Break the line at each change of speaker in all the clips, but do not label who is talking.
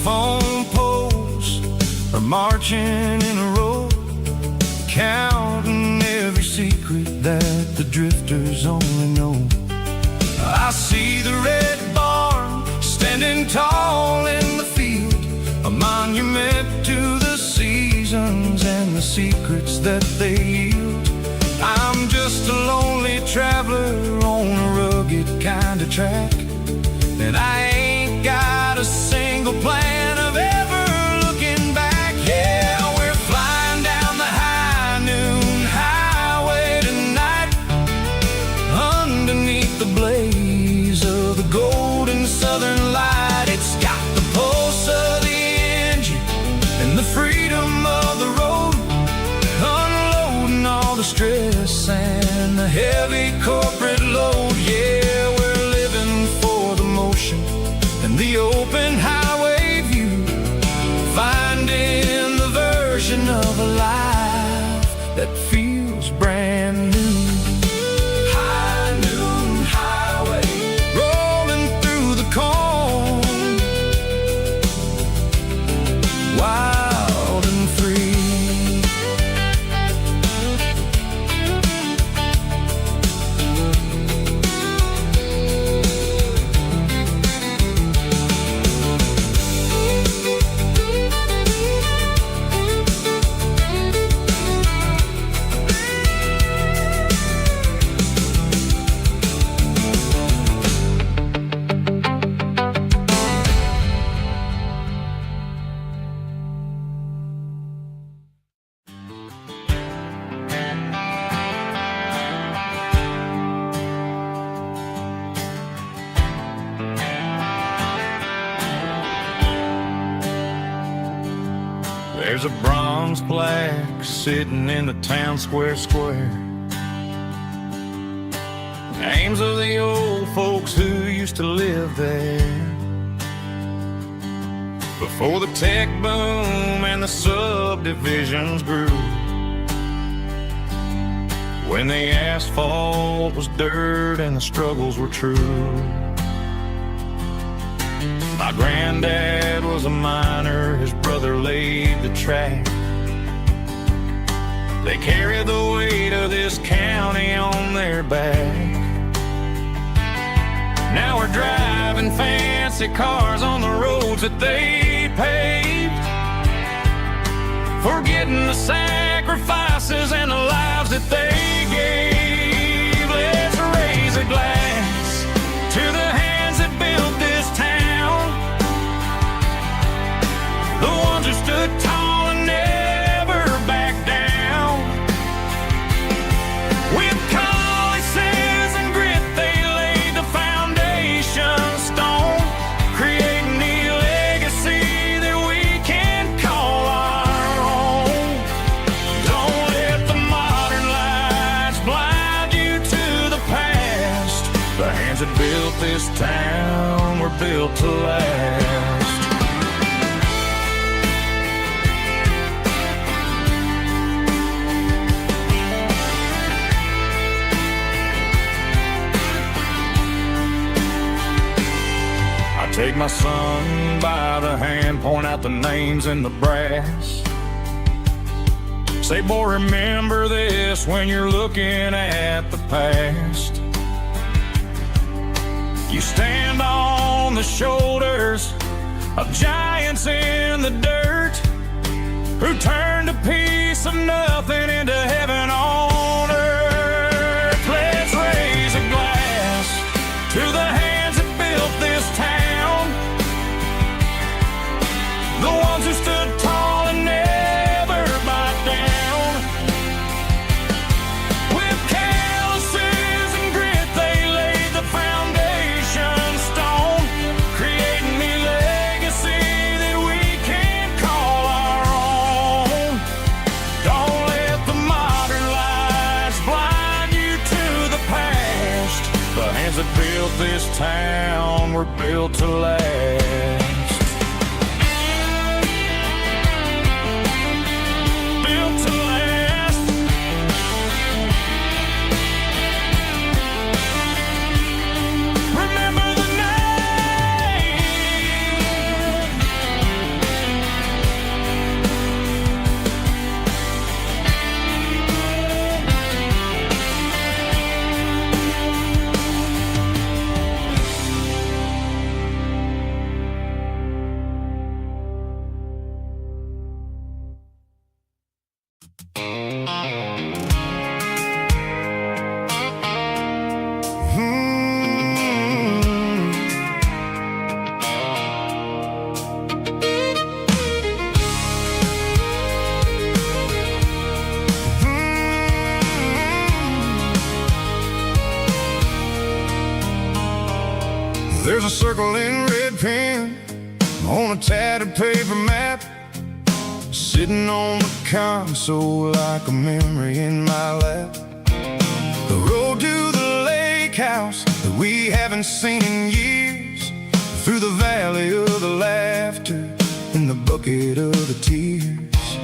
telephone poles are marching in a row, counting every secret that the drifters only know. I see the red barn standing tall in the field, a monument to the seasons and the secrets that they yield. I'm just a lonely traveler on a rugged kind of track, and I ain't got a single plan of ever looking back. Yeah, we're flying down the high noon highway tonight, underneath the blaze of the golden southern light. It's got the pulse of the engine and the freedom of the road, unloading all the stress and the heavy corporate load. Yeah, we're living for the motion and the open highway view, finding the version of a life that feels brand new. High noon highway, rolling through the corn, wild and free. There's a bronze plaque sitting in the town square. Names of the old folks who used to live there before the tech boom and the subdivisions grew, when the asphalt was dirt and the struggles were true. My granddad was a miner, his brother laid the track. They carried the weight of this county on their back. Now we're driving fancy cars on the roads that they paved, forgetting the sacrifices and the lives that they gave. Let's raise a glass to the hands that built this town, the ones who stood tall and never backed down. With calluses and grit they laid the foundation stone, creating the legacy that we can call our own. Don't let the modern lights blind you to the past. The hands that built this town were built to last. Take my son by the hand, point out the names in the brass. Say, boy, remember this when you're looking at the past. You stand on the shoulders of giants in the dirt, who turned a piece of nothing into heaven on earth. Let's raise a glass to the hands that built this town, the ones who stood tall and never backed down. With calluses and grit they laid the foundation stone, creating the legacy that we can call our own. Don't let the modern lights blind you to the past. The hands that built this town were built to last. There's a circle in red pen on a tattered paper map, sitting on the console like a memory in my lap. The road to the lake house that we haven't seen in years, through the valley of the laughter and the bucket of the tears.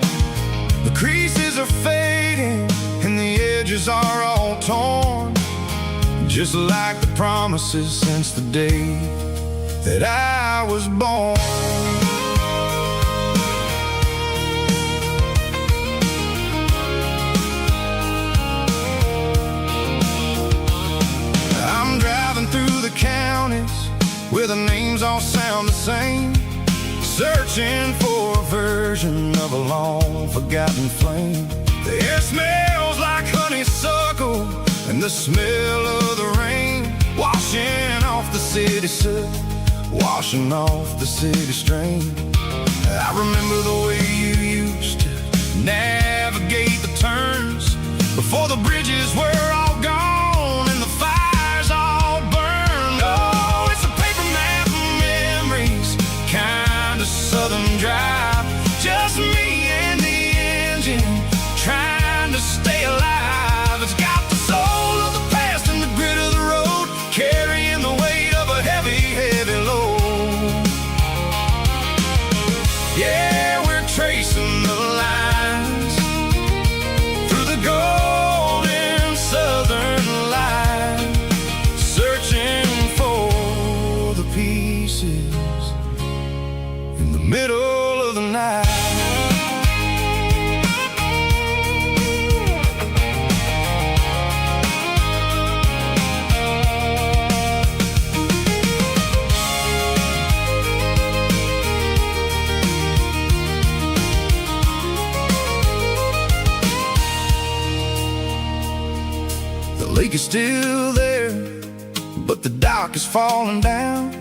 The creases are fading and the edges are all torn, just like the promises since the day that I was born. I'm driving through the counties where the names all sound the same, searching for a version of a long forgotten flame. The air smells like honeysuckle and the smell of the rain, washing off the city soot, washing off the city strain. I remember the way you used to navigate the turns before the bridges were all gone and the fires all burned. Oh, it's a paper map of memories, kind of southern drive, just me and the engine trying to stay alive. It's got the soul of the past and the grit of the road, carrying the weight of a heavy, heavy load. Yeah, we're tracing the lines through the golden southern light, searching for the pieces in the middle of the night. The lake is still there, but the dock is falling down,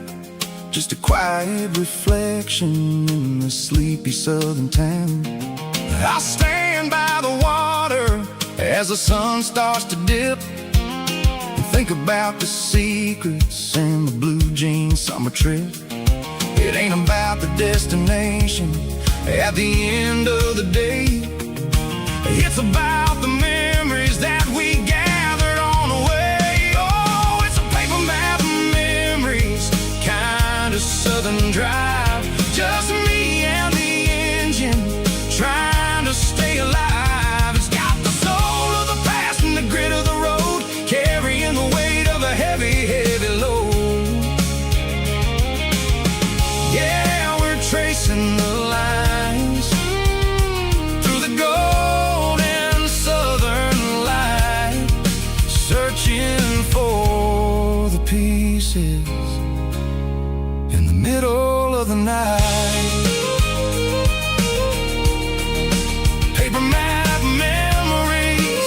just a quiet reflection in the sleepy southern town. I stand by the water as the sun starts to dip and think about the secrets and the blue jean summer trip. It ain't about the destination at the end of the day, it's about the memories that we gathered on the way. Oh, it's a paper map of memories, kind of southern drive, just me and the engine trying to stay alive. It's got the soul of the past and the grit of the road, carrying the weight of a heavy, heavy load. Yeah, we're tracing the lines through the golden southern light, searching for the pieces in the middle of the night. Paper map memories,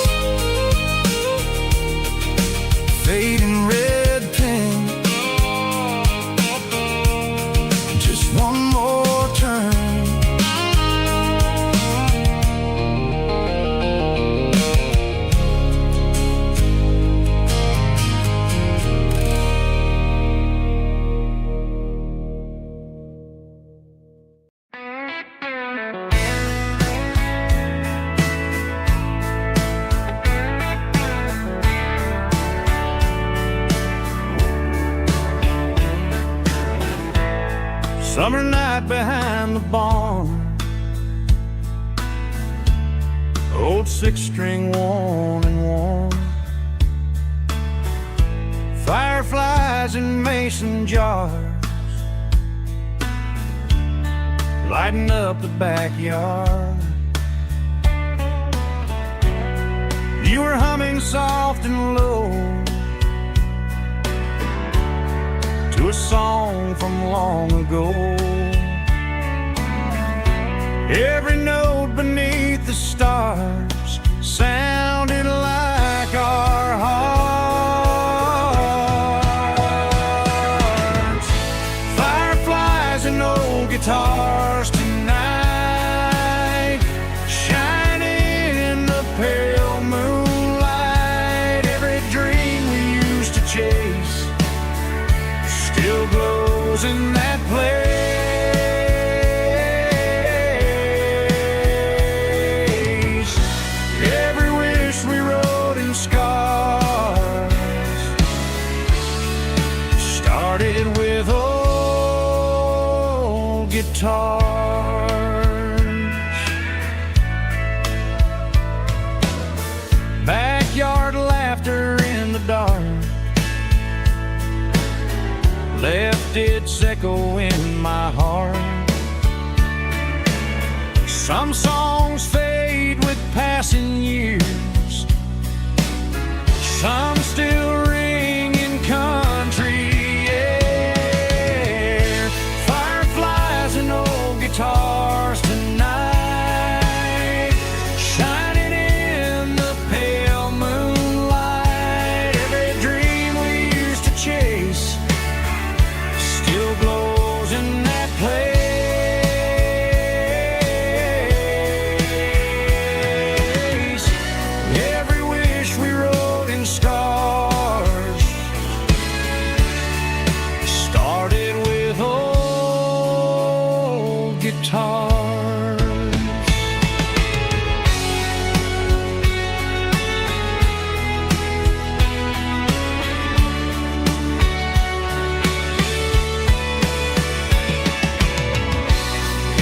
fading red pen, just one more turn. Summer night behind the barn, old six-string worn and worn, fireflies in mason jars, lighting up the backyard. You were humming soft and low to a song from long ago. Every note beneath the stars sounded like our hearts. Fireflies and old guitars tonight, shining in the pale moonlight. Every dream we used to chase still guitars. Backyard laughter in the dark left its echo in my heart. Some songs fade with passing years, some still ring in country air. Fireflies and old guitars tonight, shining in the pale moonlight. Every dream we used to chase still glows in that place. Every wish we wrote in stars started with old guitars.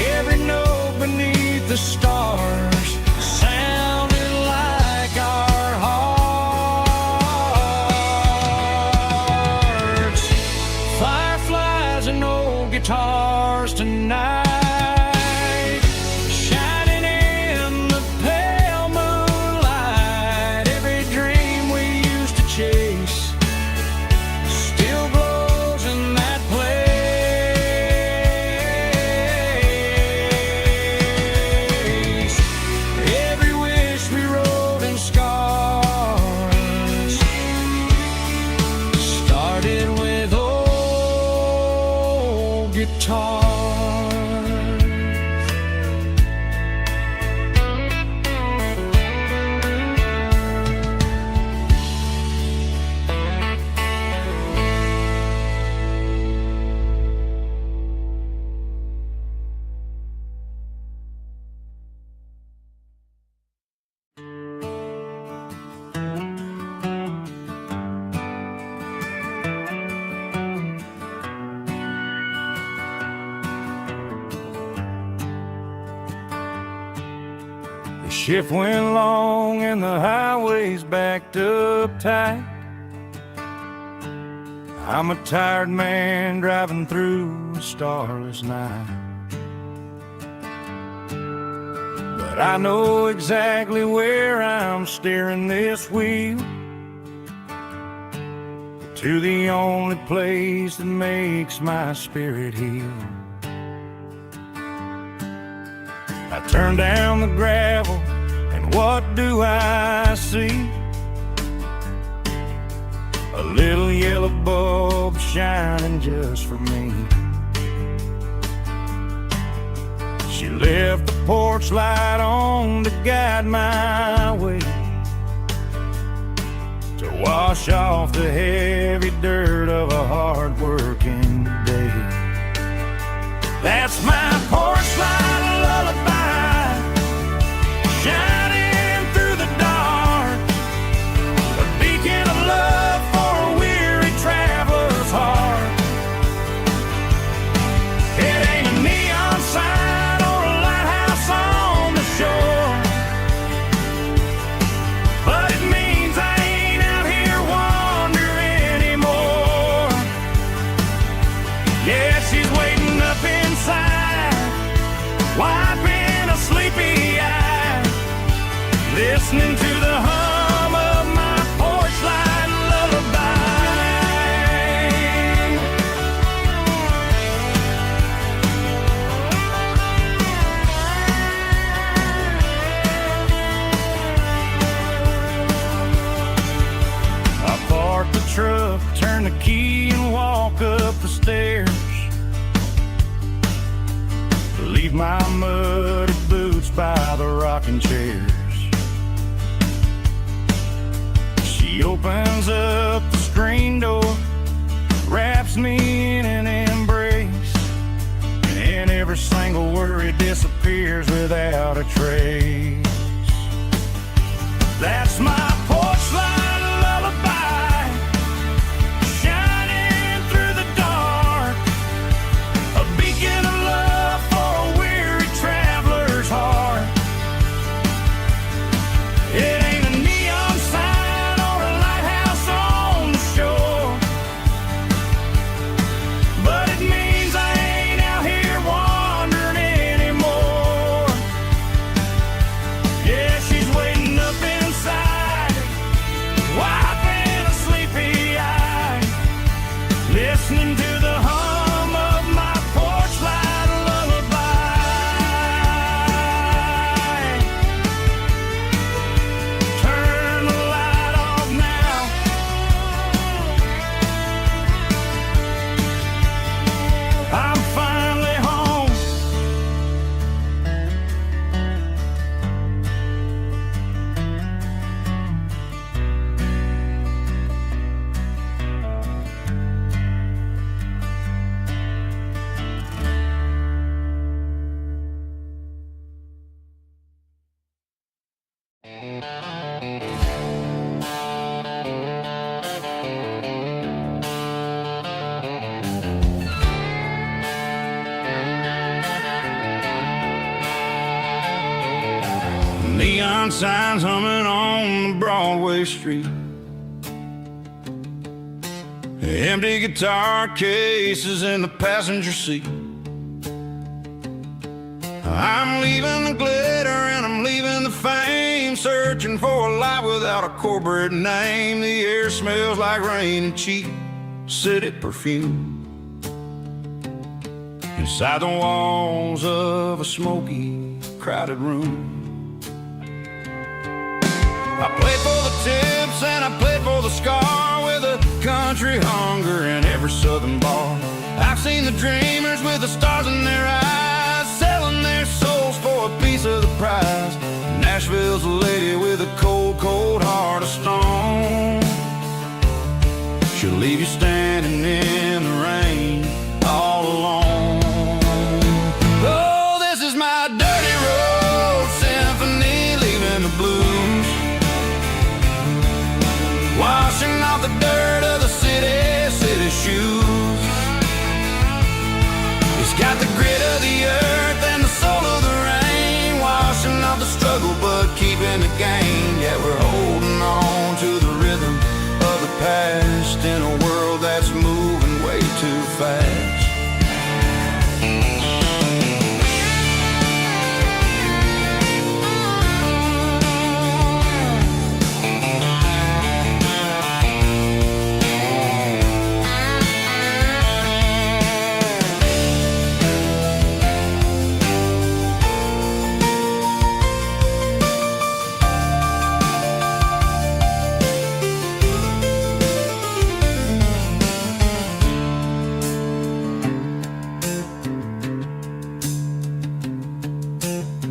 Every note beneath the stars sounded like our hearts. Fireflies and old guitars tonight, shining in the pale moonlight. Every dream we used to chase still glows in that place. Every wish we wrote in scars started with old guitars. The shift went long and the highways backed up tight. I'm a tired man driving through a starless night, but I know exactly where I'm steering this wheel, to the only place that makes my spirit heal. I turn down the gravel, and what do I see? A little yellow bulb shining just for me. She left the porch light on to guide my way, to wash off the heavy dirt of a hard-working day. That's my porch light lullaby, shining through the dark, a beacon of love for a weary traveler's heart. It ain't a neon sign or a lighthouse on the shore, but it means I ain't out here wandering anymore. Yeah, she's waiting up inside, wiping a sleepy eye, listening to the hum of my porch light lullaby. I park the truck, turn the key and walk up the stairs, leave my muddy boots by the rocking chairs. She opens up the screen door, wraps me in an embrace, and every single worry disappears without a trace. That's my porch light lullaby, shining through the dark, a beacon of love for neon signs humming on the Broadway street. Empty guitar cases in the passenger seat. I'm leaving the glitter and I'm leaving the fame, searching for a life without a corporate name. The air smells like rain and cheap city perfume. Inside the walls of a smoky, crowded room. I played for the tips and I played for the scar, with a country hunger in every southern bar. I've seen the dreamers with the stars in their eyes, selling their souls for a piece of the prize. Nashville's a lady with a cold, cold heart of stone. She'll leave you standing in the rain all alone. Oh, this is my dirty road symphony, leaving the blues, washing off the dirt of the city shoes. It's got the grit of the earth and the soul of the rain, washing off the struggle but keeping the gain. Yeah, we're holding on to the rhythm of the past in a world that's moving way too fast.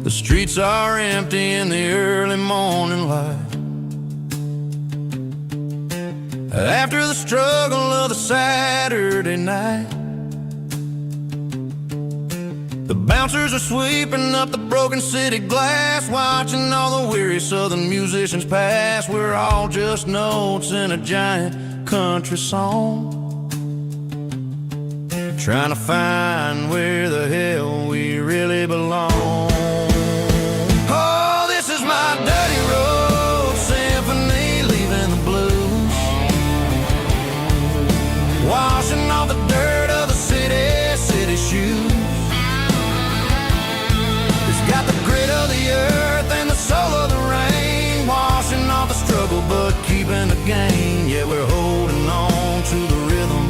The streets are empty in the early morning light, after the struggle of the Saturday night. The bouncers are sweeping up the broken city glass, watching all the weary southern musicians pass. We're all just notes in a giant country song, trying to find where the hell we really belong. Oh, this is my dirty road symphony, leaving the blues, washing off the dirt of the city shoes. It's got the grit of the earth and the soul of the rain, washing off the struggle but keeping the gain. Yeah, we're holding on to the rhythm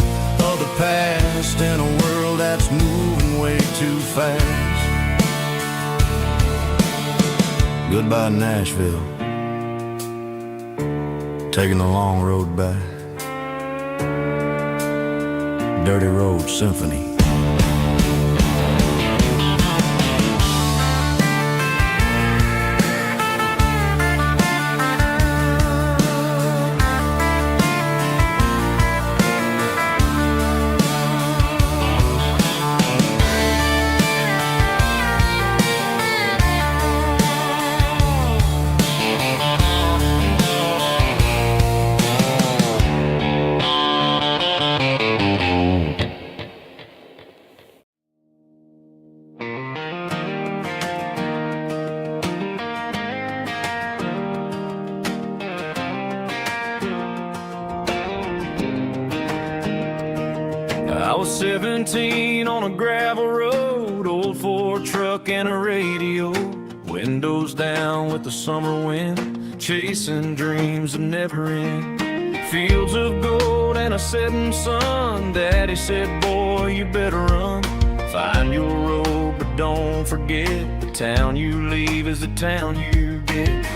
of the past in a world that's moving way too fast. Goodbye, Nashville, taking the long road back. Dirty Road Symphony. I was 17 on a gravel road, old Ford truck and a radio, windows down with the summer wind, chasing dreams that never end. Fields of gold and a setting sun. Daddy said, boy, you better run. Find your road, but don't forget, the town you leave is the town you get.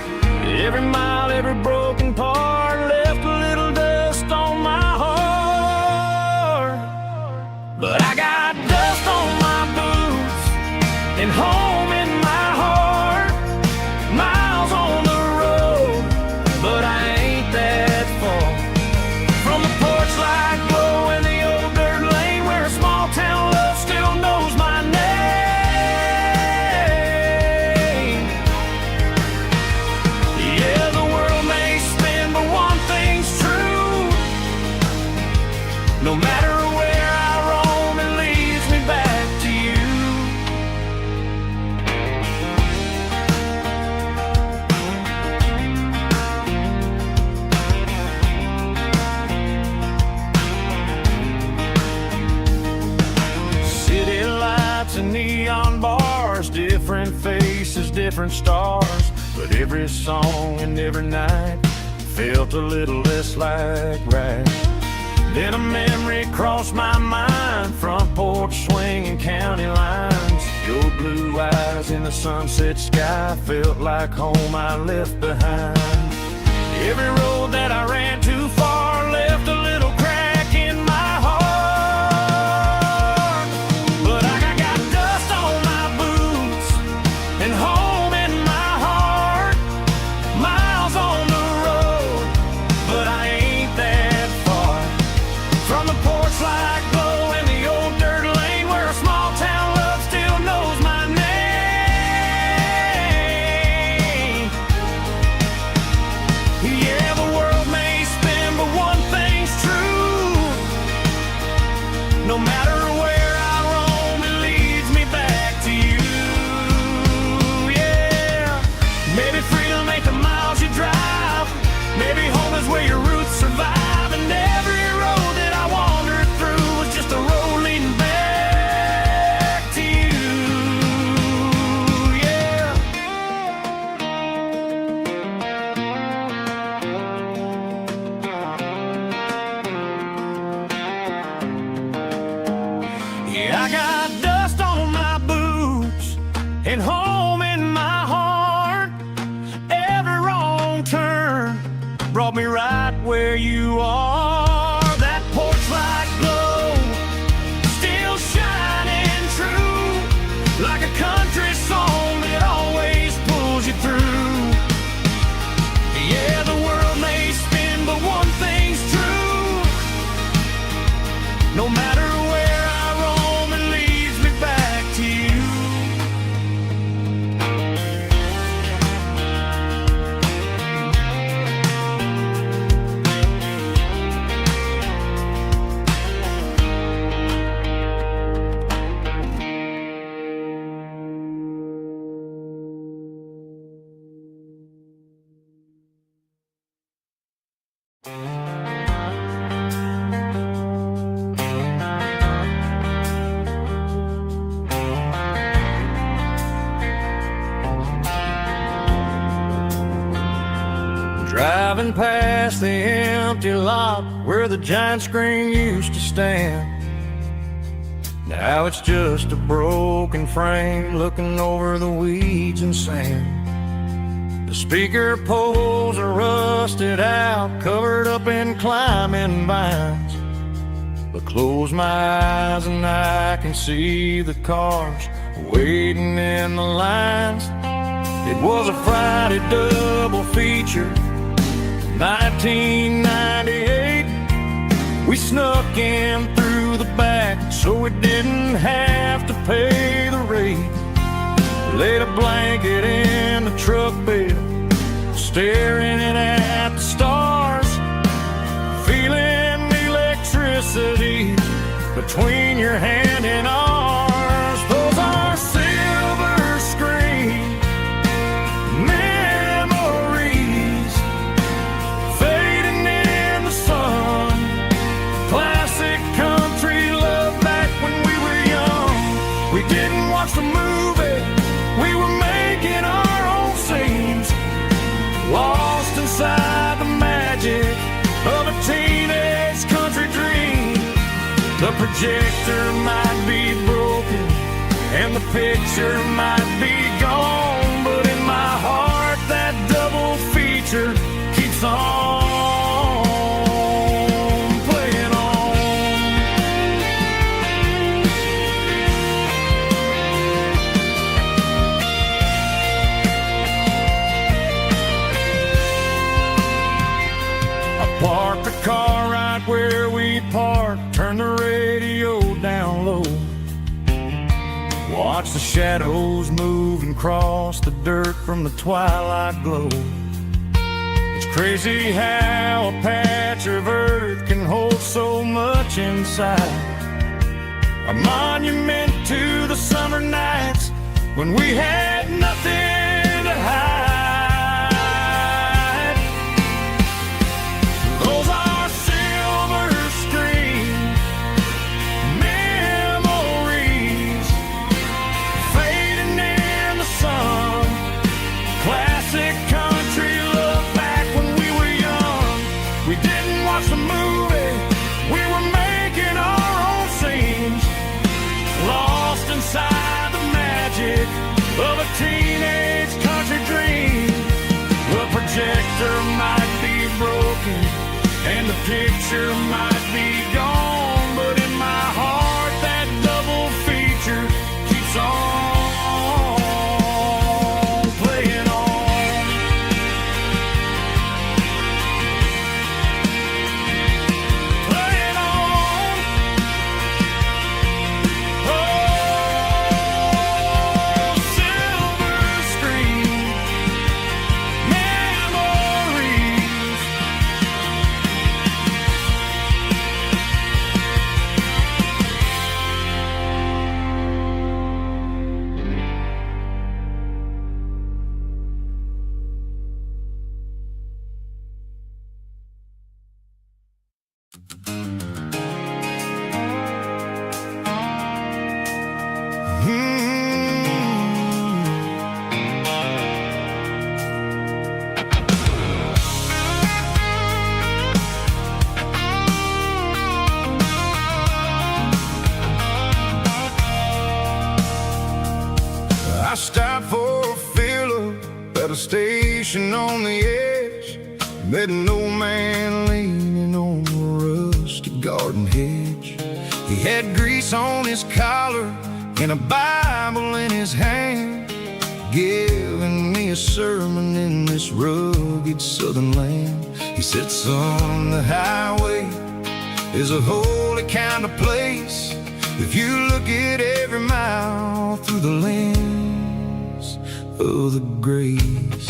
Every mile, every broken part left a little dust on my heart. But I got dust on my boots and home in my heart. Miles on the road, but I ain't that far from the porch light glow in the old dirt lane, where a small town love still knows my name. Yeah, the world may spin, but and neon bars, different faces, different stars. But every song and every night felt a little less like right. Then a memory crossed my mind, front porch swinging county lines. Your blue eyes in the sunset sky felt like home I left behind. Every road that I ran too far left a little crack in my heart. But I got dust on my boots and home in my heart. Miles on the road, but I ain't that far from the porch light glow and the old dirt lane where a small town love still knows my name. Yeah, the world may spin, but one thing's true. No matter where I roam, it leads me back to you. Yeah, maybe freedom ain't the miles you drive. Maybe home is where your roots survive. And every road that I wandered through was just a road leading back to you. Yeah. Yeah, I got dust on my boots and home in my heart. Every wrong turn brought me right where you are. That porch light glow still shining true, like a country song that always pulls you through. Yeah, the world may spin, but one thing's true. No matter where I roam, it leads me back to you. Driving past the empty lot where the giant screen used to stand. Now it's just a broken frame looking over the weeds and sand. The speaker poles are rusted out, covered up in climbing vines. But close my eyes and I can see the cars waiting in the lines. It was a Friday double feature, 1998. We snuck in through the back so we didn't have to pay the rate. Laid a blanket in the truck bed, staring at the stars, feeling the electricity between your hand and ours. Those are silver screen memories fading in the sun. Classic country love back when we were young. We didn't watch the movie, we were making our own scenes, lost inside the magic of a teenage country dream. The projector might be broken and the picture might be gone, but in my heart that double feature keeps on playing on. I parked the car right where we parked, turned the radio down low, watch the shadows move and cross the dirt from the twilight glow. It's crazy how a patch of earth can hold so much inside. A monument to the summer nights when we had nothing to hide. Those are silver screen memories We didn't watch the movie, we were making our own scenes, lost inside the magic of a teenage country dream. The projector might be broken and the picture might be gone, but in my heart that double feature keeps on playing on. Playing on. Oh, silver screen memories. I stopped for a fill-up at a station on the edge. Met an old man leaning on a rusty garden hedge. He had grease on his collar and a Bible in his hand, giving me a sermon in this rugged southern land. He said, son, the highway is a holy kind of place if you look at every mile through the lens of the grace.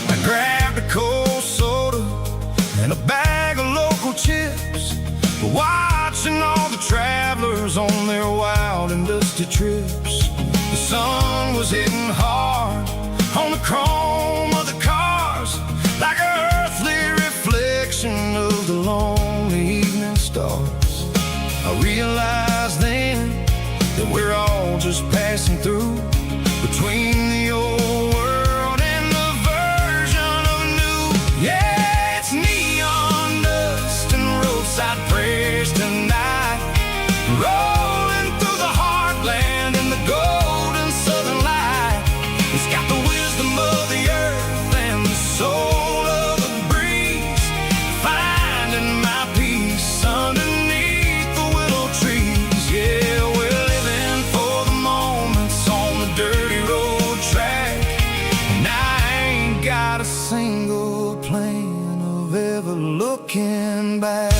I grabbed a cold soda and a bag of local chips, watching all the travelers on their wild and dusty trips. The sun was hitting hard on the chrome of the cars, like an earthly reflection of the lonely evening stars. I realized then that we're all just passing through, between the old world and the version of new. Yeah, it's neon dust and roadside prayers tonight, rolling through the heartland in the golden southern light. It's got the wisdom of the earth and the soul of the breeze, finding my peace underneath the willow trees. Yeah, we're living for the moments on the dirty road track, and I ain't got a single plan of ever looking back.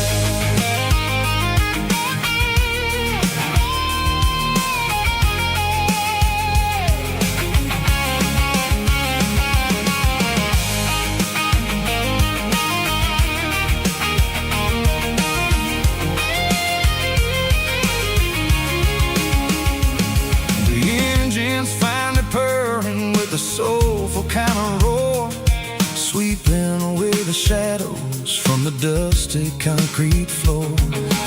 The engine's finally purring with a soulful kind of roar, sweeping away the shadows from the dusty concrete floor.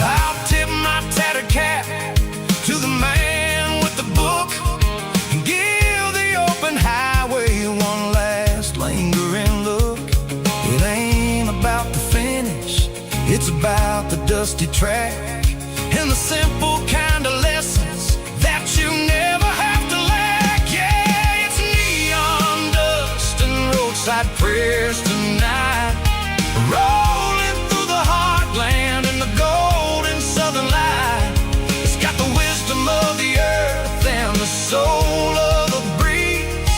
I'll tip my tattered cap to the man with the book and give the open highway one last lingering look. It ain't about the finish, it's about the dusty track and the simple kind of lessons that you never have to lack. Yeah, it's neon dust and roadside prayers tonight, rolling through the heartland in the golden southern light. It's got the wisdom of the earth and the soul of the breeze,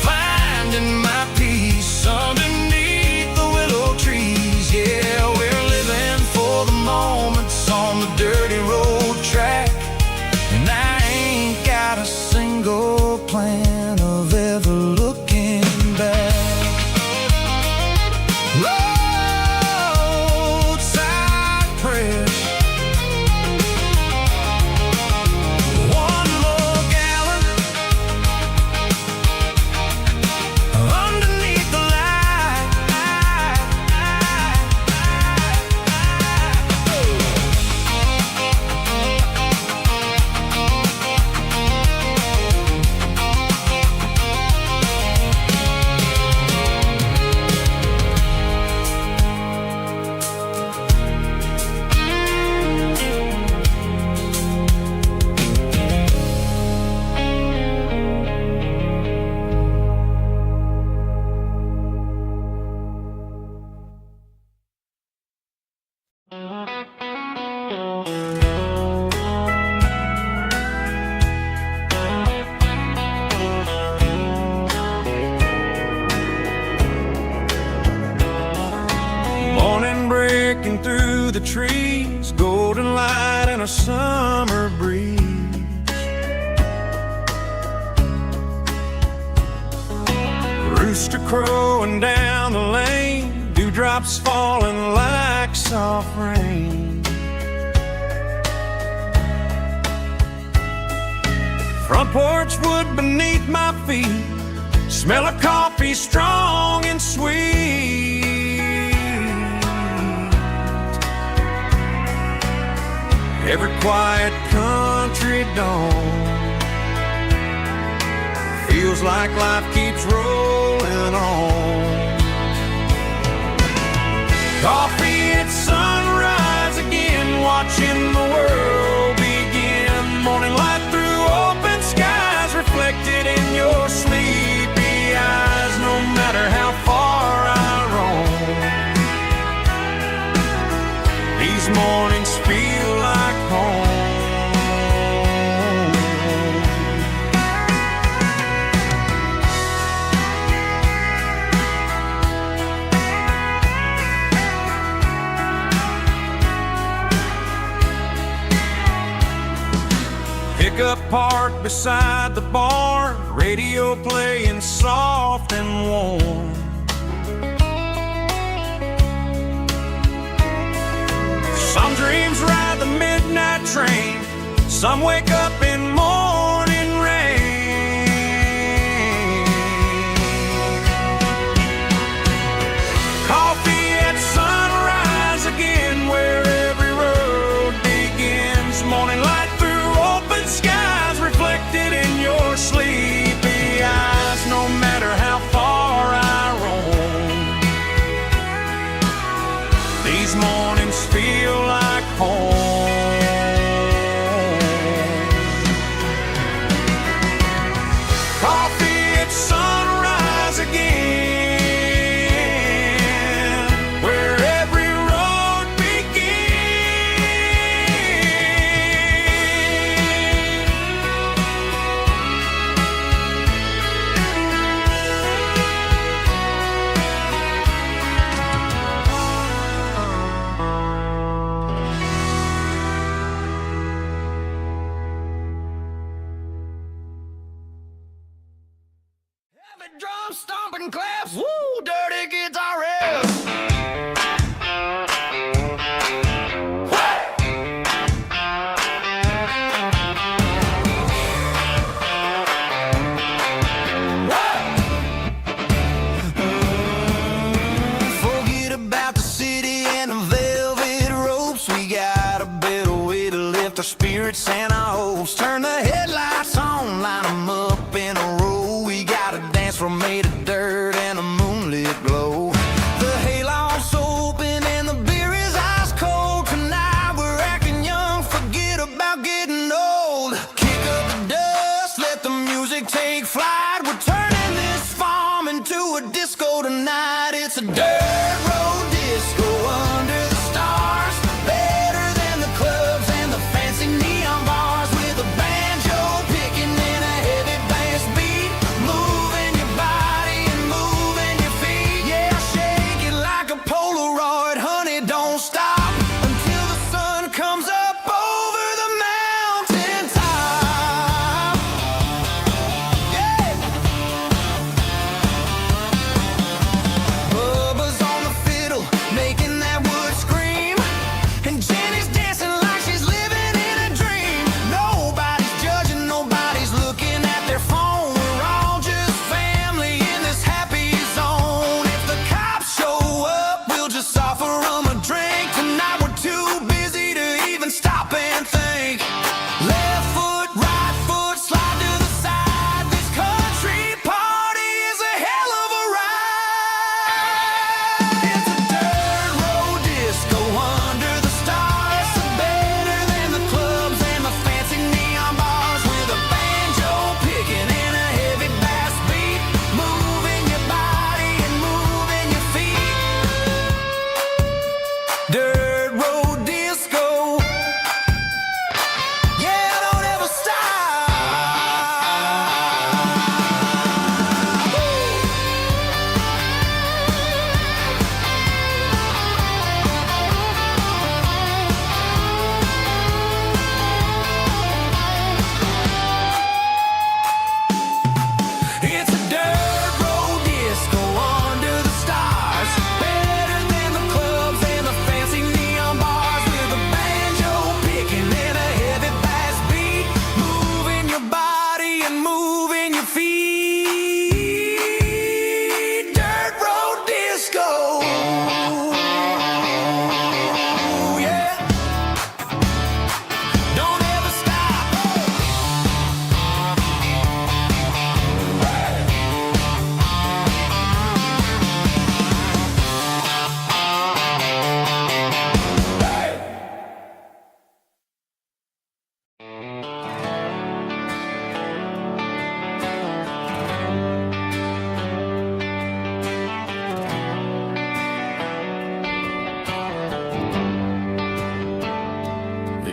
finding my peace underneath the willow trees. Yeah, we're living for the moments on the dirty road track, and I ain't got a single plan of ever looking back. breaking through the trees, golden light and a summer breeze. Rooster crowing down the lane, dewdrops falling like soft rain. Front porch wood beneath my feet, smell of coffee strong and sweet. Every quiet country dawn feels like life keeps rolling on. Coffee at sunrise again, watching the world begin. Morning light through open skies, reflected in your sleepy eyes. No matter how far I roam, these mornings feel like home. Pickup parked beside the barn, radio playing soft and warm. Some dreams ride the midnight train, some wake up in morning rain. Coffee at sunrise again, where every road begins. Morning light through open skies, reflected in your sleepy eyes. No matter how far I roam, these mornings feel like home. Coffee at sunrise again, where every road heavy drum stomping claps, woo, dirty guitar riffs. Forget about the city and the velvet ropes. We got a better way to lift our spirits and our hopes. Turn the headlights on, line them up in a row. We got a dance floor made of dirt and a moonlit glow. The hayloft's open and the beer is ice cold. Tonight we're acting young, forget about getting old. Kick up the dust, let the music take flight. We're turning this farm into a disco tonight. It's a dirt road disco under the stars. Better than the clubs and the fancy neon bars. With a banjo picking in a heavy bass beat. Moving your body and moving your feet. Yeah, shake it like a Polaroid, honey, don't stop until the sun comes up over the mountain top. Yeah. Bubba's on the fiddle, making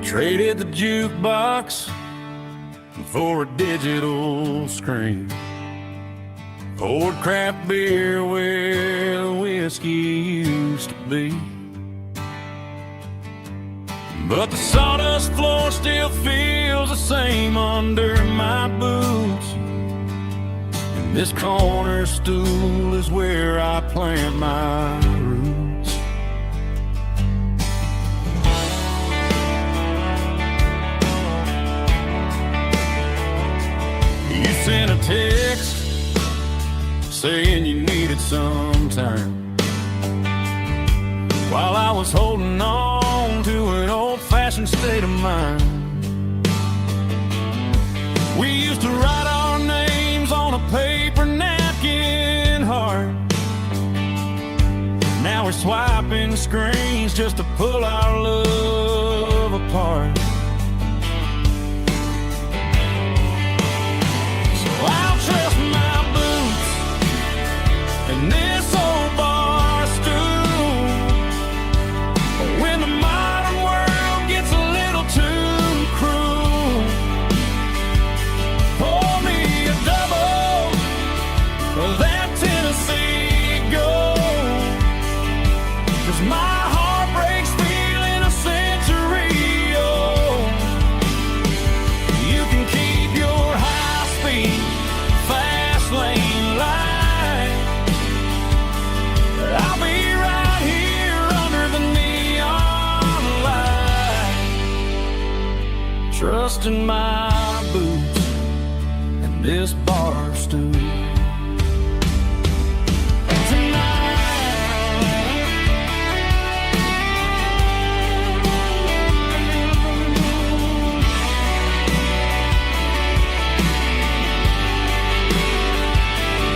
Traded the jukebox for a digital screen. Poured craft beer where the whiskey used to be. But the sawdust floor still feels the same under my boots. And this corner stool is where I plant my roots. You sent a text saying you needed some time, while I was holding on to an old-fashioned state of mind. We used to write our names on a paper napkin heart. Now we're swiping screens just to pull our love apart. So I'll trust my boots and this old bar stool. When the modern world gets a little too cruel, pour me a double of that Tennessee Gold. 'Cause my heart breaks feeling a century old. You can keep your high-speed, fast lane light. I'll be right here under the neon light, trusting my boots and this bar stool.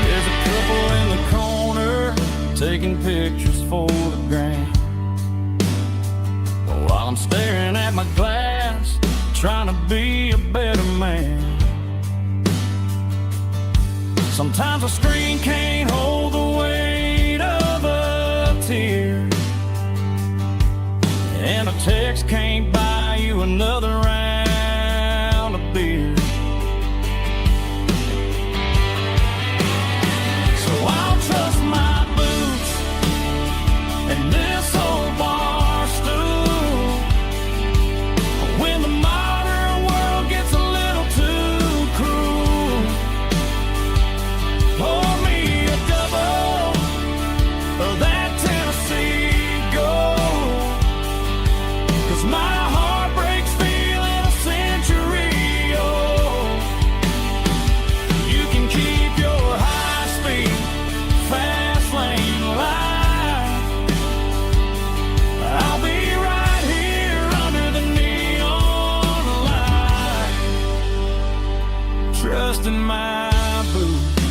There's a couple in the corner taking pictures for the gram, while I'm staring at my glass, trying to be a better man. Sometimes a screen can't hold the weight of a tear, and a text can't buy you another round of beer. So I'll trust my boots and this old bar stool. When the modern world gets a little too cruel, pour me a double of that Tennessee Gold. 'Cause my heart breaks feeling a century old. You can keep your high-speed, fast lane light. I'll be right here under the neon light, trusting my boots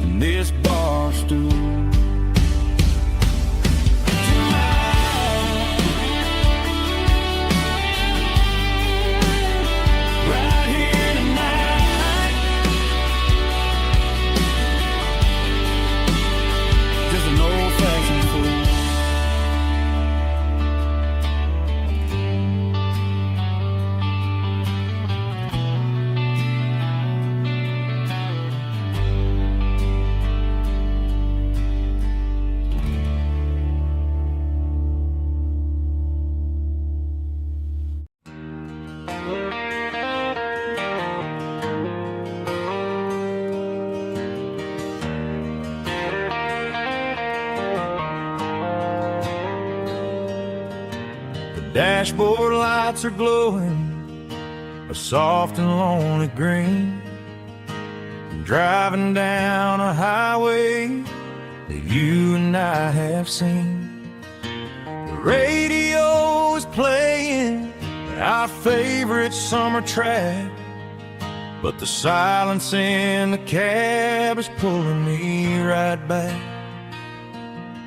and this bar stool. Right here tonight, just an old-fashioned fool. Dashboard lights are glowing a soft and lonely green. I'm driving down a highway that you and I have seen. The radio is playing our favorite summer track, but the silence in the cab is pulling me right back.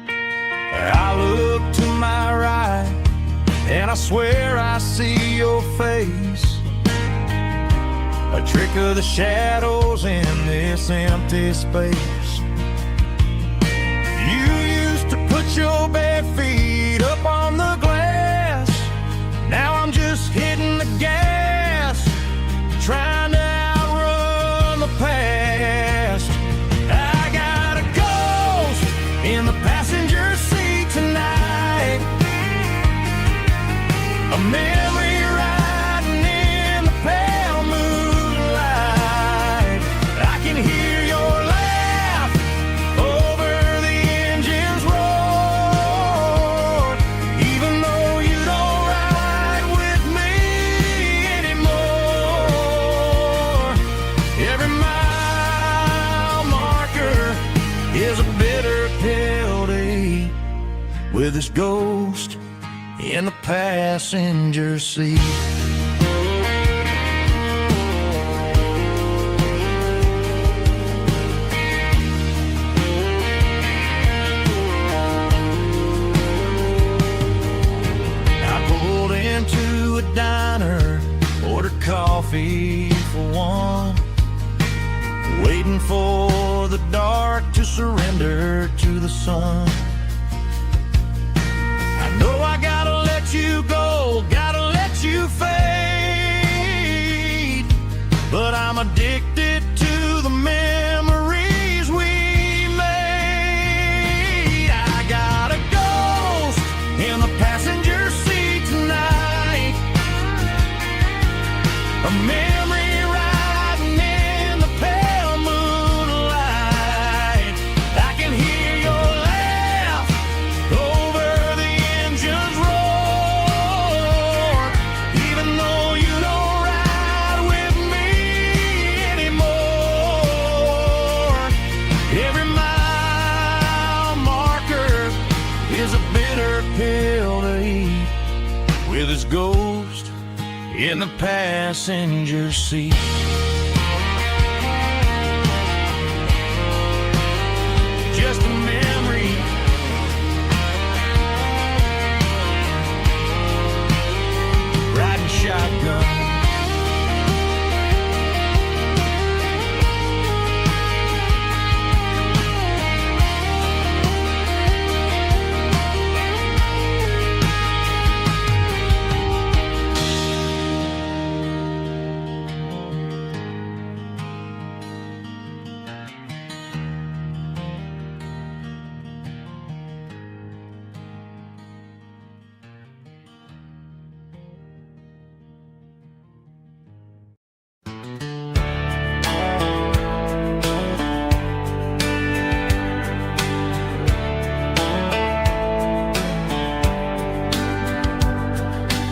I look to my right and I swear I see your face, a trick of the shadows in this empty space. You used to put your bare feet up on the glass. Now I'm just memory riding in the pale moonlight. I can hear your laugh over the engine's roar, even though you don't ride with me anymore. Every mile marker is a bitter pill to eat, with this ghost in the passenger seat. I pulled into a diner, ordered coffee for one, waiting for the dark to surrender to the sun. I know I gotta let you go, gotta let you fade, but I'm addicted to the memories we made. I got a ghost in the passenger seat tonight, a memory riding in the pale moonlight. I can hear your laugh over the engine's roar, even though you don't ride with me anymore. Every mile marker is a bitter pill to eat, with his ghost in the passenger seat. Just a memory, riding shotgun.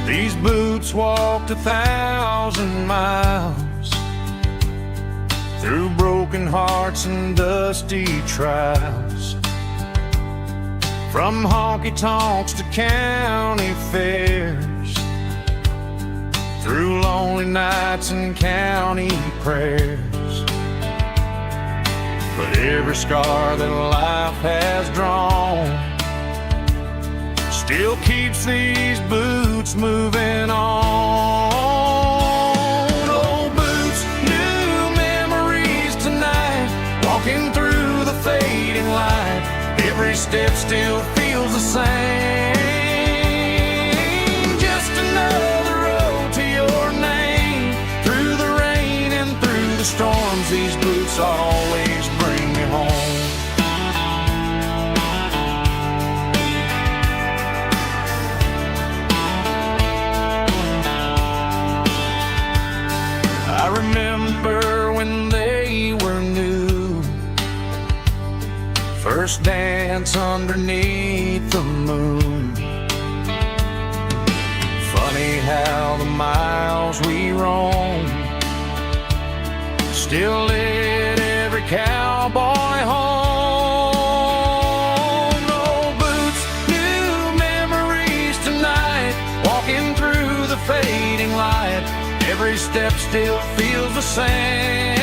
These boots walked 1,000 miles through broken hearts and dusty trials, from honky-tonks to county fairs, through lonely nights and county prayers. But every scar that life has drawn still keeps these boots moving on. Old boots, new memories tonight, walking through the fading light. Every step still feels the same. Just another road to your name. Through the rain and through the storms, these boots always bring me home. I remember when they were new, first dance underneath the moon. Funny how the miles we roam still lit every cowboy home. Old boots, new memories tonight, walking through the fading light. Every step still feels the same.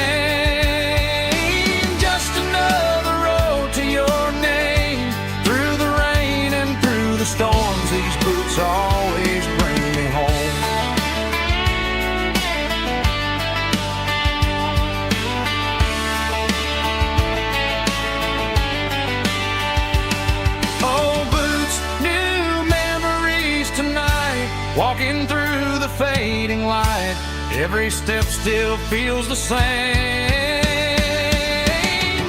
Just another road to your name. Through the rain and through the storms, these boots always bring me home. Old boots, new memories tonight, walking through the fading light. Every step still feels the same.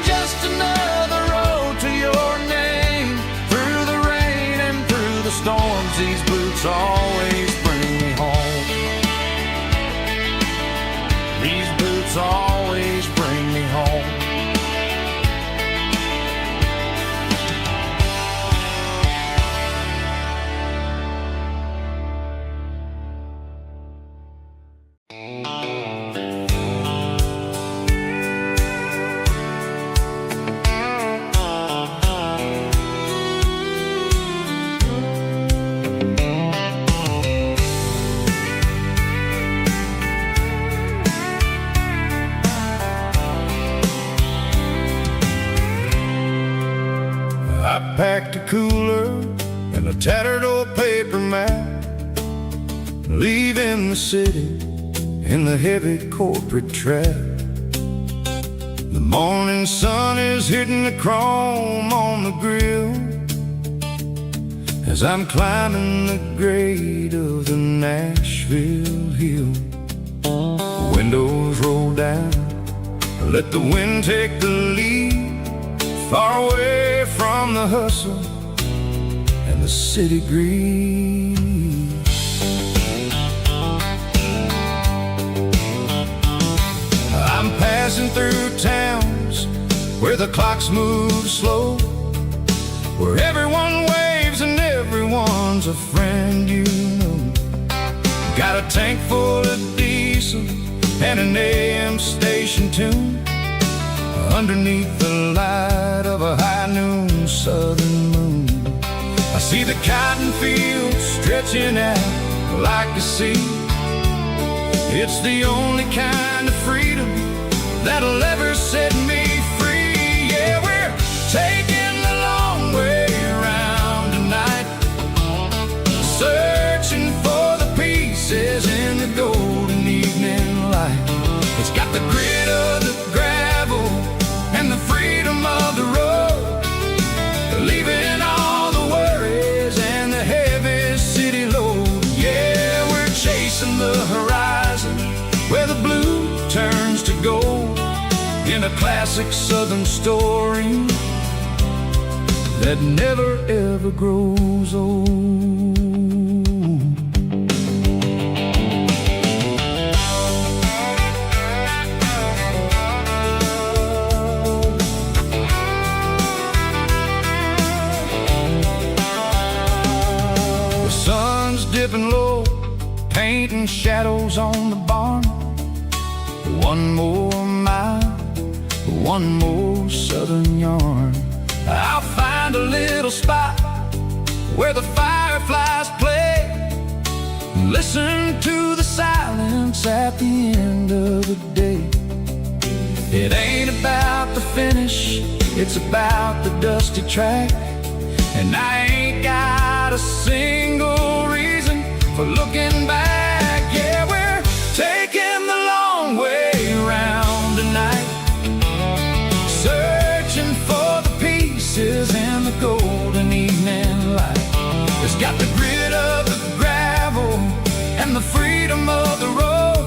Just another road to your name. Through the rain and through the storms, these boots always bring I packed a cooler and a tattered old paper map, leaving the city in the heavy corporate trap. The morning sun is hitting the chrome on the grill as I'm climbing the grade of the Nashville hill. Windows roll down, let the wind take the lead, far away from the hustle and the city greed. I'm passing through towns where the clocks move slow, where everyone waves and everyone's a friend you know. Got a tank full of diesel and an AM station tune underneath the light of a high noon southern moon. I see the cotton fields stretching out like a sea. It's the only kind of freedom that'll ever set me free. Yeah, we're taking the long way around tonight, searching for the pieces in the golden evening light. It's got the grit of the gravel and the freedom of the road, leaving all the worries and the heavy city load. Yeah, we're chasing the horizon where the blue turns to gold, in a classic southern story that never ever grows old. The sun's dipping low, painting shadows on the barn. One more mile, one more southern yarn. I'll find a little spot where the fireflies play, listen to the silence at the end of the day. It ain't about the finish, it's about the dusty track, and I ain't got a single reason for looking back. Yeah, we're taking the long way around tonight, searching for the pieces in the golden evening light. It's got the grit of the gravel and the freedom of the road,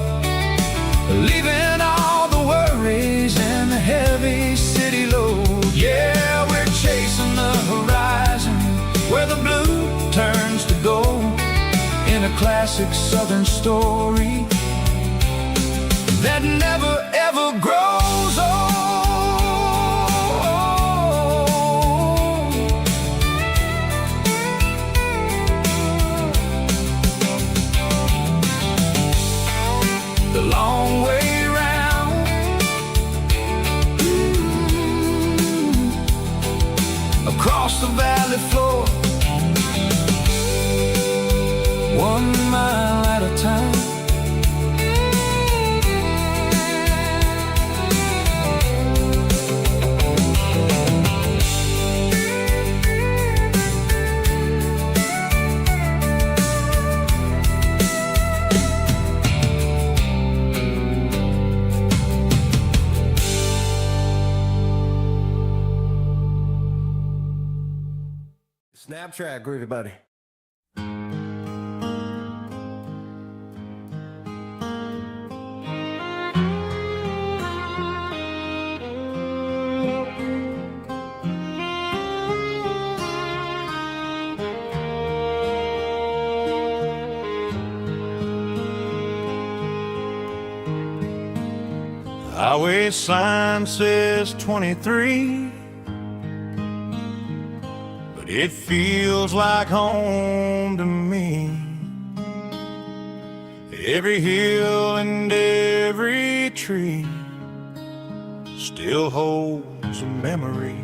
leaving all the worries and the heavy city load. Yeah, we're chasing the horizon where the blue turns to gold, in a classic southern story that never ever grows old. The long way round, across the valley floor, 1 mile at a time.
Snap track, groovy buddy.
Highway sign says 23, but it feels like home to me. Every hill and every tree still holds a memory.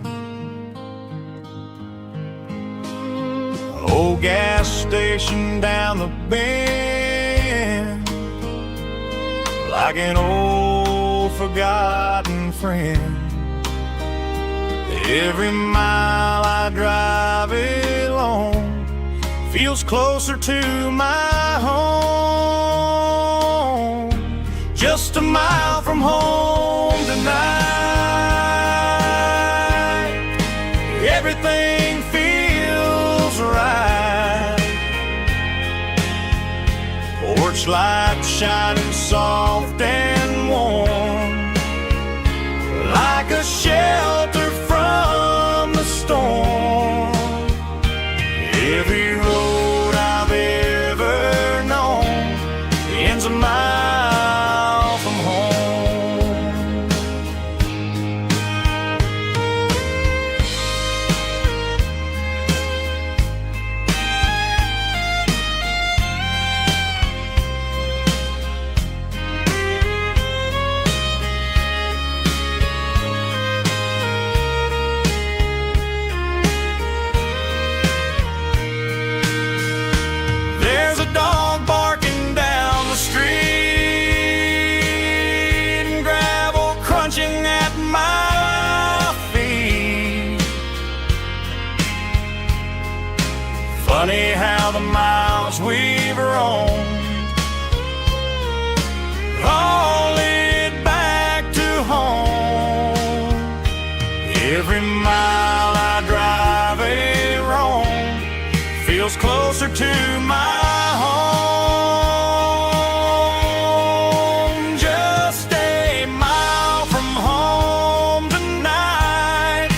An old gas station down the bend, like an old forgotten friend. Every mile I drive alone feels closer to my home. Just a mile from home tonight, everything feels right. Porch light shining soft and warm, like a shelter from the storm. Every road I've ever known ends a mile from home. There's a dog barking down the street and gravel crunching at my feet. Funny how the miles we've roamed all lead back to home. Every mile I drive a roam feels closer to my home. Just a mile from home tonight,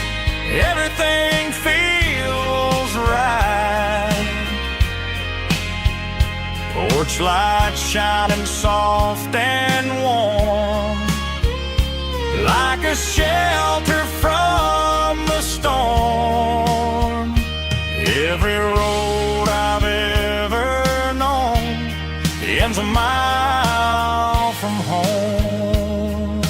everything feels right. Porch light shining soft and warm, like a shelter from the storm. Every road I've ever known ends a mile from home.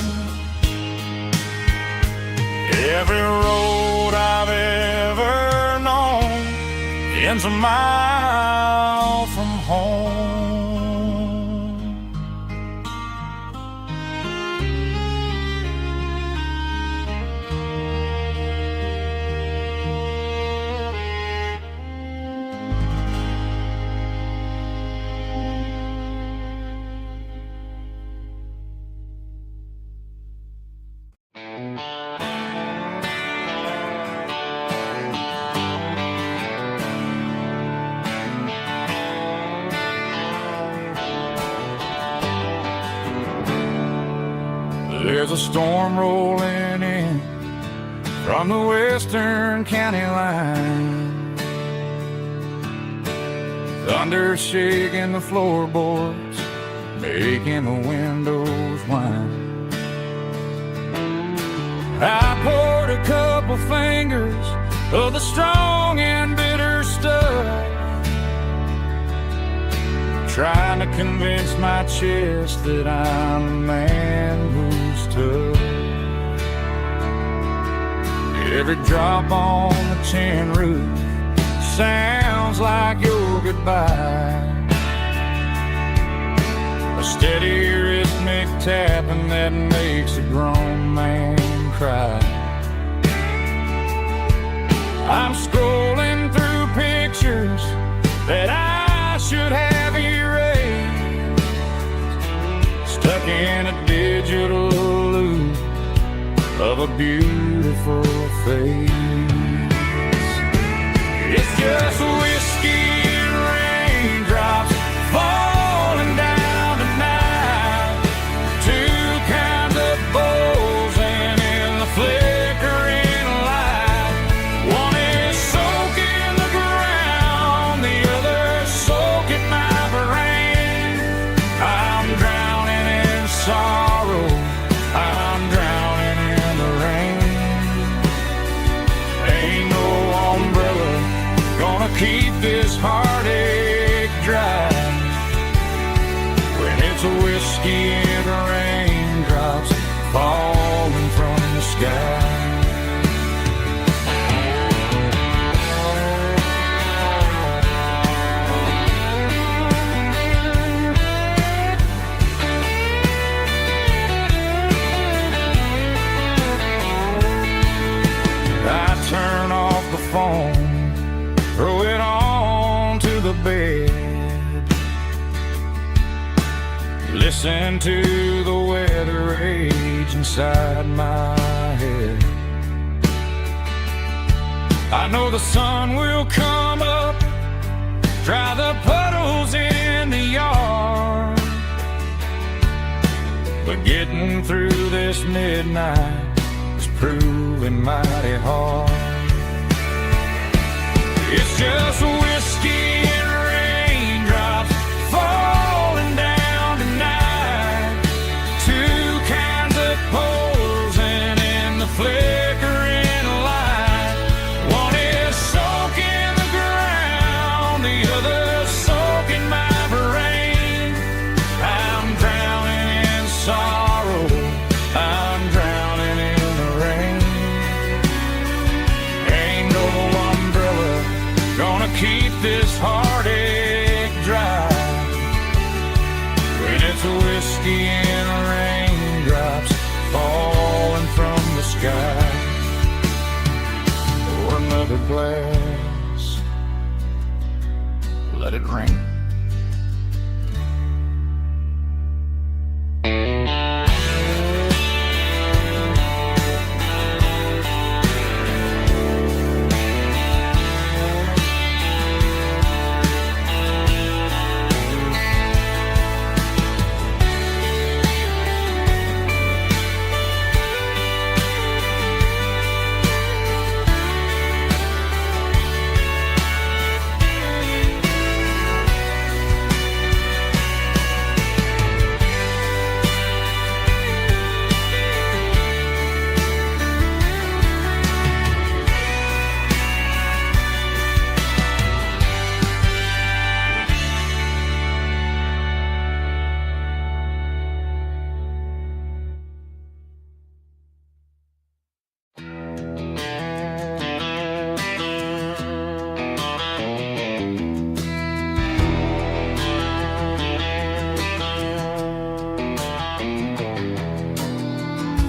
Every road I've ever known ends a mile from home. There's a storm rolling in from the western county line. Thunder shaking the floorboards, making the windows whine. I poured a couple fingers of the strong and bitter stuff, trying to convince my chest that I'm a man who's tough. Every drop on the tin roof sounds like your goodbye, a steady rhythmic tapping that makes a grown man cry. I'm scrolling through pictures that I should have erased, stuck in a digital loop of a beautiful face. It's just whiskey and raindrops falling down tonight, two kinds of bowls and in the flickering light. One is soaking the ground, the other soaking my brain. I'm drowning in sorrow, I'm drowning in the rain. Ain't no umbrella gonna keep this heartache dry when it's a whiskey and raindrops falling from the sky. I turn off the phone listen to the weather rage inside my head. I know the sun will come up, dry the puddles in the yard, but getting through this midnight is proving mighty hard. It's just whiskey and raindrops falling down tonight, two kinds of posing in the flickering light. One is soaking the ground, the other soaking my brain. I'm drowning in sorrow, I'm drowning in the rain. Ain't no umbrella gonna keep this heartache dry when it's whiskey and raindrops falling from the sky. Pour another glass, let it rain.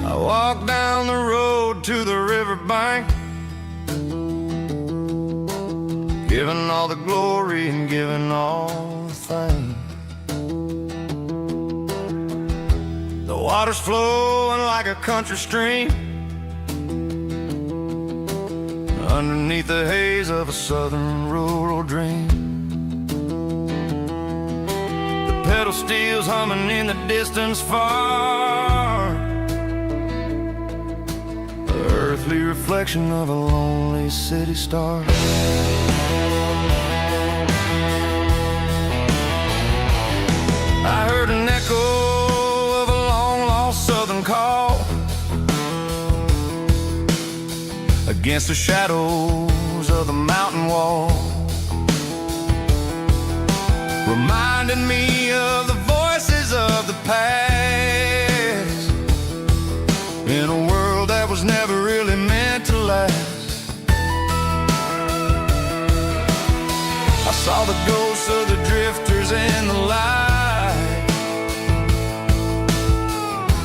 I walk down the road to the riverbank, giving all the glory and giving all the thanks. The water's flowing like a country stream underneath the haze of a southern rural dream. The pedal steel's humming in the distance far, earthly reflection of a lonely city star. I heard an echo of a long-lost southern call against the shadows of the mountain wall, reminding me of the voices of the past in a world that was never really meant to last. I saw the ghosts of the drifters in the light,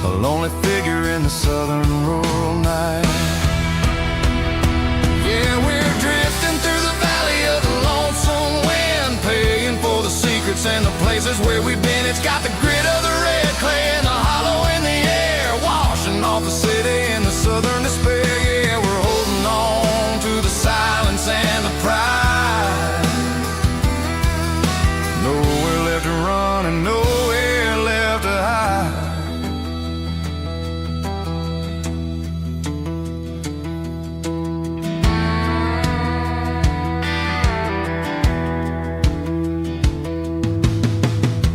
a lonely figure in the southern rural night. Yeah, we're drifting through the valley of the lonesome wind, paying for the secrets and the places where we've been. It's got the grit of the red clay and the hollow in the air, washing off the city in the southern despair. Yeah, we're holding on to the silence and the pride. Nowhere left to run and nowhere left to hide.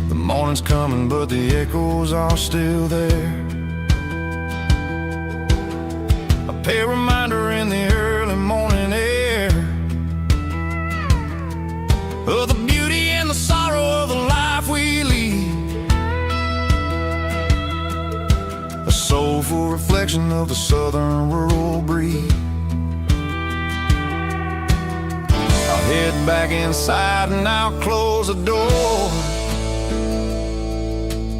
The morning's coming, but the echoes are still there. A reminder in the early morning air of the beauty and the sorrow of the life we lead, a soulful reflection of the southern rural breed. I'll head back inside and I'll close the door,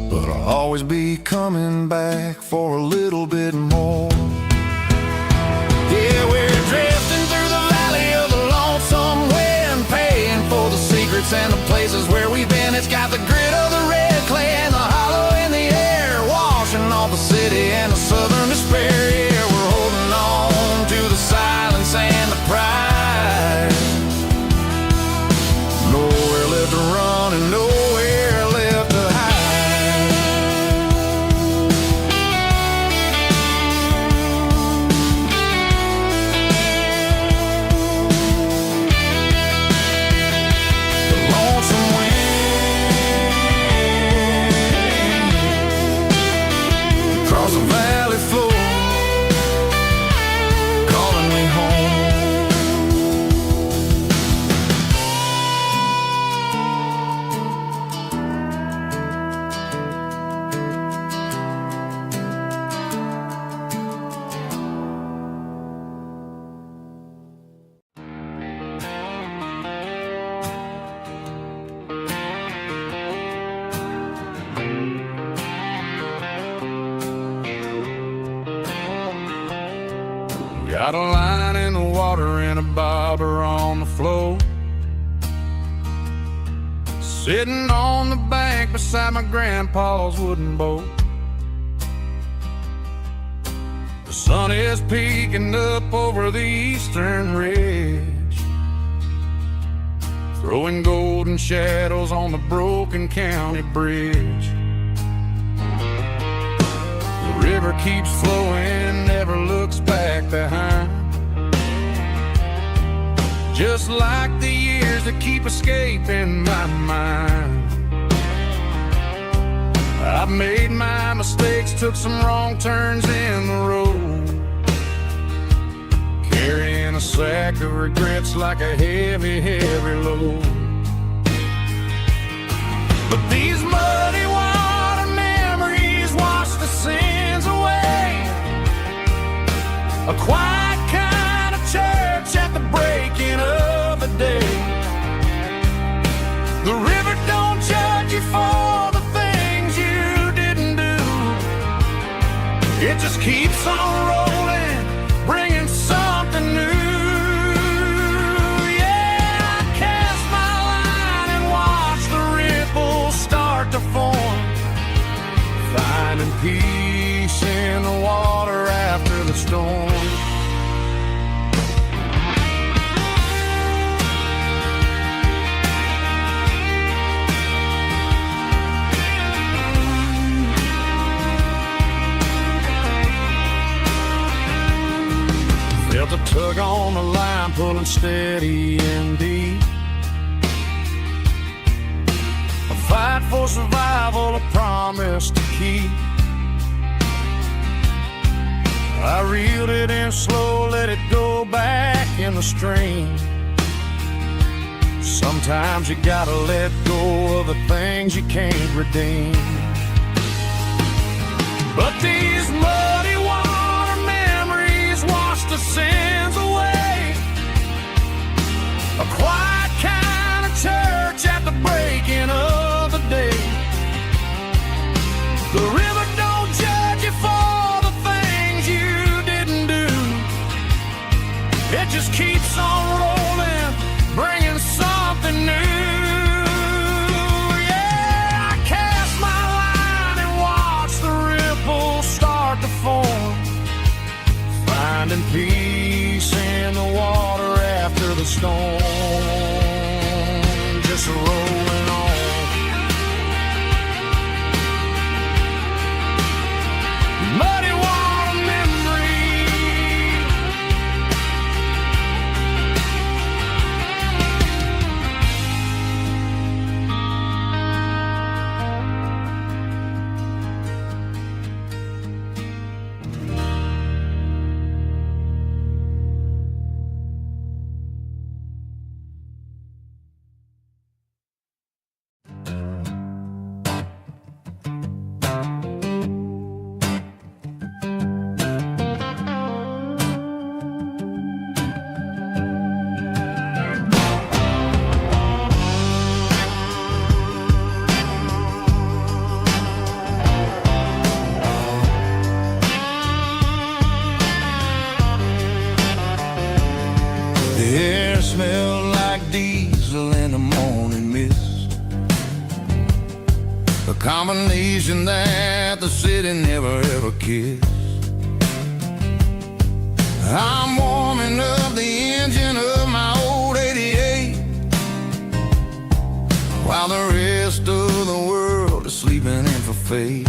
but I'll always be coming back for a little bit more. Yeah, we're drifting through the valley of the lonesome wind, paying for the secrets and the places where we've been. It's got the grit of the red clay and the hollow in the river on the floor. Sitting on the bank beside my grandpa's wooden boat. The sun is peeking up over the eastern ridge, throwing golden shadows on the broken county bridge. The river keeps flowing, never looks back behind, just like the years that keep escaping my mind. I've made my mistakes, took some wrong turns in the road, carrying a sack of regrets like a heavy, heavy load. But these muddy water memories wash the sins away. A quiet kind of church at the breaking of the day. The river don't judge you for the things you didn't do. It just keeps on rolling, bringing something new. Yeah, I cast my line and watch the ripples start to form, finding peace in the water after the storm. Felt a tug on the line, pulling steady and deep. A fight for survival, a promise to keep. I reeled it in slow, let it go back in the stream. Sometimes you gotta let go of the things you can't redeem. But these muddy water memories wash the sins away. A quiet kind of church at the breaking of the day. The river don't judge you for the things you didn't do. It just keeps on rolling, bringing something new. Yeah, I cast my line and watch the ripples start to form, finding peace in the water after the storm. Just rolling on. Muddy water memory. The air smelled like diesel in the morning mist, a combination that the city never ever kissed. I'm warming up the engine of my old 88, while the rest of the world is sleeping in for fate.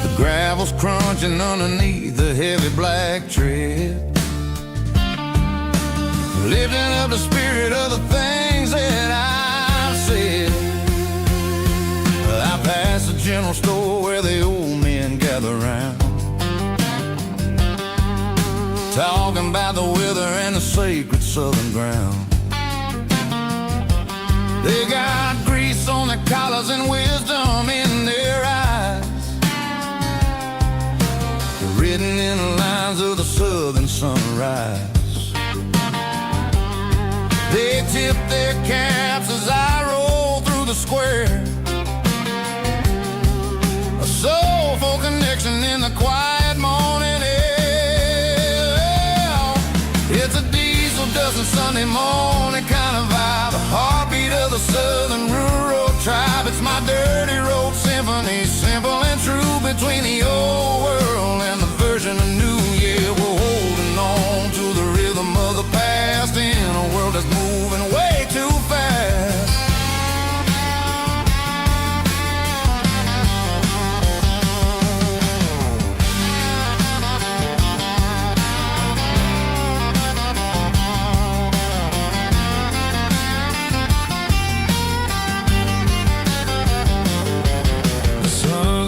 The gravel's crunching underneath the heavy black tread, lifting up the spirit of the things that I've said. I passed the general store where the old men gather round, talking about the weather and the sacred southern ground. They got grease on their collars and wisdom in their eyes, written in the lines of the southern sunrise. They tip their caps as I roll through the square, a soulful connection in the quiet morning air. It's a diesel dusting Sunday morning kind of vibe, the heartbeat of the southern rural tribe. It's my dirty road symphony, simple and true, between the old world and the version of new. Yeah, we're holding on to the rhythm of the past in a world that's moving way too fast.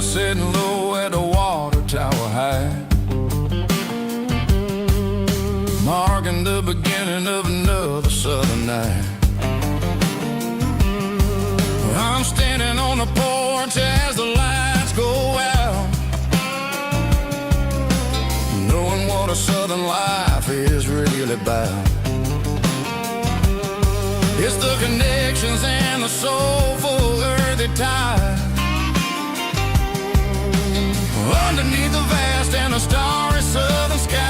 Sitting low at the water tower high, marking the beginning of another southern night. I'm standing on the porch as the lights go out, knowing what a southern life is really about. It's the connections and the soulful earthy tide, underneath the vast and the starry southern skies.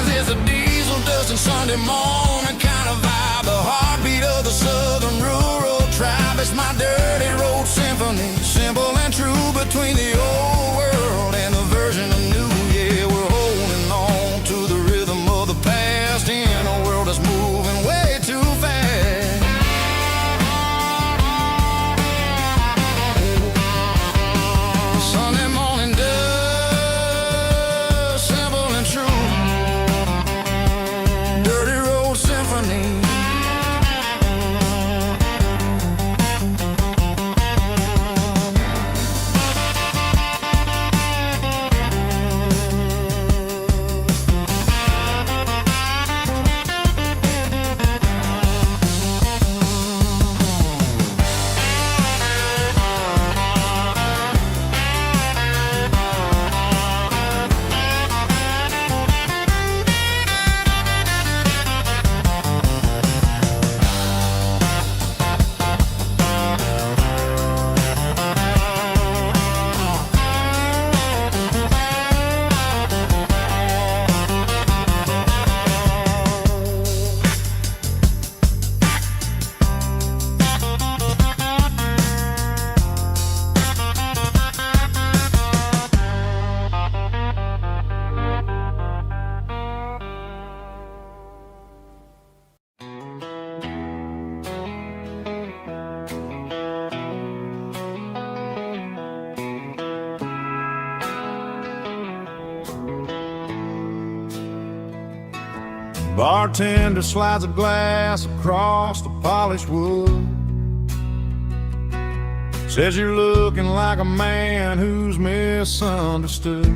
It's a diesel dusting Sunday morning kind of vibe, the heartbeat of the southern rural tribe. It's my dirty road symphony, simple and true, between the old world and the version of new. Yeah, we're holding on to the rhythm of the past in a world that's moving way too fast. Sunday morning dust, simple and true, dirty road symphony.
Bartender slides a glass across the polished wood, says you're looking like a man who's misunderstood.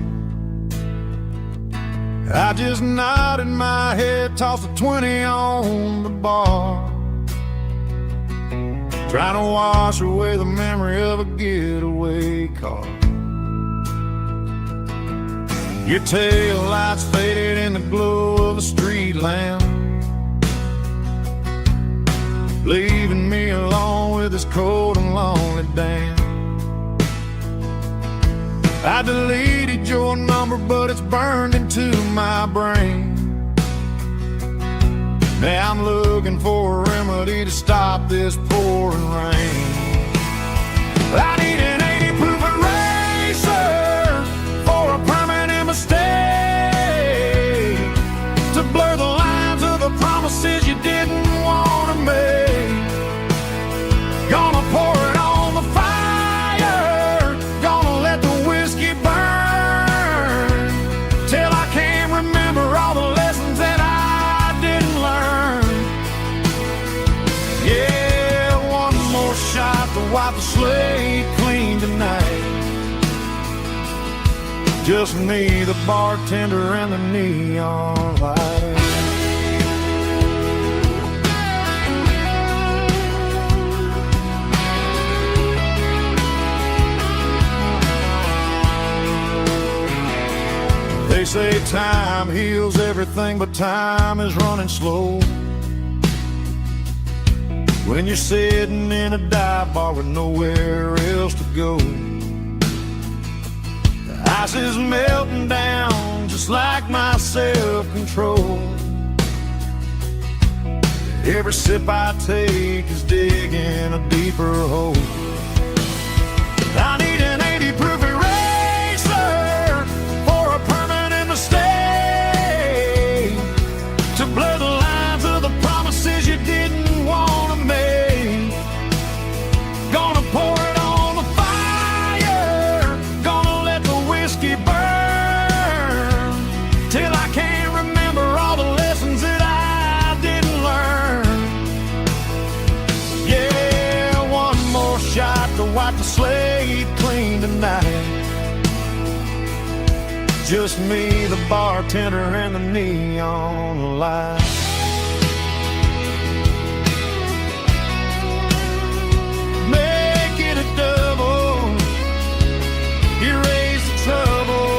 I just nodded my head, tossed a 20 on the bar, trying to wash away the memory of a getaway car. Your tail lights faded in the glow of a street lamp, leaving me alone with this cold and lonely damn. I deleted your number, but it's burned into my brain. Now I'm looking for a remedy to stop this pouring rain. I need an 80 proof eraser for a permanent mistake, to blur the lines of the promises you didn't want to make. Gonna pour it on the fire, gonna let the whiskey burn, till I can't remember all the lessons that I didn't learn. Yeah, one more shot to wipe the slate clean tonight. Just me, the bartender, and the neon light. They say time heals everything, but time is running slow when you're sitting in a dive bar with nowhere else to go. Ice is melting down just like my self-control. Every sip I take is digging a deeper hole. I need an 80 proof eraser for a permanent mistake, to blur the lines of the promises you didn't want to make. Gonna pour it on the fire, gonna let the whiskey burn, till I can't remember all the lessons that I didn't learn. Yeah, one more shot to wipe the slate clean tonight. Just me, the bartender, and the neon light. Make it a double, erase the trouble.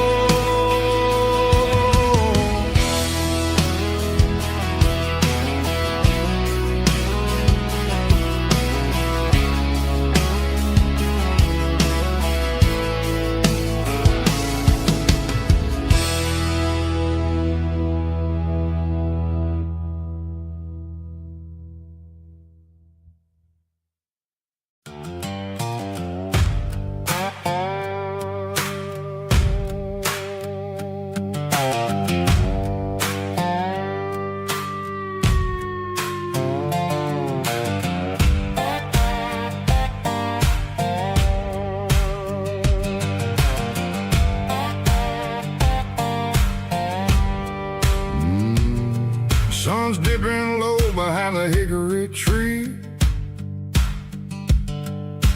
Sun's dipping low behind the hickory tree,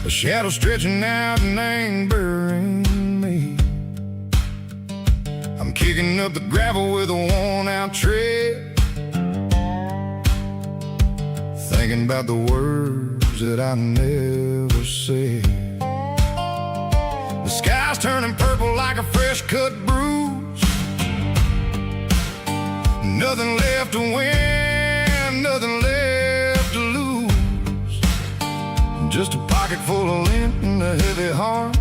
a shadow stretching out and angering me. I'm kicking up the gravel with a worn-out tread, thinking about the words that I never said. The sky's turning purple like a fresh-cut bruise. Nothing left to win, nothing left to lose. Just a pocket full of lint and a heavy heart,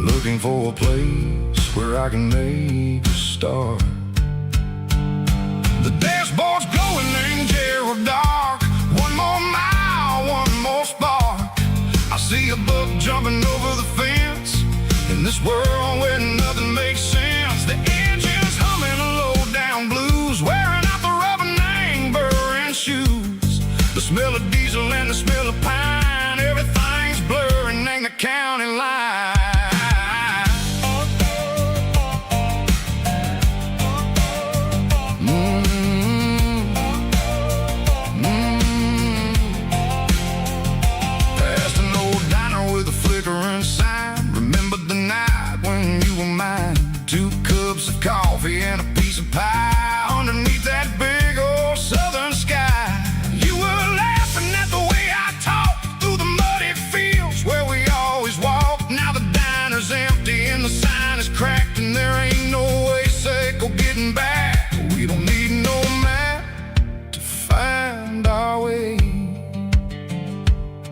looking for a place where I can make a start. The dashboard's glowing in Gerald dark. One more mile, one more spark. I see a buck jumping over the fence, in this world where nothing makes sense. The engine's humming a low-down blues, wearing out the rubber-nang burring shoes. The smell of diesel and the smell of pine, everything's blurring in the county line. Past an old diner with a flickering sign, remember the night when you were mine. 2 cups of coffee and a piece of pie underneath that big old southern sky. You were laughing at the way I talked through the muddy fields where we always walked. Now the diner's empty and the sign is cracked, and there ain't no way safe or getting back. We don't need no map to find our way.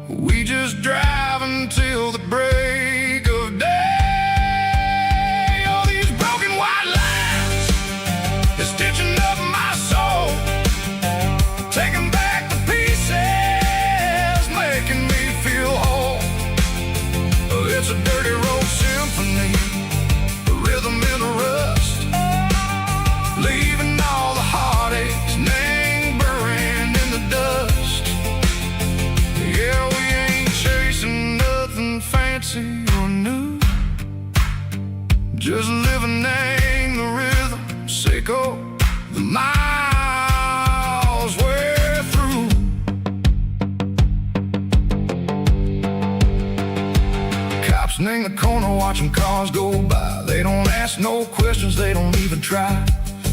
We just drive until the break of day. It's a dirty road symphony, a rhythm in the rust, leaving all the heartaches lingering in the dust. Yeah, we ain't chasing nothing fancy or new, just living in the rhythm, sicko, the miles we're through. In the corner watching cars go by, they don't ask no questions, they don't even try.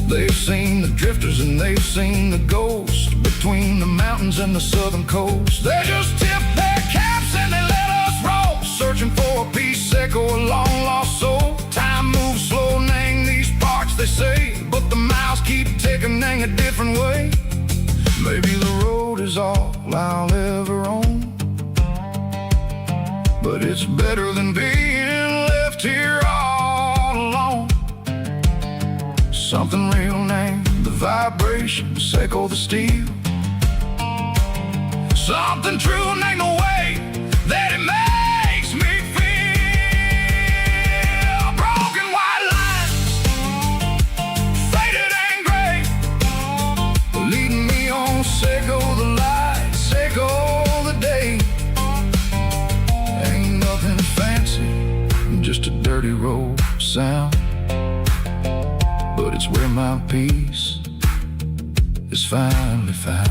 They've seen the drifters and they've seen the ghosts between the mountains and the southern coast. They just tip their caps and they let us roll, searching for a piece echo, a long lost soul. Time moves slow, nang these parts they say, but the miles keep ticking, nang a different way. Maybe the road is all I'll ever own,
but it's better than being left here all alone. Something real named the vibrations echo the steel. Something true named the way that it makes me feel. Broken white lines, faded and gray, leading me on. Say go the light, say go the day. Ain't nothing fancy, just a dirty road sound, but it's where my peace is finally found.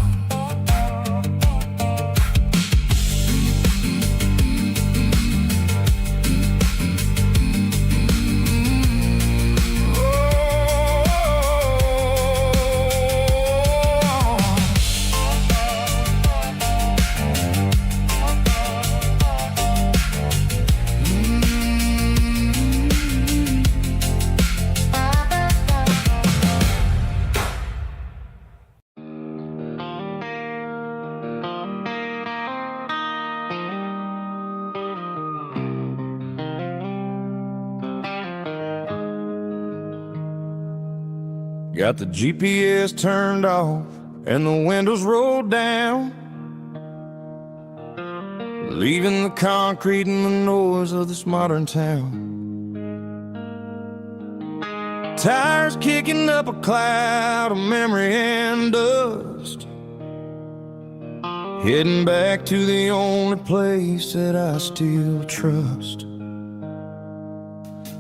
Got the GPS turned off and the windows rolled down, leaving the concrete and the noise of this modern town. Tires kicking up a cloud of memory and dust, heading back to the only place that I still trust.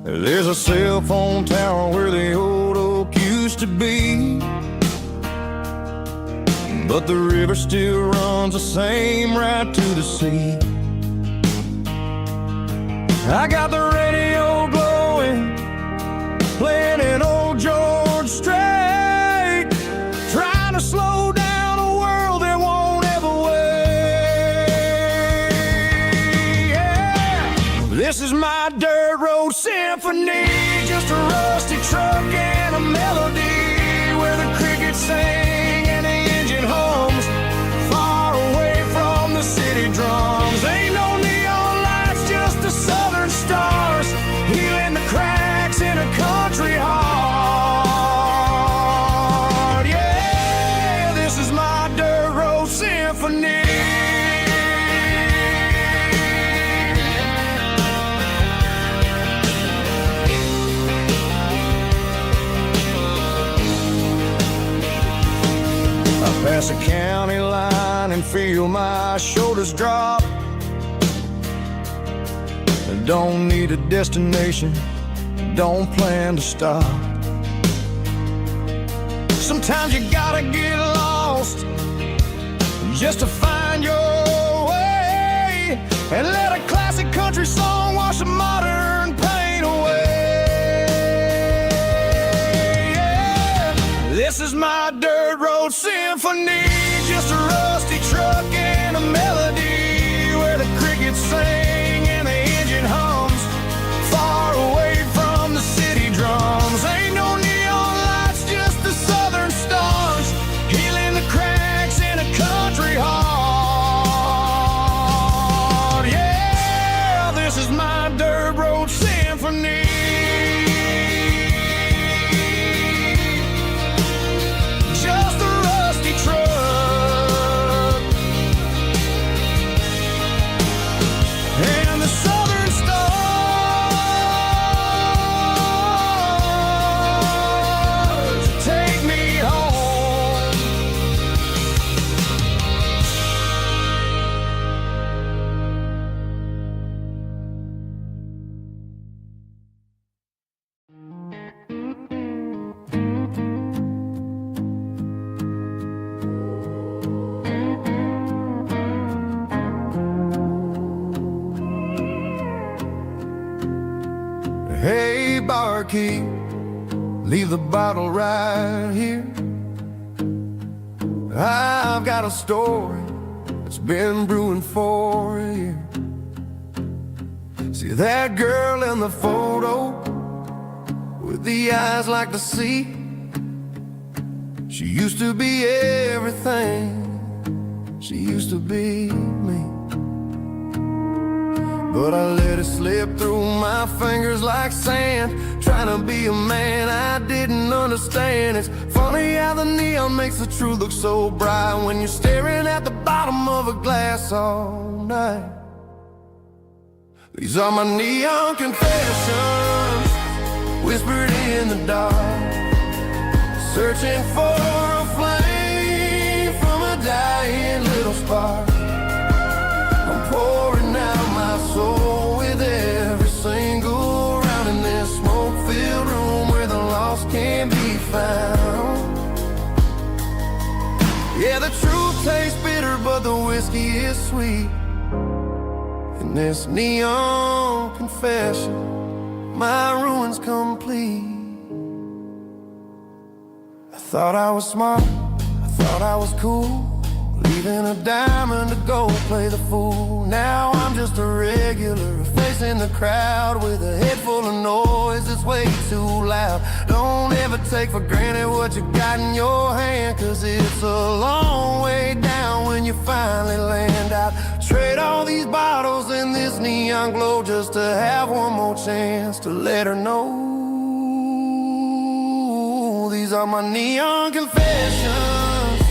There's a cell phone tower where the old oak used to be, but the river still runs the same right to the sea. I got the radio glowing, playing an old George Strait, trying to slow down a world that won't ever wait. Yeah. This is my dirt road symphony, just a rusty truck and a melody where the crickets sing and the engine hums, far away from the city drums. Ain't no neon lights, just the southern stars, healing the cracks in a country heart. Yeah, this is my dirt road symphony. Pass a county line and feel my shoulders drop. Don't need a destination, don't plan to stop. Sometimes you gotta get lost just to find your way, and let a classic country song wash the modern pain away. Yeah. This is my dirt road symphony, just a rusty truck and a melody where the crickets sing and the engine hums, far away from the city drums. Ain't no neon lights, just the southern stars, healing the cracks in a country heart. Yeah, this is my dirt road symphony. Hey, barkeep, leave the bottle right here. I've got a story that's been brewing for a year. See that girl in the photo with the eyes like the sea? She used to be everything, she used to be me. but I let it slip through my fingers like sand. Trying to be a man I didn't understand. It's funny how the neon makes the truth look so bright when you're staring at the bottom of a glass all night. These are my neon confessions, whispered in the dark, searching for a flame from a dying little spark. I'm pouring out my soul with every single round in this smoke-filled room where the lost can be found. Yeah, the truth tastes bitter, but the whiskey is sweet. In this neon confession, my ruin's complete. I thought I was smart, I thought I was cool, leaving a diamond to go play the fool. Now I'm just a regular, facing the crowd with a head full of noise that's way too loud. Don't ever take for granted what you got in your hand, cause it's a long way down when you finally land out. Trade all these bottles and this neon glow just to have one more chance to let her know. These are my neon confessions,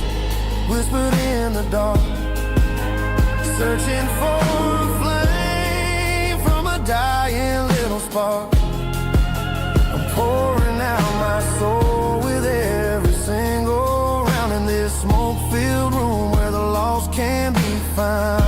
whispered in the dark, searching for a flame from a dying little spark. I'm pouring out my soul with every single round in this smoke-filled room where the lost can be found.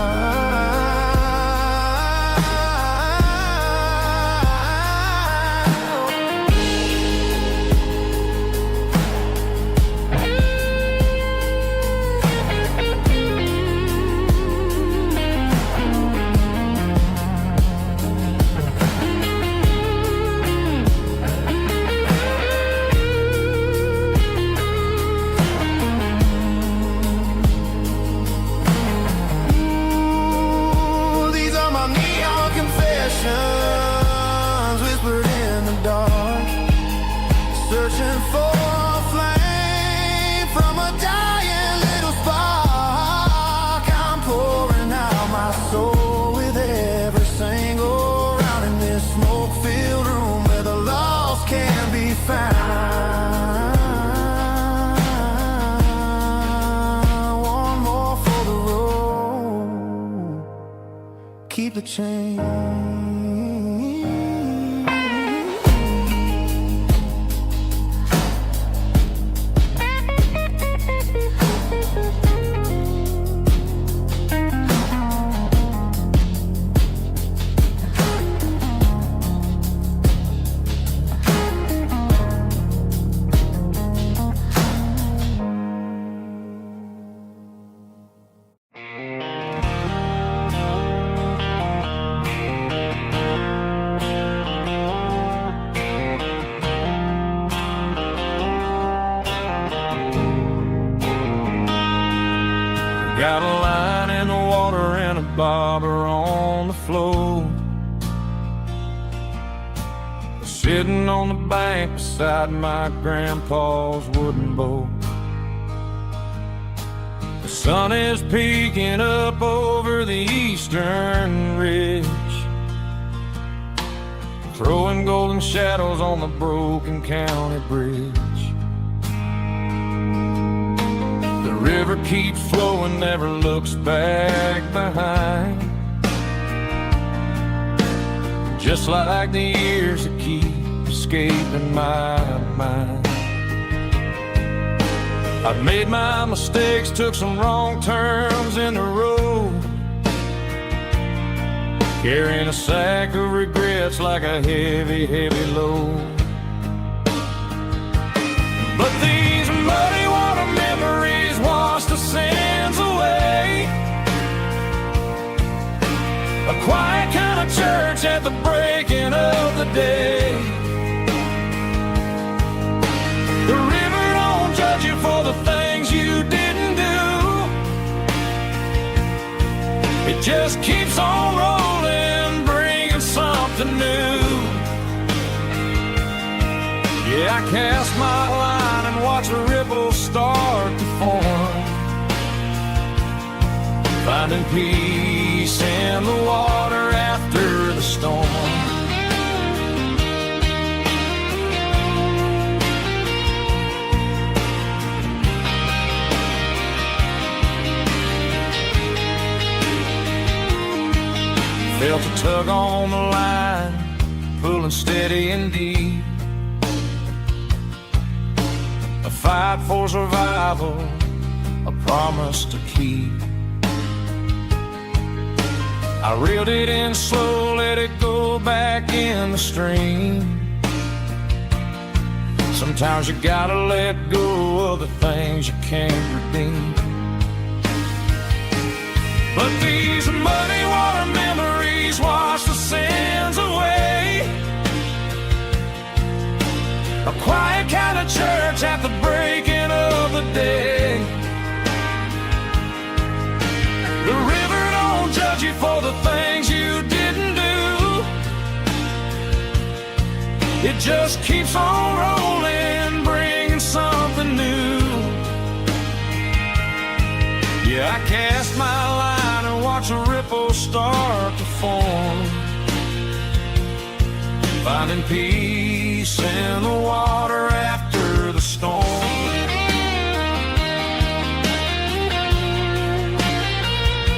Whispered in the dark, searching for a flame from a dying little spark. I'm pouring out my soul with every single round in this smoke-filled room where the lost can be found. One more for the road, keep the change.
Got a line in the water and a bobber on the floor, sitting on the bank beside my grandpa's wooden boat. The sun is peeking up over the eastern ridge, throwing golden shadows on the broken county bridge. The river keeps flowing, never looks back behind, just like the years that keep escaping my mind. I've made my mistakes, took some wrong turns in the road, carrying a sack of regrets like a heavy, heavy load. But these muddy water memories wash the sins away. A quiet kind of church at the breaking of the day. The river don't judge you for the things you didn't do. It just keeps on rolling, bringing something new. Yeah, I cast my line and watch the ripples start to form, finding peace in the water after
tug on the line, pulling steady and deep. A fight for survival, a promise to keep. I reeled it in slow, let it go back in the stream. Sometimes you gotta let go of the things you can't redeem. But these muddy water memories wash the sins away. A quiet kind of church at the breaking of the day. The river don't judge you for the things you didn't do. It just keeps on rolling, bringing something new. Yeah, I cast my line and watch a ripple start to form, finding peace in the water after the storm.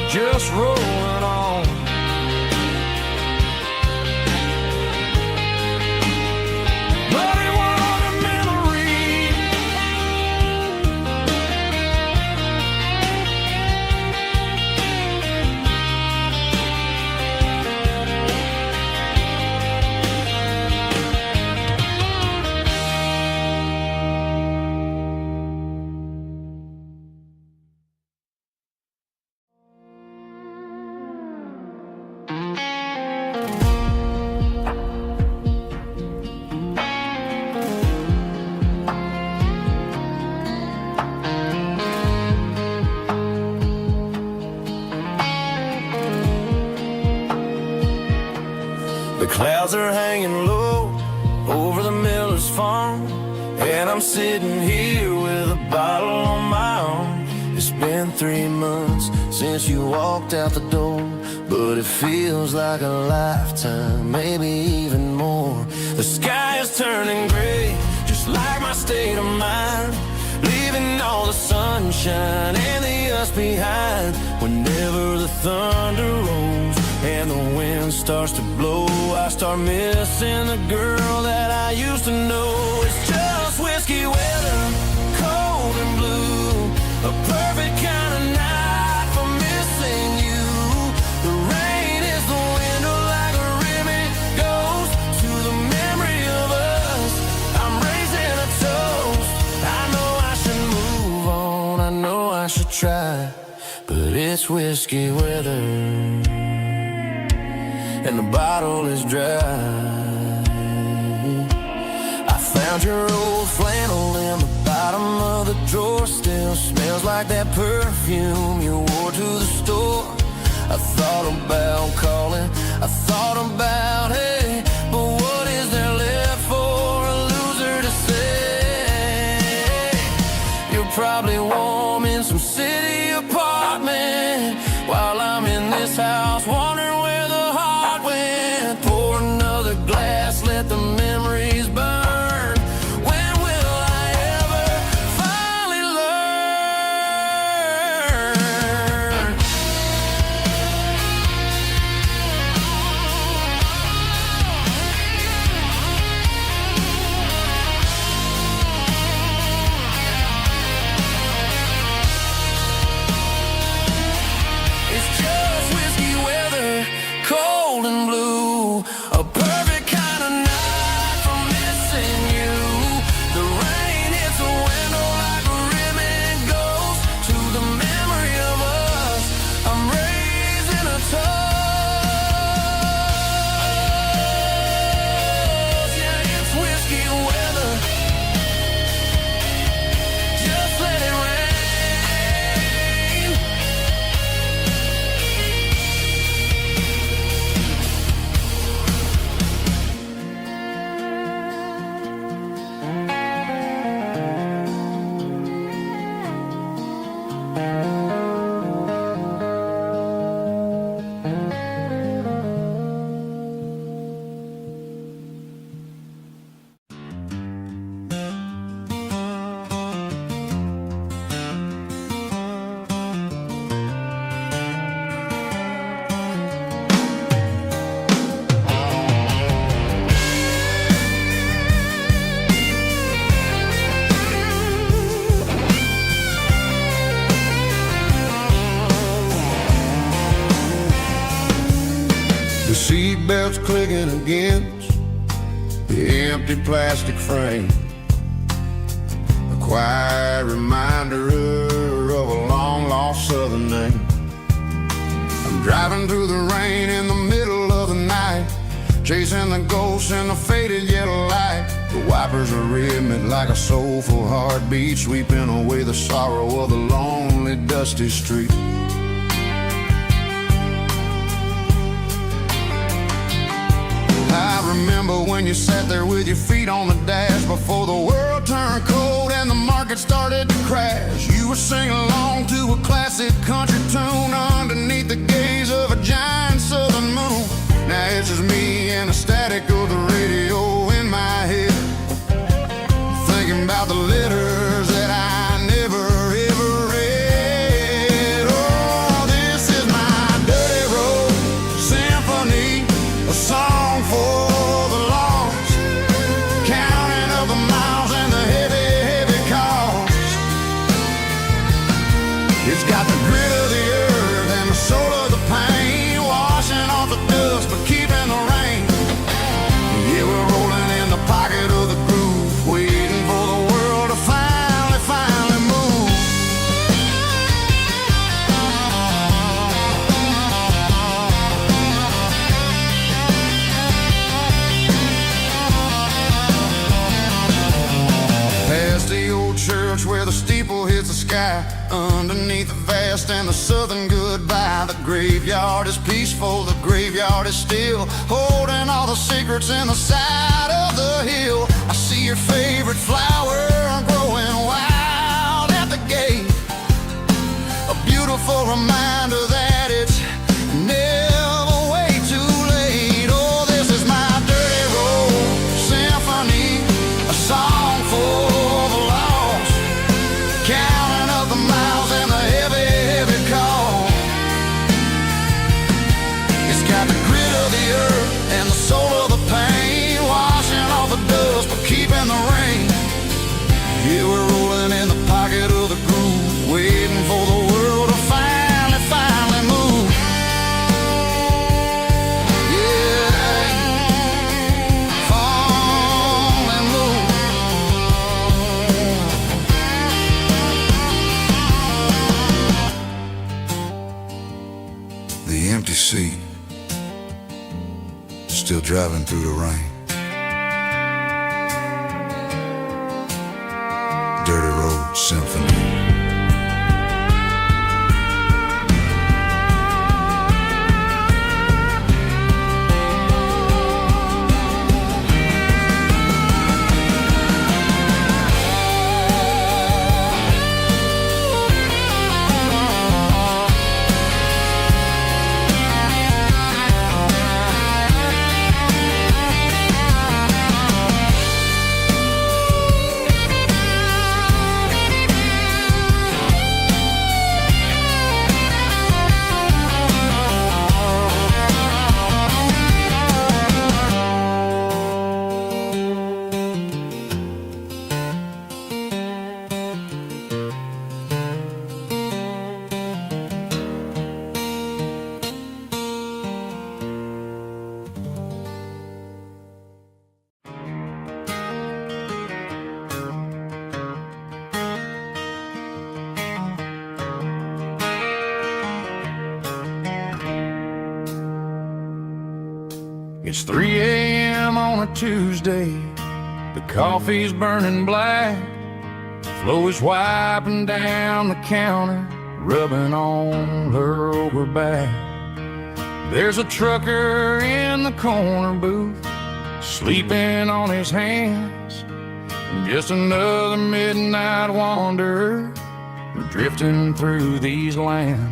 Just rolling on. Muddy water memory.
The clouds are hanging low over the miller's farm, and I'm sitting here with a bottle on my arm. It's been 3 months since you walked out the door, but it feels like a lifetime, maybe even more. The sky is turning gray, just like my state of mind, leaving all the sunshine and the us behind. Whenever the thunder rolls and the wind starts to blow, I start missing the girl that I used to know. It's just whiskey weather, cold and blue, a perfect kind of night for missing you. The rain is the window like a ribbon goes to the memory of us. I'm raising a toast. I know I should move on, I know I should try, but it's whiskey weather and the bottle is dry. I found your old flannel in the bottom of the drawer, still smells like that perfume you wore to the store. I thought about calling, I thought about, hey, but what is there left for a loser to say? You're probably warm in some city apartment while I'm in this house wondering where the heart went. Pour another glass, let the memories burn. When will I ever finally learn? It's just whiskey weather,
footsteps clicking against the empty plastic frame. A quiet reminder of a long-lost southern name. I'm driving through the rain in the middle of the night, chasing the ghosts in the faded yellow light. The wipers are rhythmic like a soulful heartbeat, sweeping away the sorrow of the lonely, dusty street. I remember when you sat there with your feet on the dash before the world turned cold and the market started to crash. You were singing along to a classic country tune underneath the gaze of a giant southern moon. Now it's just me and the static of the radio in my head, thinking about the letters that I never ever read. Oh, this is my dirty road symphony, a song for the lost, counting up the miles and the heavy, heavy cost. It's got the grit of the earth and the soul of the pain, washing off the dust but keeping the rain. Yeah, we're rolling in the pocket of the groove, waiting for the world to finally move. Past the old church where the steeple hits the sky, underneath the vast and the southern goodbye. The graveyard is peaceful, the graveyard is still, holding all the secrets in the side of the hill. I see your favorite flower growing wild at the gate, a beautiful reminder that it's never way too late. Oh, this is my dirty road symphony, a song for the lost, counting up the miles and the heavy, heavy call. It's got the grit of the earth and the soul of the pain, washing off the dust but keeping the rain. Yeah, we're rolling in the pocket of the groove, waiting for the world to finally move. Yeah, finally move. The empty seat, still driving through the rain. Dirty road symphony. It's 3 a.m. on a Tuesday, the coffee's burning black, Flo is wiping down the counter, rubbing on her over back. There's a trucker in the corner booth, sleeping on his hands, just another midnight wanderer drifting through these lands.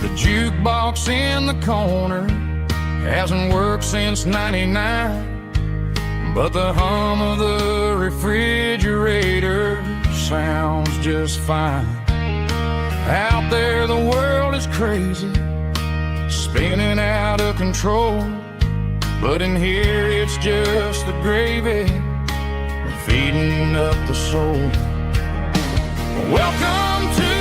The jukebox in the corner hasn't worked since '99, but the hum of the refrigerator sounds just fine. Out there the world is crazy, spinning out of control, but in here it's just the gravy feeding up the soul. Welcome to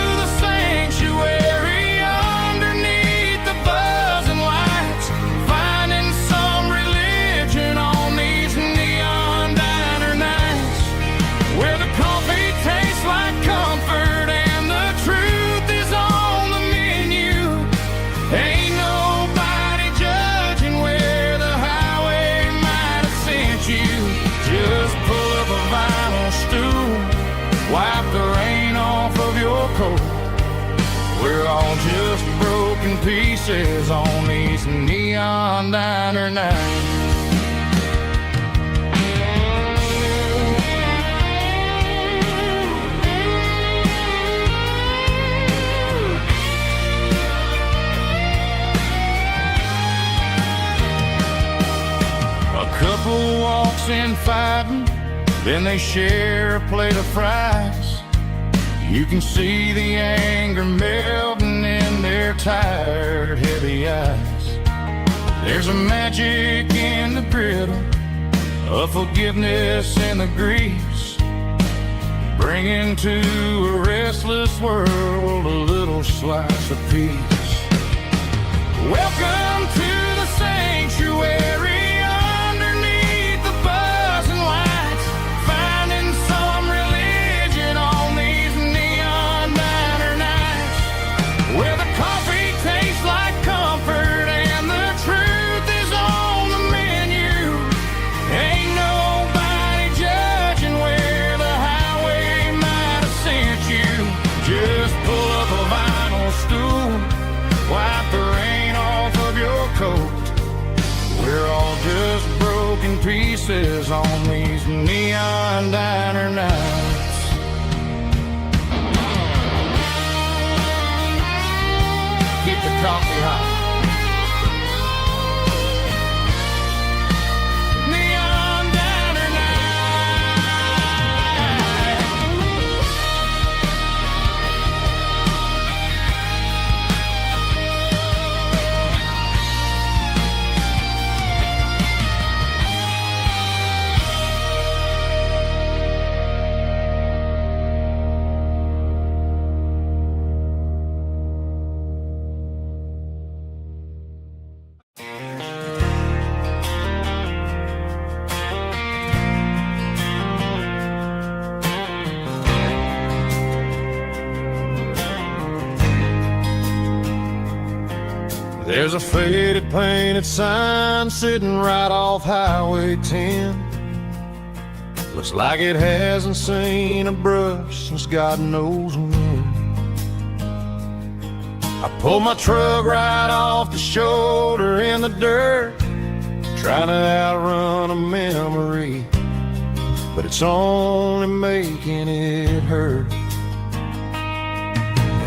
pieces on these neon diner nights. Couple walks in fighting, then they share a plate of fries. You can see the anger melting in their tired, heavy eyes. There's a magic in the brittle, a forgiveness in the grease, bringing to a restless world a little slice of peace. Welcome to the sanctuary. Pieces on these neon diner nights. Keep the coffee hot. Neon diner There's a faded painted sign sitting right off Highway 10. Looks like it hasn't seen a brush since God knows when. I pulled my truck right off the shoulder in the dirt, trying to outrun a memory, but it's only making it hurt.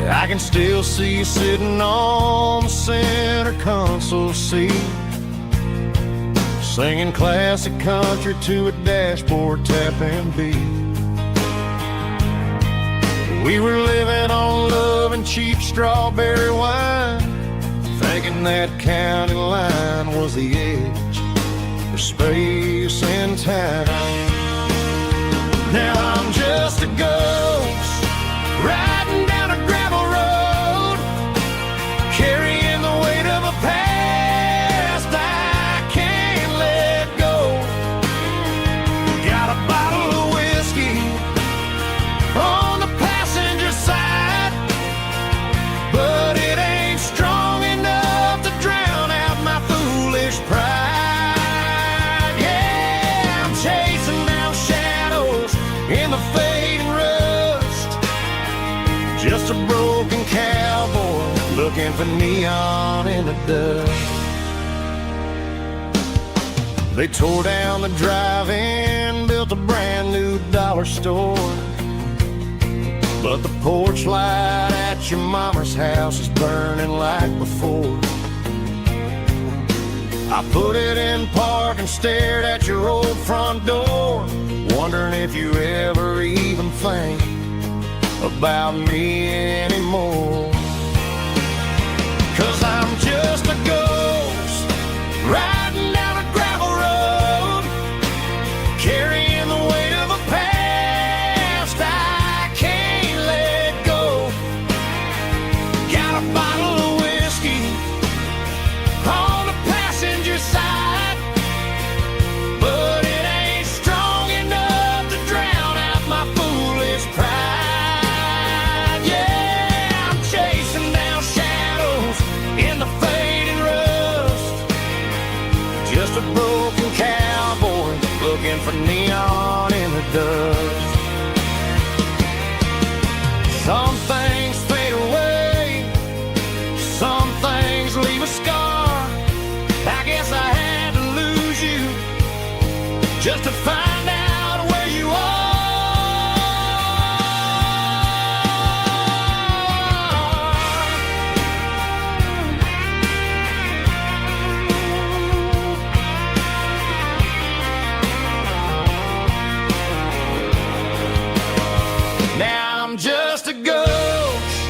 I can still see you sitting on the center console seat, singing classic country to a dashboard tapping beat. We were living on love and cheap strawberry wine, thinking that county line was the edge of space and time. Now I'm just a ghost riding down a gravel road, carrying the weight of a past I can't let go. Got a bottle of whiskey on the passenger side, but it ain't strong enough to drown out my foolish pride. Yeah, I'm chasing down shadows in the fading rust, just a broken cowboy looking for neon in the dust. They tore down the drive-in, built a brand new dollar store, but the porch light at your mama's house is burning like before. I put it in park and stared at your old front door, wondering if you ever even think about me anymore. 'Cause I'm just a ghost riding down a gravel road, carrying the weight of a past I can't let go. Got a bottle of whiskey on the passenger side, but it ain't strong enough to drown out my foolish pride. Yeah, I'm chasing down shadows in the fading rust, just a broken cowboy looking for neon in the dust. Some things fade away, some things leave just to find out where you are. Now I'm just a ghost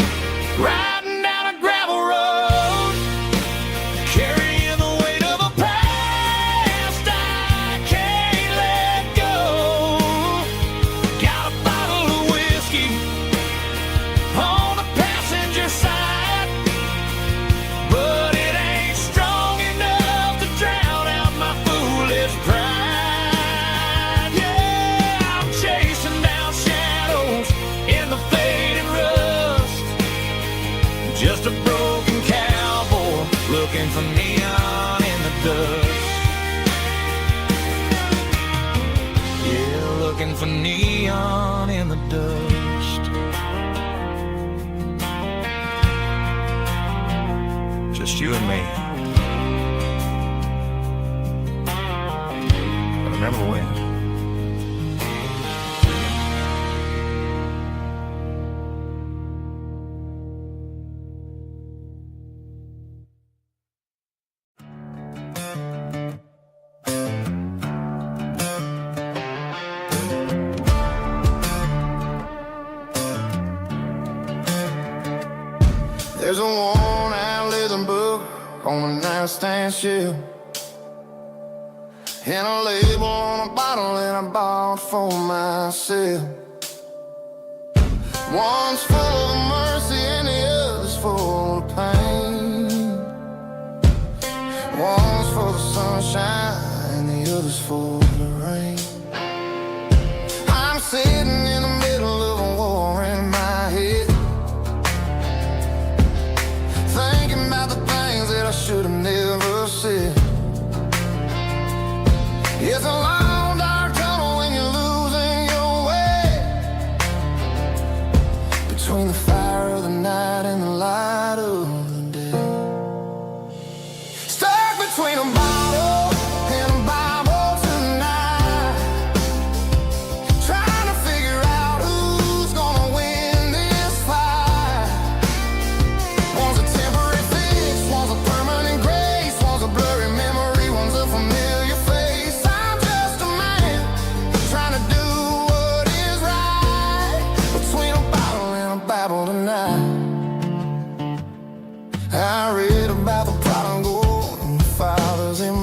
riding down a gravel road, carrying the weight of a past I can't let go. Got a bottle of whiskey on the passenger side, but it ain't strong enough to drown out my foolish pride. Yeah, I'm chasing down shadows in the fading rust, just a broken cowboy looking for neon in the dust. Yeah, looking for neon in the dust. Just you and me. But remember when?
There's a worn-out leather book on a nightstand shelf, and a label on a bottle that I bought for myself. One's full of mercy and the other's full of pain. One's full of sunshine and the other's full of rain. I'm sitting in the middle of a war in my head, thinking about the things that I should have never said. It's a long dark tunnel when you're losing your way, between the fire of the night and the light of the day. Stuck between a bottle and a Bible tonight, trying to figure out who's gonna win this fight. One's a temporary fix, one's a permanent grace, one's a blurry memory, one's a familiar face. I'm just a man trying to do what is right, between a bottle and a Bible tonight. I read about the prodigal and the fathers in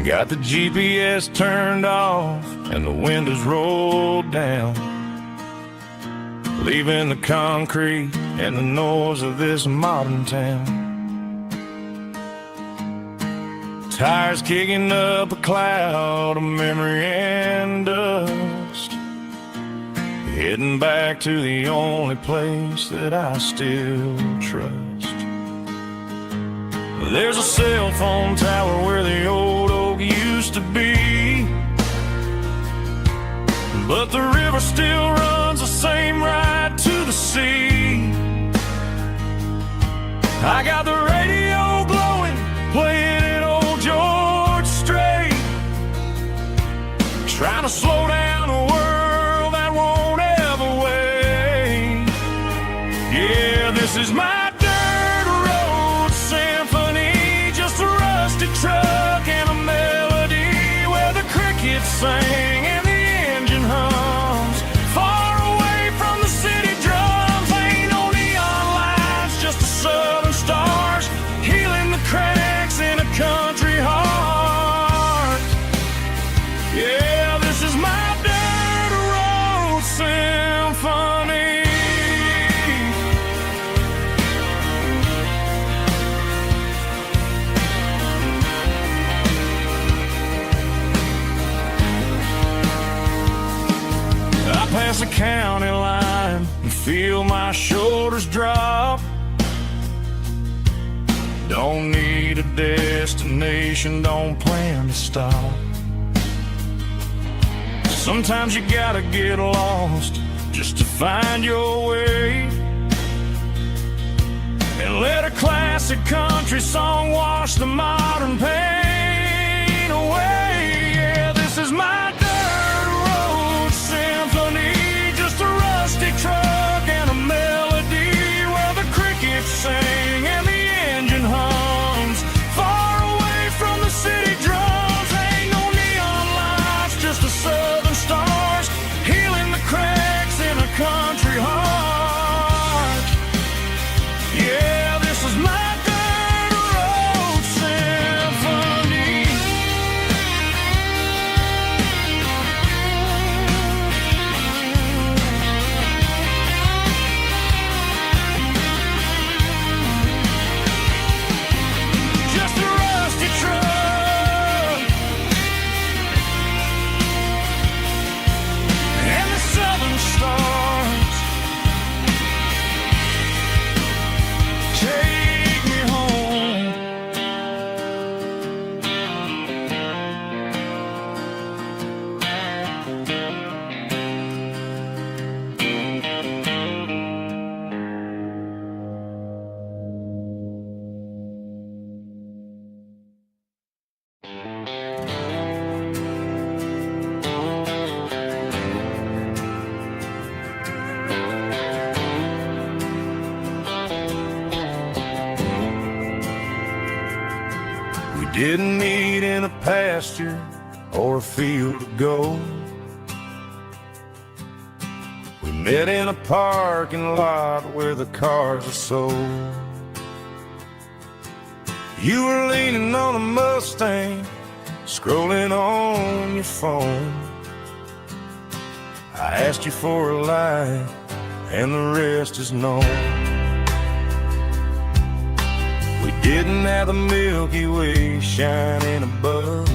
Got the GPS turned off and the windows rolled down, leaving the concrete and the noise of this modern town. Tires kicking up a cloud of memory and dust, heading back to the only place that I still trust. There's a cell phone tower where the old oak used to be, but the river still runs the same right to the sea. I got the radio glowing, playing an old George Strait, trying to slow down a world that won't ever wait. Yeah, this is my dirt road symphony, just a rusty truck and a melody where the crickets sing and the engine hums. Far away from the city drums, ain't no neon lights, just the southern stars healing the cracks in a country heart. Yeah, this is my dirt road symphony. I pass the county line and feel my shoulders drop. Don't need a destination, don't plan to stop. Sometimes you gotta get lost just to find your way, and let a classic country song wash the modern pain away. Yeah, this is my dirt road symphony, just a rusty truck and a melody where the crickets sing and the engine hums. Far away from the city drums, ain't no neon lights, just the southern stars healing the cracks in a country heart. Yeah, this is my dirt road symphony. Just a rusty truck and the southern stars take me home. We didn't meet in a pasture or a field of gold. We met in a parking lot where the cars are sold. You were leaning on a Mustang, scrolling on your phone. I asked you for a light, and the rest is known. We didn't have the Milky Way shining above,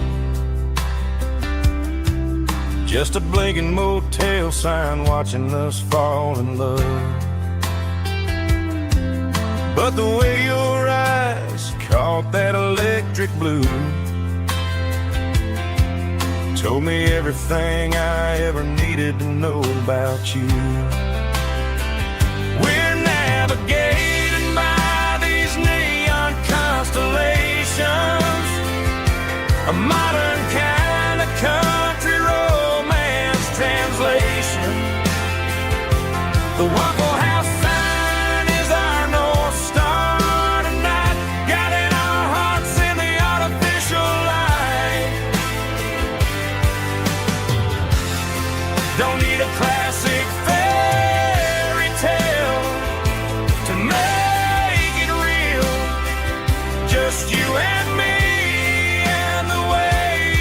just a blinking motel sign watching us fall in love. But the way your eyes caught that electric blue told me everything I ever needed to know about you. We're navigating by these neon constellations, a modern kind of country romance translation. The Waffle House sign is our North Star tonight, guiding our hearts in the artificial light. Don't need a classic fairy tale to make it real, just you and me and the way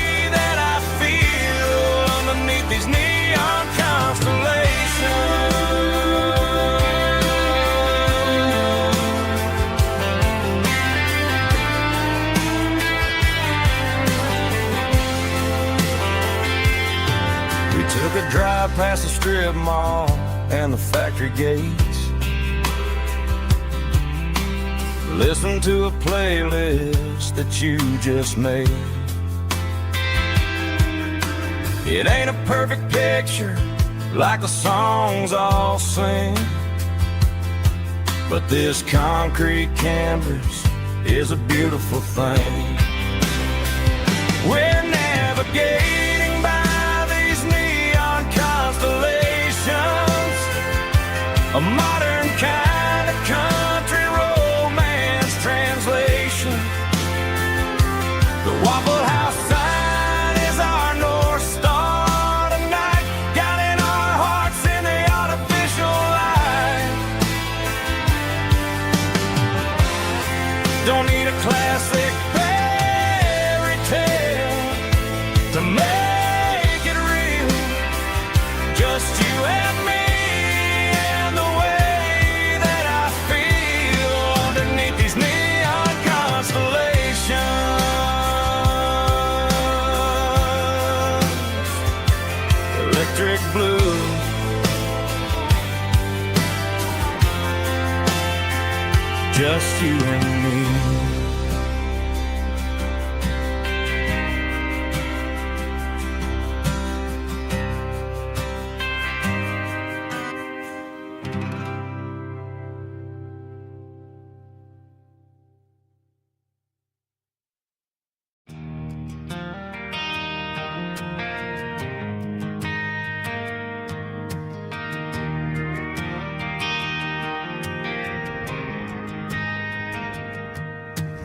Took a drive past the strip mall and the factory gates. Listen to a playlist that you just made. It ain't a perfect picture like the songs all sing, but this concrete canvas is a beautiful thing. We're navigating by these neon constellations, a modern kind of country romance translation. The Waffle House sign is our North Star tonight, guiding our hearts in the artificial light. Don't need a classic fairy tale to make it real, just you and me and the way that I feel underneath these neon constellations. Electric blue, just you and me.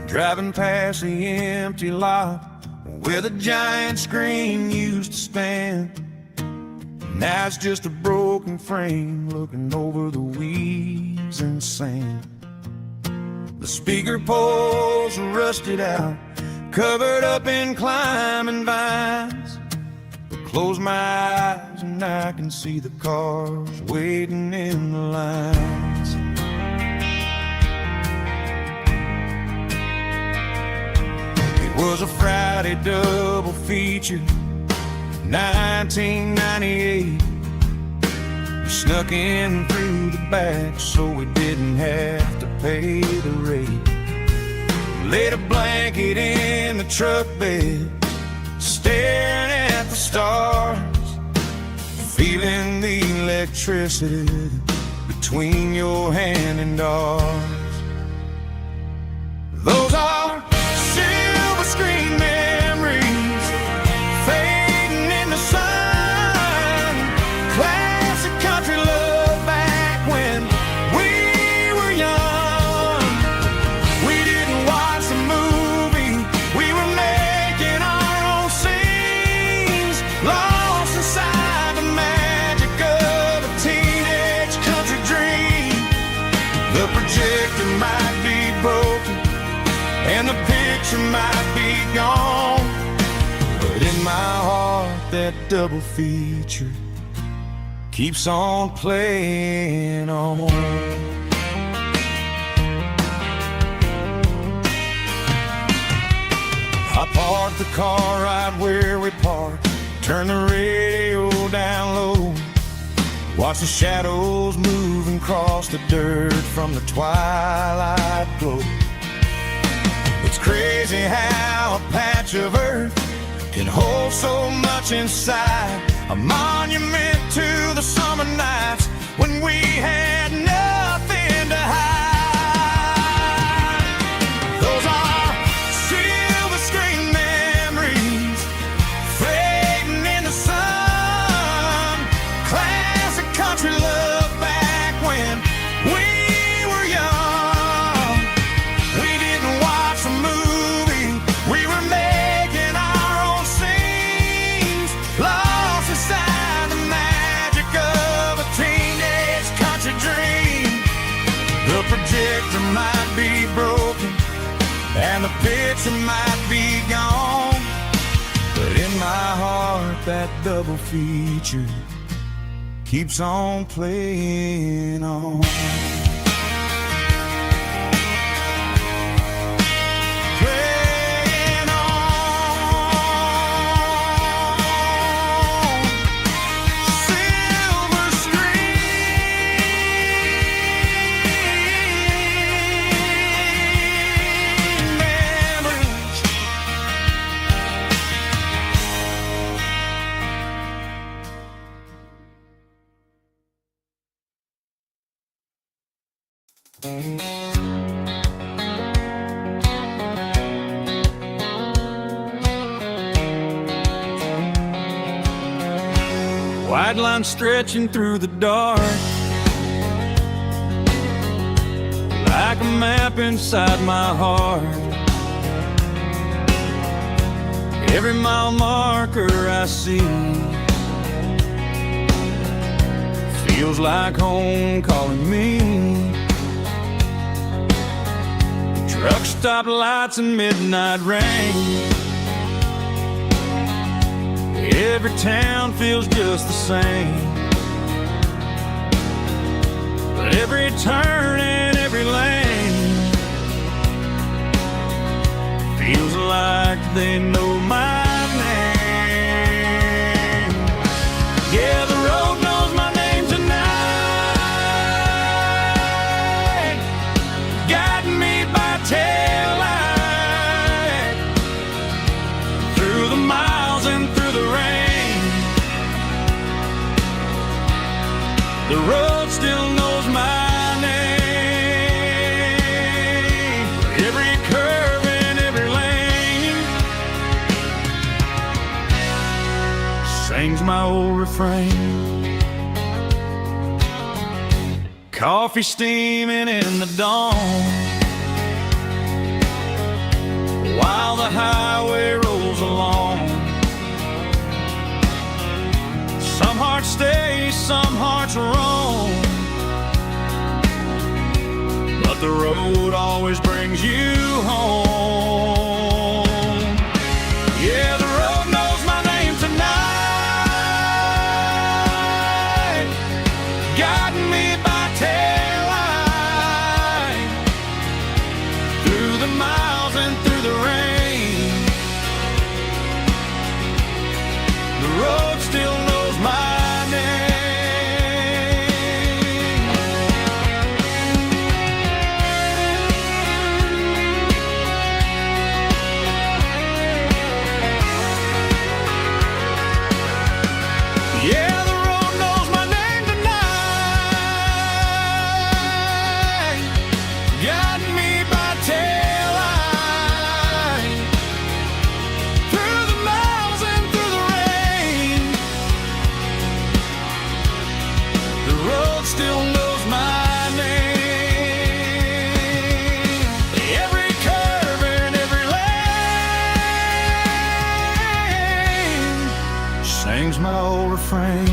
Driving past the empty lot where the giant screen used to stand. Now it's just a broken frame looking over the weeds and sand. The speaker poles are rusted out, covered up in climbing vines. But close my eyes and I can see the cars waiting in the lines. Was a Friday double feature, 1998. We snuck in through the back so we didn't have to pay the rate. Laid a blanket in the truck bed, staring at the stars, feeling the electricity between your hand and ours. Those are screen memories fading in the sun. Classic country love back when we were young. We didn't watch the movie, we were making our own scenes, lost inside the magic of a teenage country dream. The projector might be broken and the picture might be gone, but in my heart that double feature keeps on playing on. I parked the car right where we parked, turned the radio down low, watch the shadows moving across the dirt from the twilight glow. It's crazy how a patch of earth can hold so much inside, a monument to the summer nights when we had nothing to hide. Those are silver screen memories fading in the sun. Classic country love back when we were young. We didn't watch the movie, we were making our own scenes, lost inside the magic of a teenage country dream. The projector might be broken and the picture might be gone, but in my heart that double feature keeps on playing on. Playing on.
White line stretching through the dark, like a map inside my heart. Every mile marker I see feels like home calling me. Truck stop lights and midnight rain, every town feels just the same. But every turn and every lane feels like they know my name. Yeah, the road knows my name tonight, guiding me by taillight through the miles and through the rain. The road still knows my name. Every curve and every lane sings my old refrain. Coffee steaming in the dawn, while the highway rolls along. Some hearts stay, some hearts roam, but the road always brings you home. Yeah, the road knows my name tonight, guiding me by taillight through the miles and through the rain. The road still knows my name. Yeah, the road knows my name tonight, guiding me by taillight through the miles and through the rain. The road still knows my name. Every curve and every lane sings my old refrain.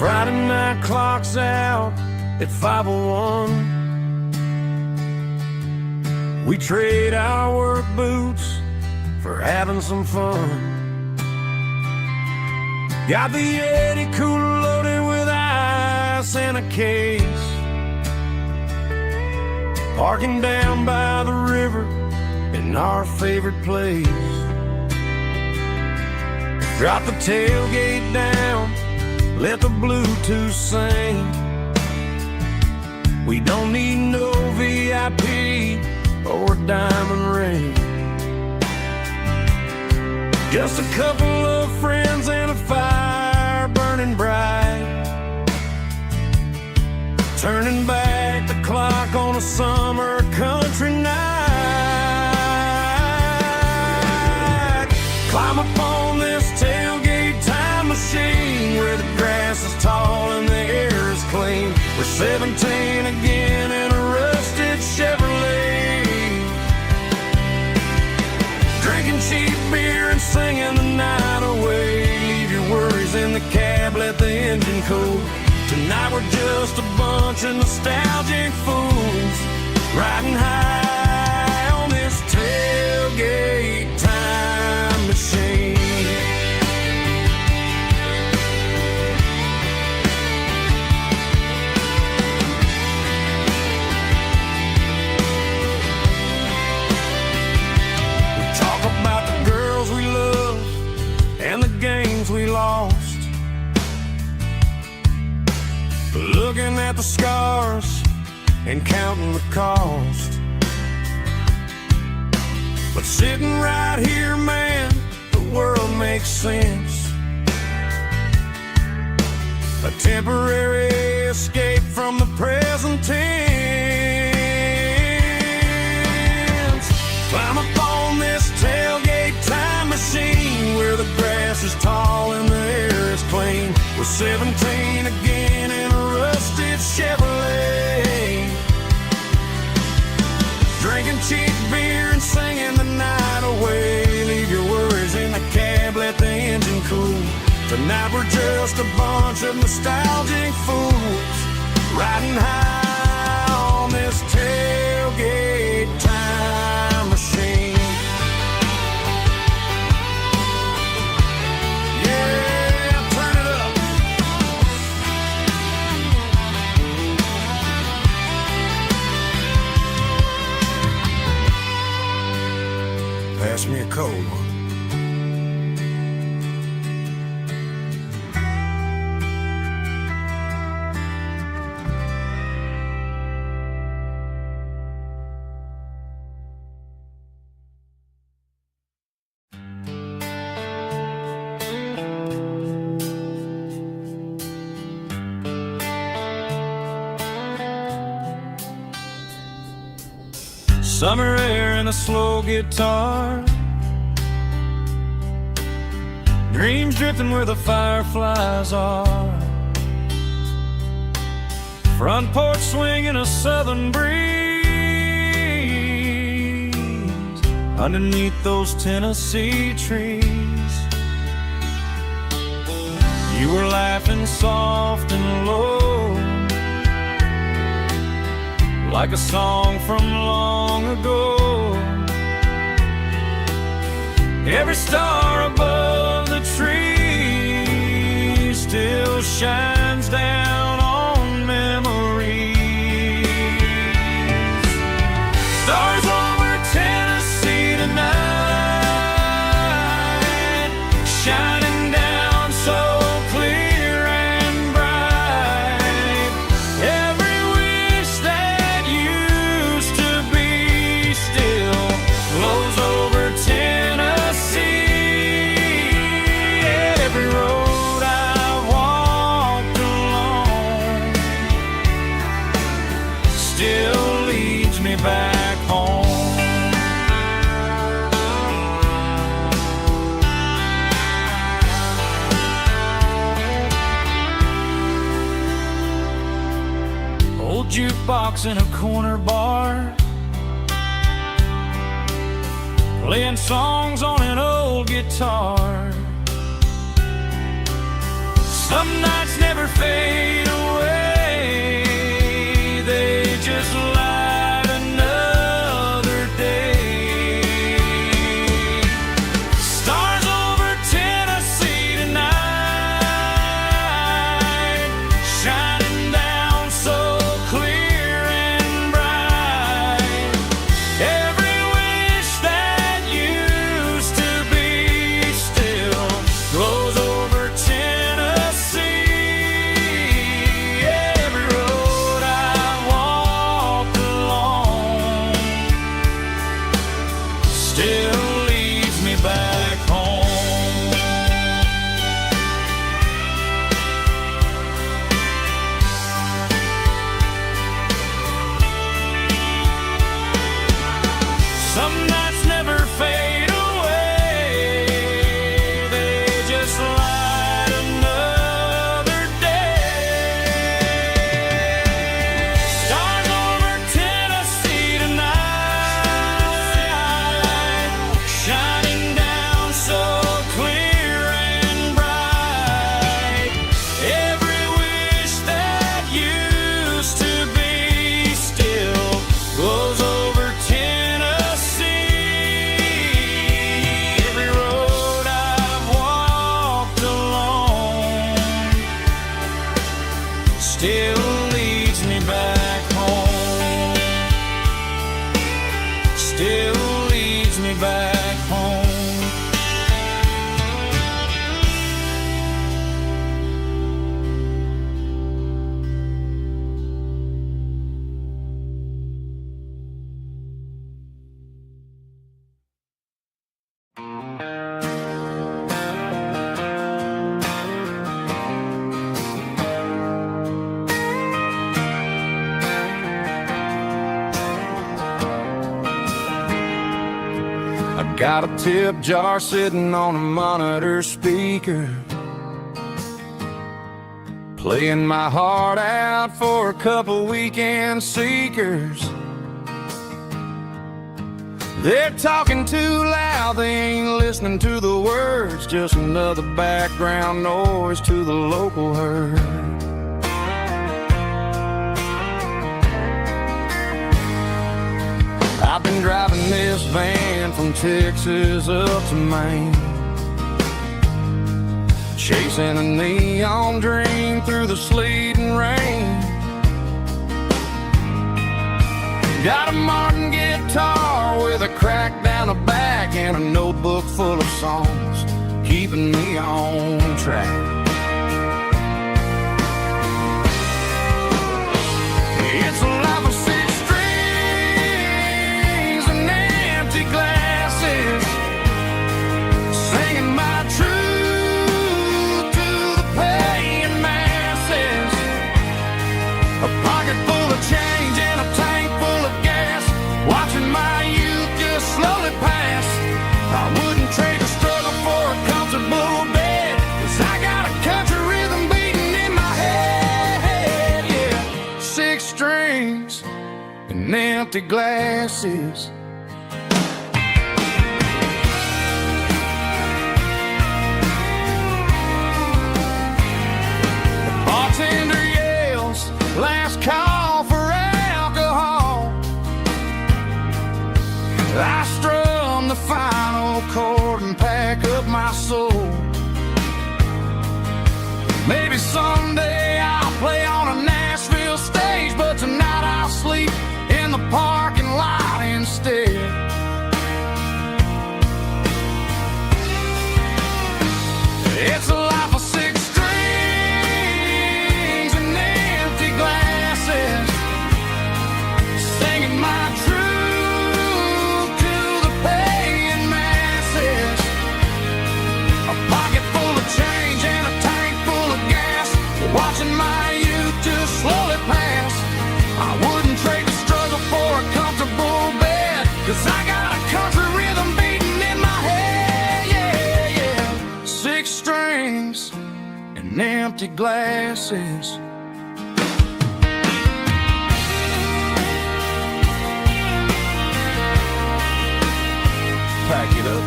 Friday night clock's out at 5:01. We trade our work boots for having some fun. Got the Yeti cooler loaded with ice and a case, parking down by the river in our favorite place. Drop the tailgate down, let the Bluetooth sing. We don't need no VIP or a diamond ring, just a couple of friends and a fire burning bright, turning back the clock on a summer country night. Climb upon this tailgate time machine where the grass is tall and the air is clean. We're 17 again in a rusted Chevrolet, singing the night away. Leave your worries in the cab, let the engine cool. Tonight we're just a bunch of nostalgic fools riding high on this tailgate time machine. We talk about the girls we love and the games we lost, looking at the scars and counting the cost. But sitting right here, man, the world makes sense. A temporary escape from the present tense. Climb up on this tailgate time machine where the grass is tall and the air is clean. We're 17 again in a rusted Chevrolet, drinking cheap beer and singing the night away. Leave your worries in the cab, let the engine cool. Tonight we're just a bunch of nostalgic fools riding high on this tailgate time machine. Yeah, turn it up. Pass me a cold one. Summer air and a slow guitar, dreams drifting where the fireflies are. Front porch swinging a southern breeze underneath those Tennessee trees. You were laughing soft and low, like a song from long ago. Every star above the tree still shines down on memories. Stars over Tennessee tonight, shining down so clear and bright. Every wish that used to be still flows over Tennessee. Every road I've walked along still leads me back home. Old jukebox in a corner bar, playing songs on an old guitar. Some nights never fade away, they just light another day. Stars over Tennessee tonight, shining down so clear and bright. Every wish that used to be still glows over Tennessee.
still leads me back home. Still leads me back home.
Got a tip jar sitting on a monitor speaker, playing my heart out for a couple weekend seekers. They're talking too loud, they ain't listening to the words, just another background noise to the local herd. I've been driving this van from Texas up to Maine, chasing a neon dream through the sleet and rain. Got a Martin guitar with a crack down the back and a notebook full of songs, keeping me on track. It's a life of six strings and empty glasses, singing my truth to the paying masses. A pocket full of change and a tank full of gas, watching my youth just slowly pass. I wouldn't trade the struggle for a comfortable bed, 'cause I got a country rhythm beating in my head, yeah. Six strings and empty glasses. The bartender yells, last call for alcohol. I strum the final chord and pack up my soul. Maybe someday I'll play on a Nashville stage, but tonight I'll sleep in the parking lot instead. It's a life of six strings and empty glasses, singing my truth to the paying masses. A pocket full of change and a tank full of gas, watching my youth just slowly pass. I wouldn't trade the struggle for a comfortable bed, 'cause I got a country rhythm beating in my head, yeah, yeah. Six strings and empty glasses. Pack it up.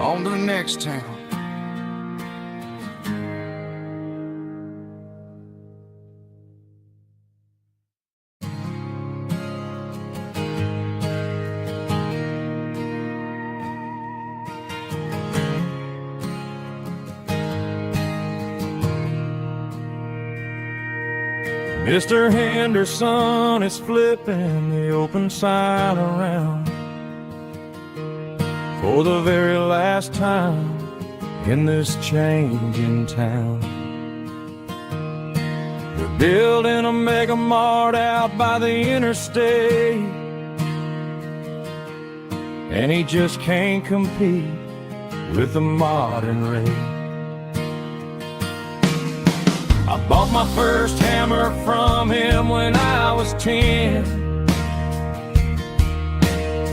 On to the next town. Mr. Henderson is flipping the open sign around for the very last time in this changing town. They're building a mega mart out by the interstate, and he just can't compete with the modern rate. I bought my first hammer from him when I was 10.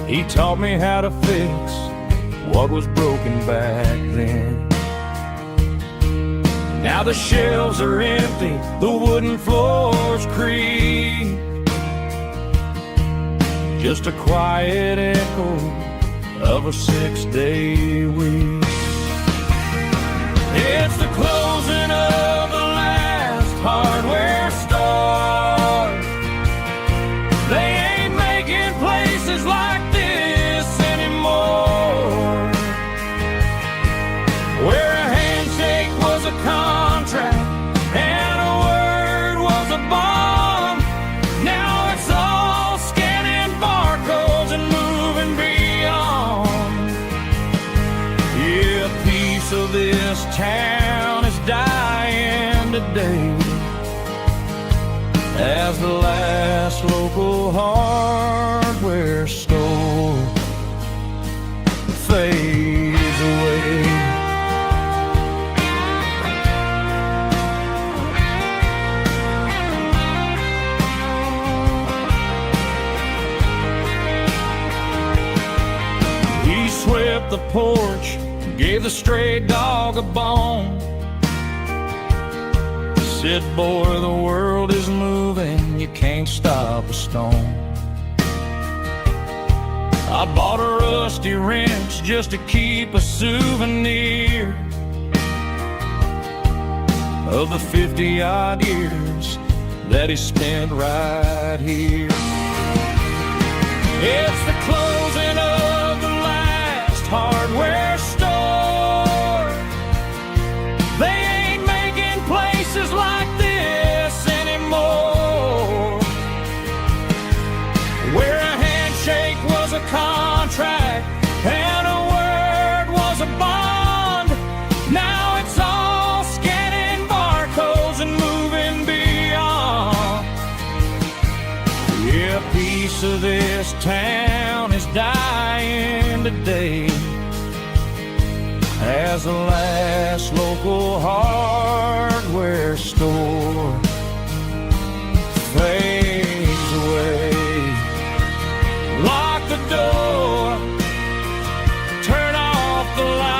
He taught me how to fix what was broken back then. Now the shelves are empty, the wooden floors creak, just a quiet echo of a 6-day week. It's the closing of the last hardware store. They ain't making places like this anymore. as the last local hardware store fades away. He swept the porch, gave the stray dog a bone. Said, boy, the world is moving, you can't stop a stone. I bought a rusty wrench just to keep a souvenir of the 50-odd years that he spent right here. It's the closing of the last hardware store. They ain't making places like this anymore, where a handshake was a contract and a word was a bond. Now it's all scanning barcodes and moving beyond. Yeah, a piece of this town is dying today as the last local hardware store fades away. Lock the door, turn off the light.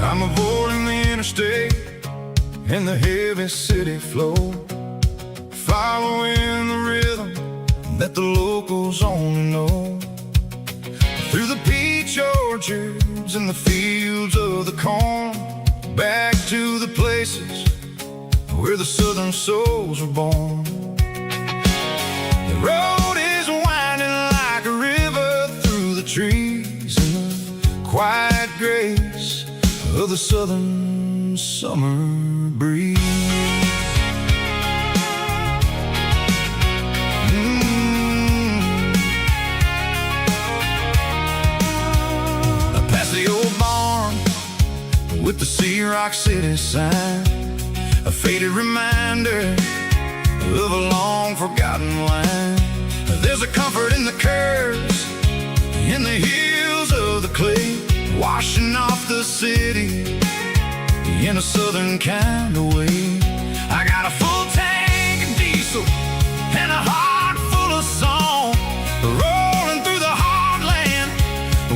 I'm avoiding the interstate and the heavy city flow, following the rhythm that the locals only know. Through the peach orchards and the fields of the corn, back to the places where the southern souls were born. The road is winding like a river through the trees in the quiet grace of the southern summer breeze. Past the old barn with the Sea Rock City sign, a faded reminder of a long forgotten line. There's a comfort in the curves, in the hills of the clay, washing off the city in a southern kind of way. I got a full tank of diesel and a heart full of song, rolling through the heartland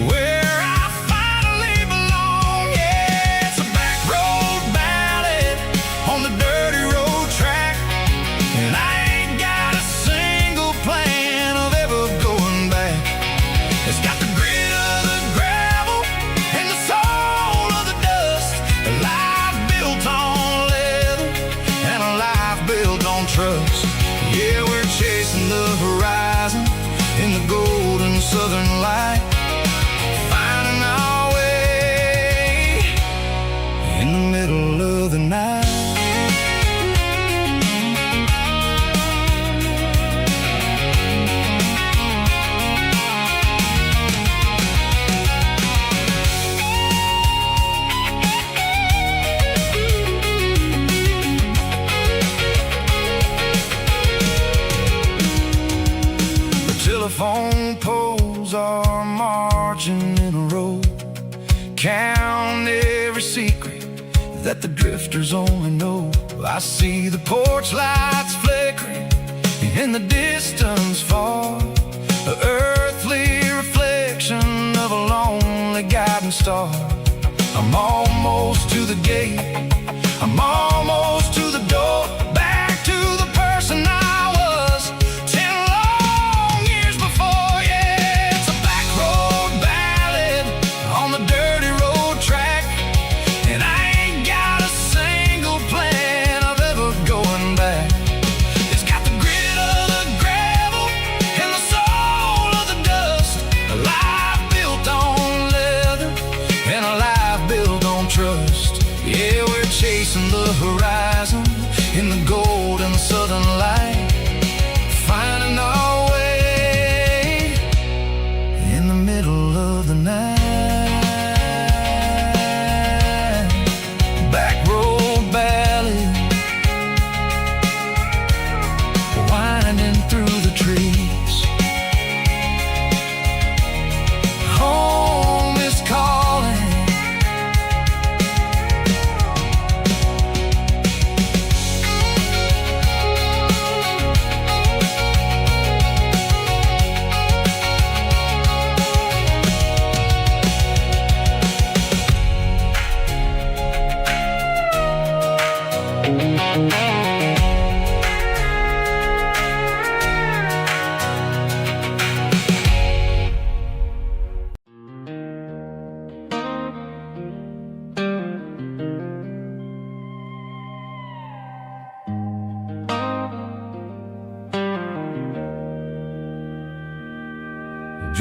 where I finally belong. Yeah, it's a back road ballad on the dirty road track, and I ain't got a single plan of ever going back. It's got the grit of the gravel and the soul of the dust, a life built on leather and a life built on trust. Yeah, we're chasing the horizon in the golden southern light, finding our way in the middle of the night. Telephone poles are marching in a row, count every secret that the drifters only know. I see the porch lights flickering in the distance far, an earthly reflection of a lonely guiding star. I'm almost to the gate, I'm almost to the door, back to the person I was,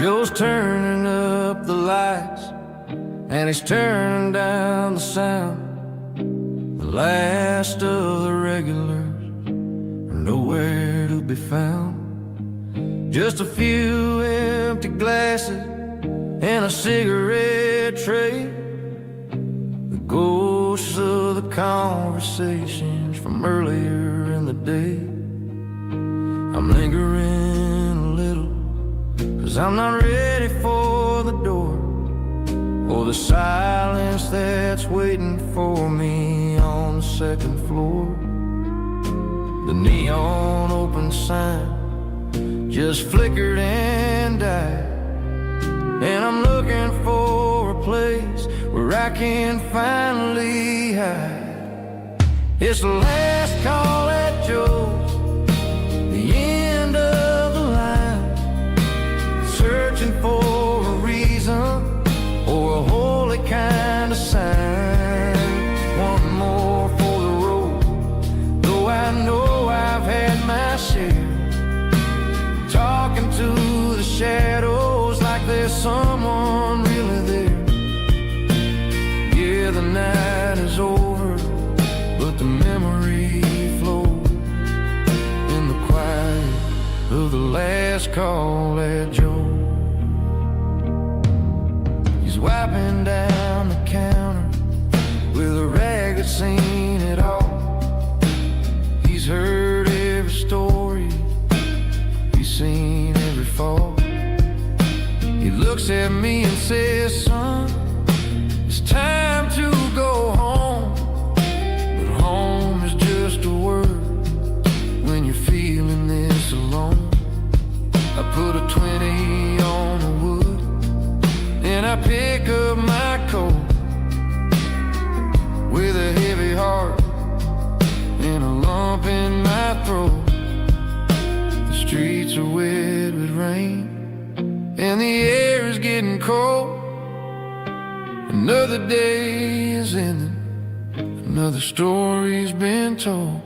Joe's turning up the lights, and he's turning down the sound. The last of the regulars are nowhere to be found. Just a few empty glasses and a cigarette tray, the ghosts of the conversations from earlier in the day. I'm lingering a little, 'cause I'm not ready for the door, or the silence that's waiting for me on the second floor. The neon open sign just flickered and died, and I'm looking for a place where I can finally hide. It's the last call at Joe's, the end of the line, searching for a reason or a holy kind of sign. One more for the road, though I know I've had my share. Talking to the shadows like there's someone really there. Yeah, the night is over, but the memory flows in the quiet of the last call at Joe. He's wiping down the counter with a rag that's seen it all. He's heard every story, he's seen every fall. He looks at me and says, son, it's time to go home. But home is just a word when you're feeling this alone. I put a 20 on the wood, and I pick up my coat with a heavy heart and a lump in my throat. The streets are wet with rain, and the air is getting cold. Another day is ending, another story's been told.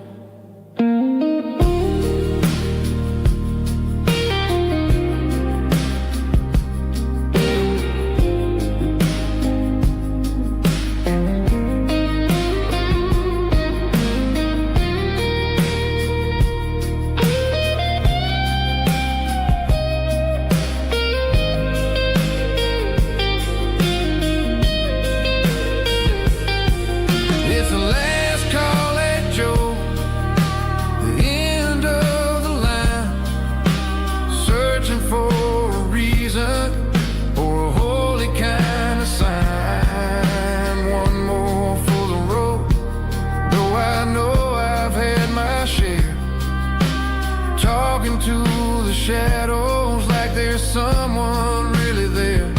To the shadows like there's someone really there.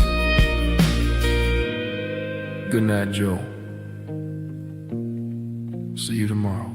Good night, Joe. See you tomorrow.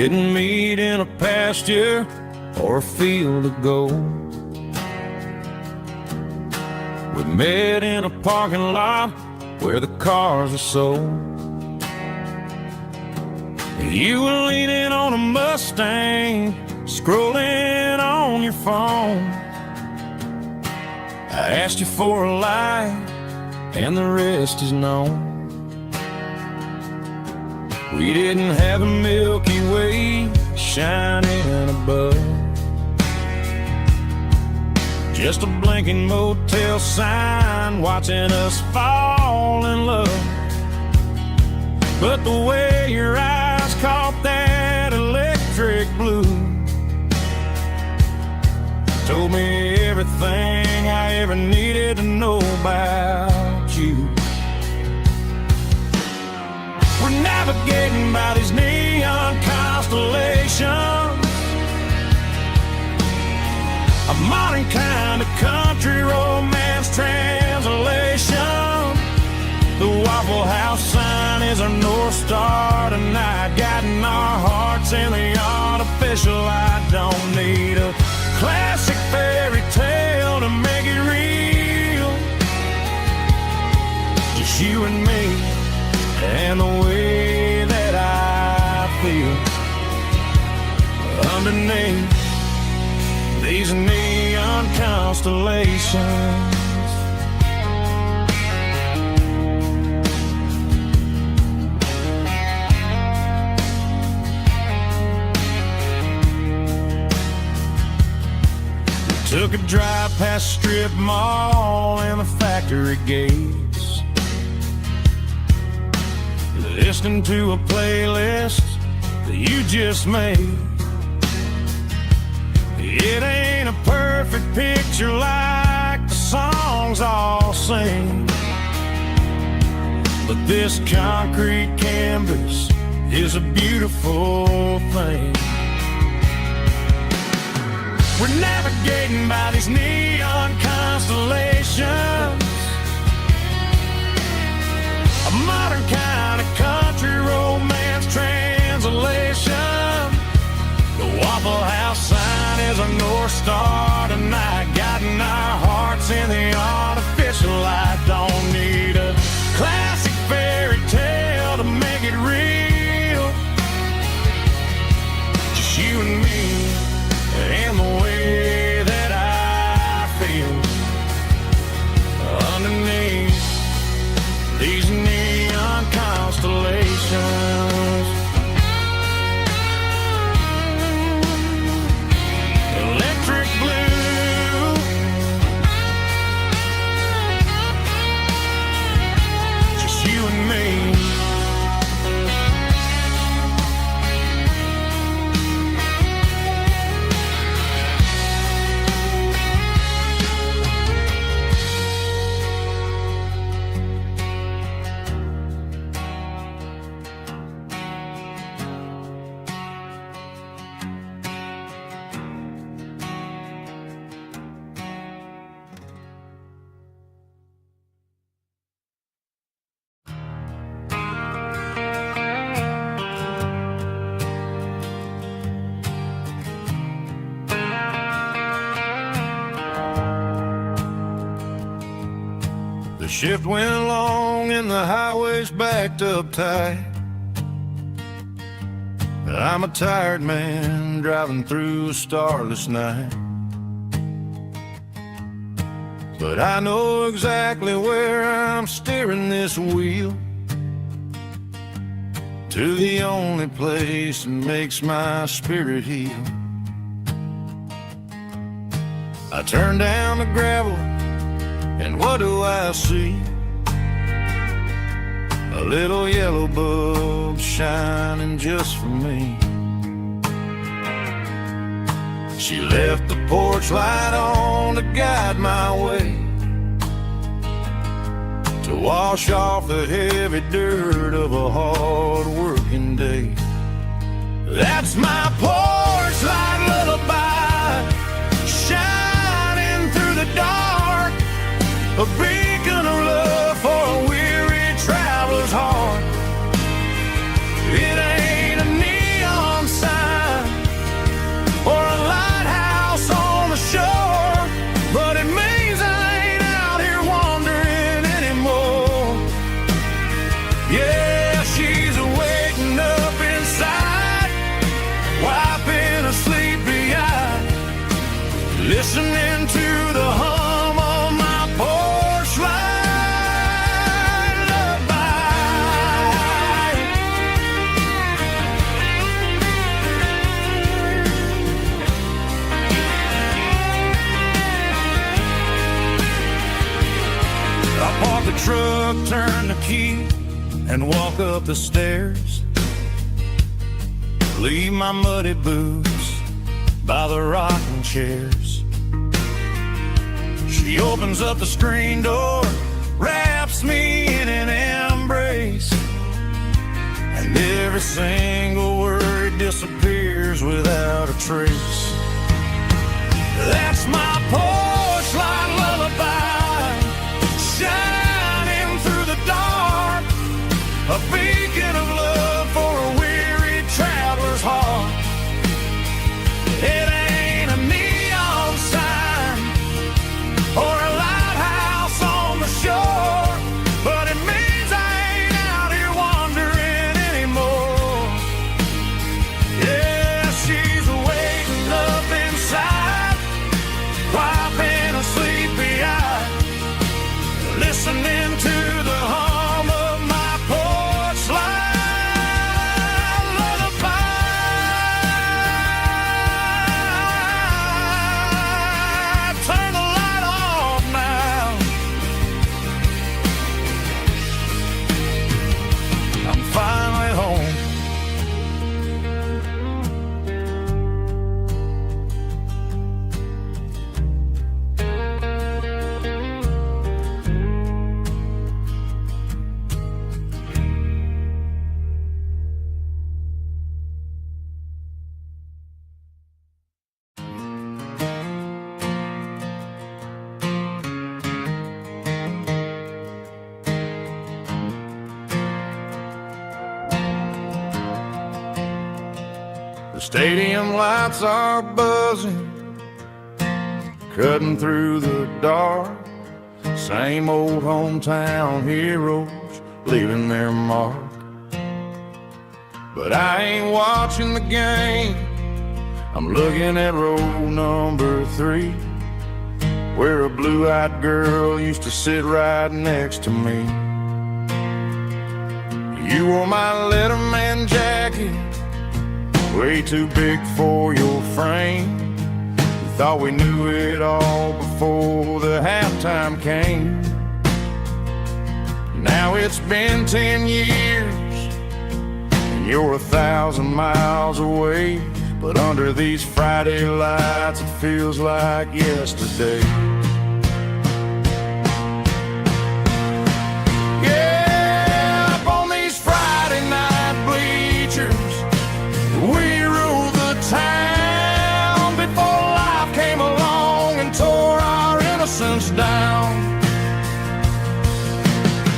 Didn't meet in a pasture or a field of gold. We met in a parking lot where the cars are sold. You were leaning on a Mustang, scrolling on your phone. I asked you for a light, and the rest is known. We didn't have a Milky Way shining above, just a blinking motel sign watching us fall in love. But the way your eyes caught that electric blue told me everything I ever needed to know about you. We're navigating by these neon constellations, a modern kind of country road
Waffle House sign is our North Star tonight, guiding our hearts in the artificial. I don't need a classic fairy tale to make it real. Just you and me and the way that I feel underneath these neon constellations. Took a drive past Strip Mall and the factory gates, listening to a playlist that you just made. It ain't a perfect picture like the songs all sing, but this concrete canvas is a beautiful thing. We're navigating by these neon constellations, a modern kind of country romance translation. The Waffle House sign is a North Star tonight, guiding our hearts in the artificial. I don't need a classic fairy tale to make it real. Just you and me and the way that I feel underneath these neon constellations. Electric blue, just you and me. The shift went long and the highway's backed up tight. I'm a tired man driving through a starless night, but I know exactly where I'm steering this wheel, to the only place that makes my spirit heal. I turn down the gravel and what do I see? A little yellow bulb shining just for me. She left the porch light on to guide my way, to wash off the heavy dirt of a hard working day. That's my porch light lullaby, shining through the dark, a beacon of love for a weary traveler's heart. It ain't a neon sign or a lighthouse on the shore, but it means I ain't out here wandering anymore. Yeah, she's waking up inside, wiping a sleepy eye, listening to the hum of my porch light lullaby. I park the truck, turn the key, and walk up the stairs. Leave my muddy boots by the rocking chairs. She opens up the screen door, wraps me in an embrace, and every single word disappears without a trace. That's my porch light lullaby, shining through the dark, stadium lights are buzzing, cutting through the dark. Same old hometown heroes leaving their mark. But I ain't watching the game, I'm looking at row number 3, where a blue-eyed girl used to sit right next to me. You wore my Letterman jacket, way too big for your frame. We thought we knew it all before the halftime came. Now it's been 10 years, and you're 1,000 miles away. But under these Friday lights, it feels like yesterday. Yeah, up on these Friday night bleachers, we rule the town before life came along and tore our innocence down.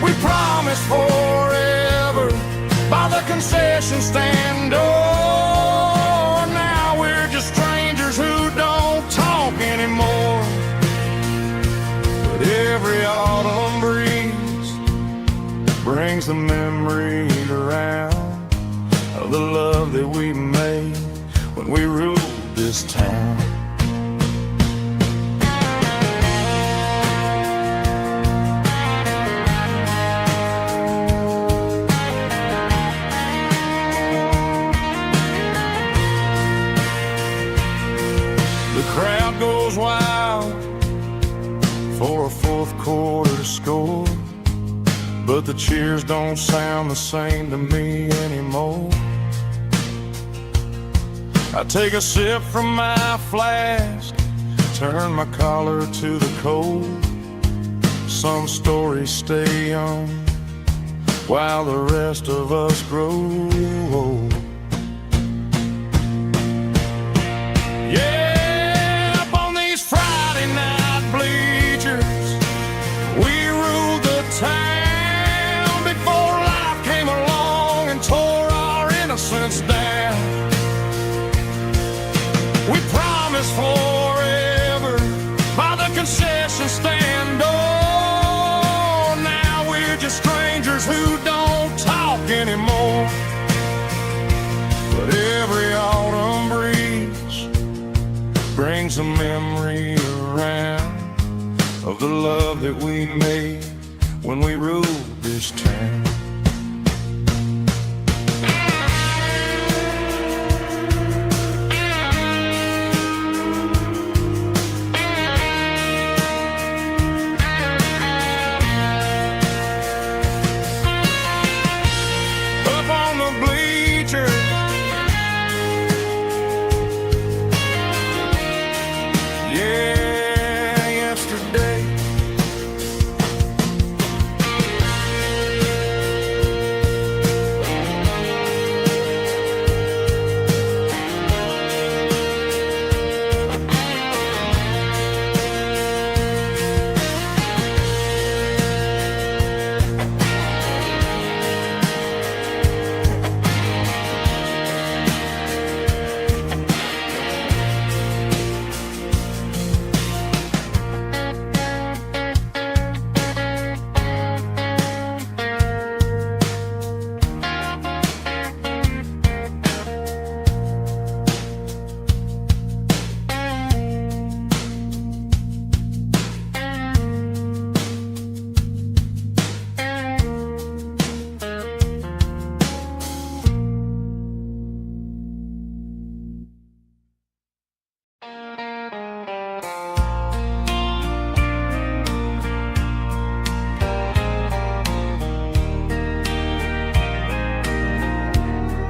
We promised forever by the concession stand door. Now we're just strangers who don't talk anymore. But every autumn breeze brings the memories around of the love that we made when we ruled this town. Crowd goes wild for a fourth quarter score, but the cheers don't sound the same to me anymore. I take a sip from my flask, turn my collar to the cold. Some stories stay young while the rest of us grow old. Yeah, town before life came along and tore our innocence down. We promised forever by the concession stand door. Now we're just strangers who don't talk anymore. But every autumn breeze brings a memory around of the love that we made when we ruled this town. Up on the bleachers, yeah, yesterday.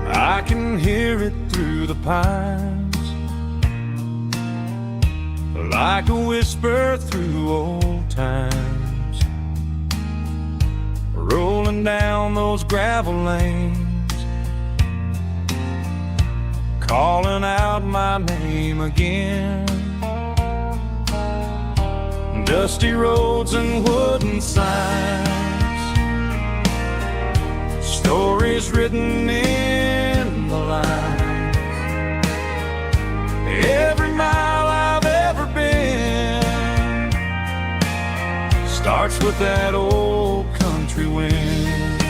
I can hear it through the pines, like a whisper through old times, rolling down those gravel lanes, calling out my name again. Dusty roads and wooden signs, stories written in the lines, Every mile I've ever been starts with that old country wind.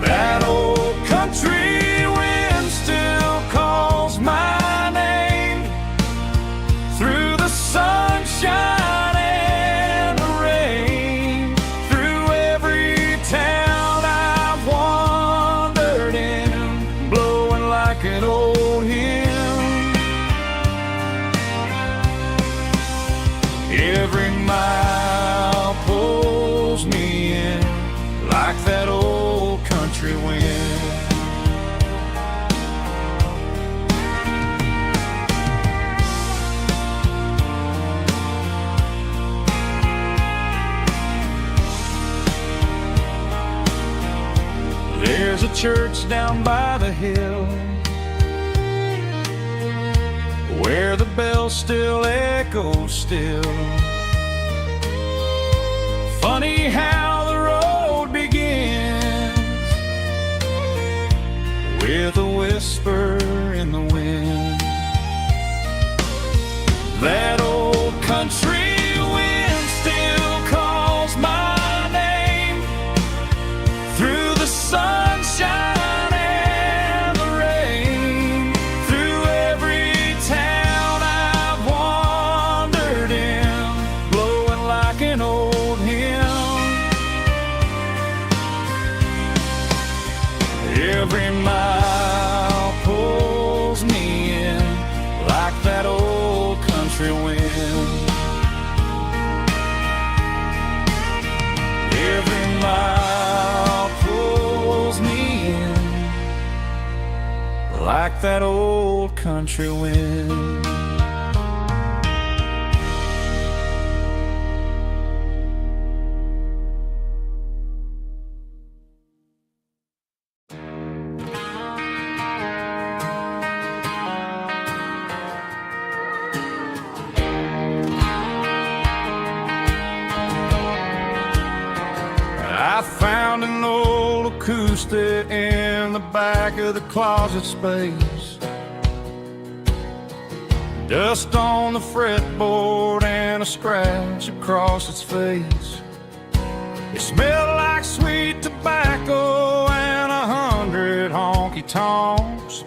That old country wind still calls my name through the sunshine and the rain, through every town I've wandered in, blowing like an old hymn. Every mile pulls me in like that old country wind. There's a church down by the hill where the bell still echoes still. Funny how the road begins with a whisper in the wind. That old country wind still calls my name through the sunshine and the rain, through every town I've wandered in, blowing like an old hymn. Every mile pulls me in like that old country wind. Every mile pulls me in like that old country wind. I found an old acoustic in the back of the closet space. Dust on the fretboard and a scratch across its face. It smelled like sweet tobacco and 100 honky-tonks.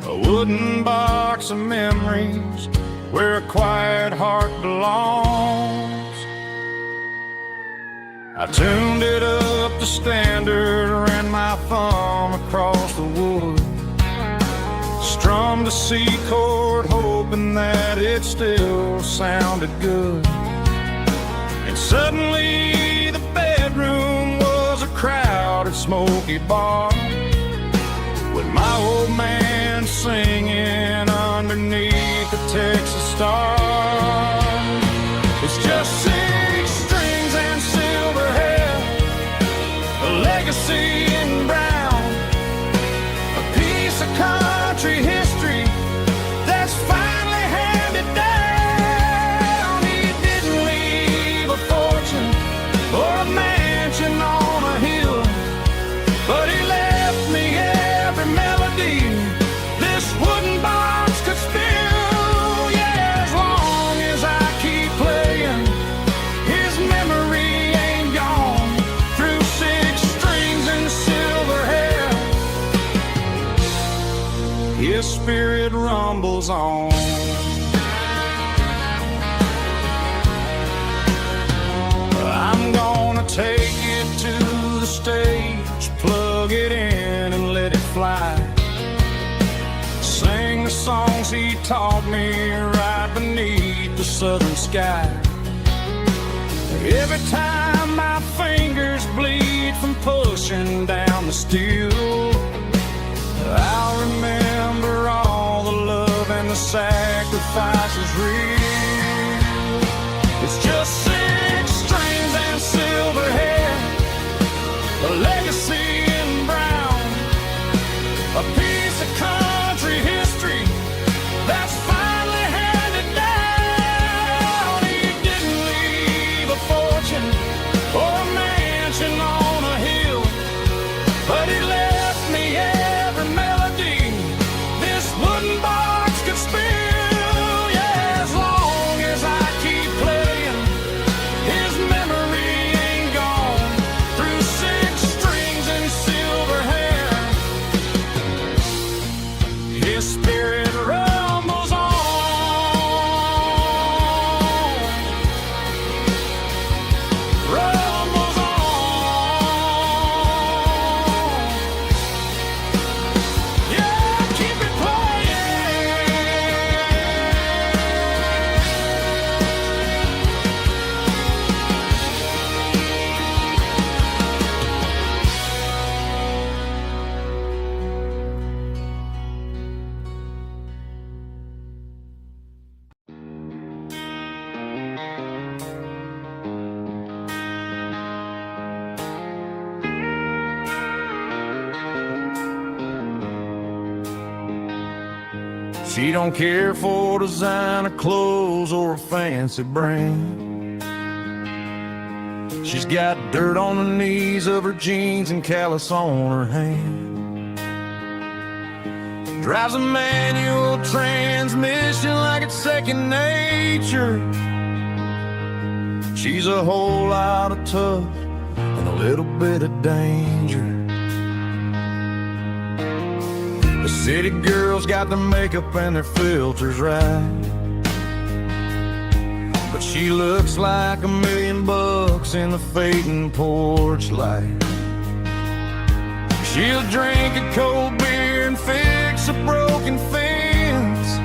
A wooden box of memories where a quiet heart belongs. I tuned it up to standard, ran my thumb across the wood, strummed a C chord hoping that it still sounded good. And suddenly the bedroom was a crowded smoky bar with my old man singing underneath the Texas star. It's just 6 strings and silver hair, a legacy in brown, a piece of country history that's finally handed down. He didn't leave a fortune or a mansion on a hill, but he left me every melody this wooden box could spill. Yeah, as long as I keep playing, his memory ain't gone. Through 6 strings and silver hair, his spirit rumbles on. I'm gonna take it to the stage, plug it in and let it fly. Sing the songs he taught me right beneath the southern sky. Every time my fingers bleed from pushing down the steel, I'll remember all the love and the sacrifices real. It's just 6 strings and silver hair, a legacy in brown, a piece of country history that's finally handed down. He didn't leave a fortune or a mansion on a hill, but he left me every melody this wooden She don't care for designer clothes or a fancy brand. She's got dirt on the knees of her jeans and callus on her hand. Drives a manual transmission like it's second nature. She's a whole lot of tough and a little bit of danger. The city girls got their makeup and their filters right, but she looks like $1,000,000 in the fading porch light. She'll drink a cold beer and fix a broken fence.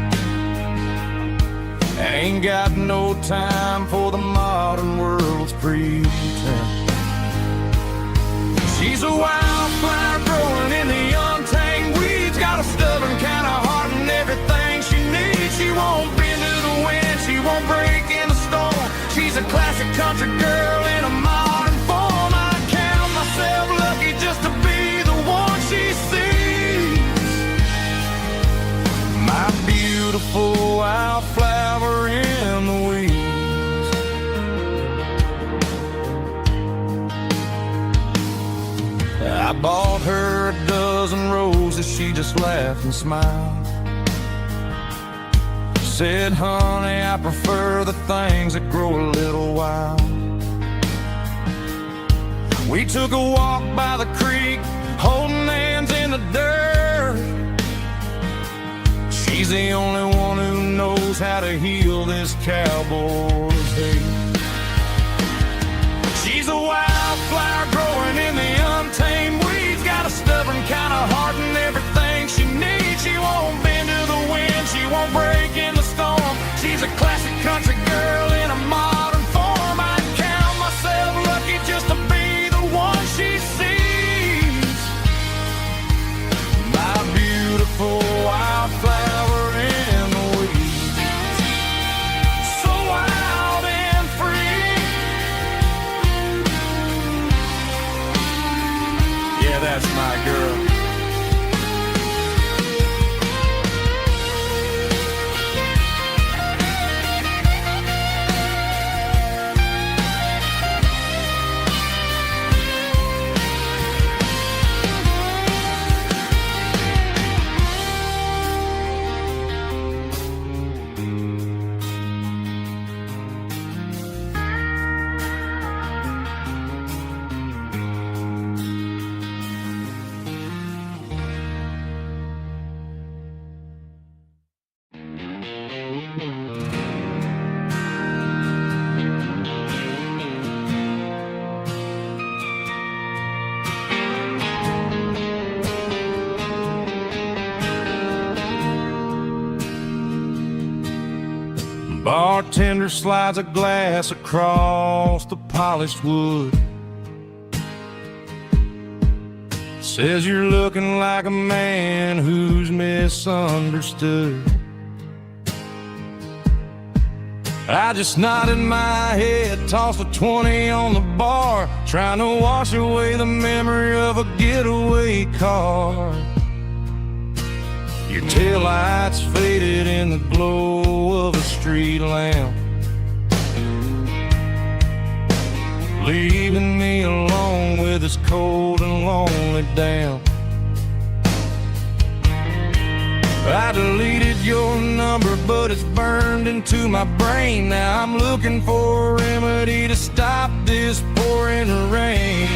Ain't got no time for the modern world's pretense. She's a wildflower growing in the untamed weeds. Got a stubborn kind of heart and everything she needs. She won't bend to the wind, she won't break in the storm. She's a classic country girl in a modern form. I count myself lucky just to be the one she sees. My beautiful wildflower in the weeds. I bought her a dozen roses, she just laughed and smiled. Said, honey, I prefer the things that grow a little wild. We took a walk by the creek, holding hands in the dirt. She's the only one who knows how to heal this cowboy's hate. She's a wildflower growing in the untamed weeds. Got a stubborn kind of heart and everything she needs. She won't bend to the wind, she won't break in the storm. She's a classic country girl in a modern form. I count myself lucky just to be the one she sees. My beautiful wildflower in the weeds. So wild and free. Yeah, that's my girl. Bartender slides a glass across the polished wood. Says you're looking like a man who's misunderstood. I just nodded my head, tossed a 20 on the bar, trying to wash away the memory of a getaway car. Your taillights faded in the glow of a street lamp, leaving me alone with this cold and lonely damp. I deleted your number, but it's burned into my brain. Now I'm looking for a remedy to stop this pouring rain.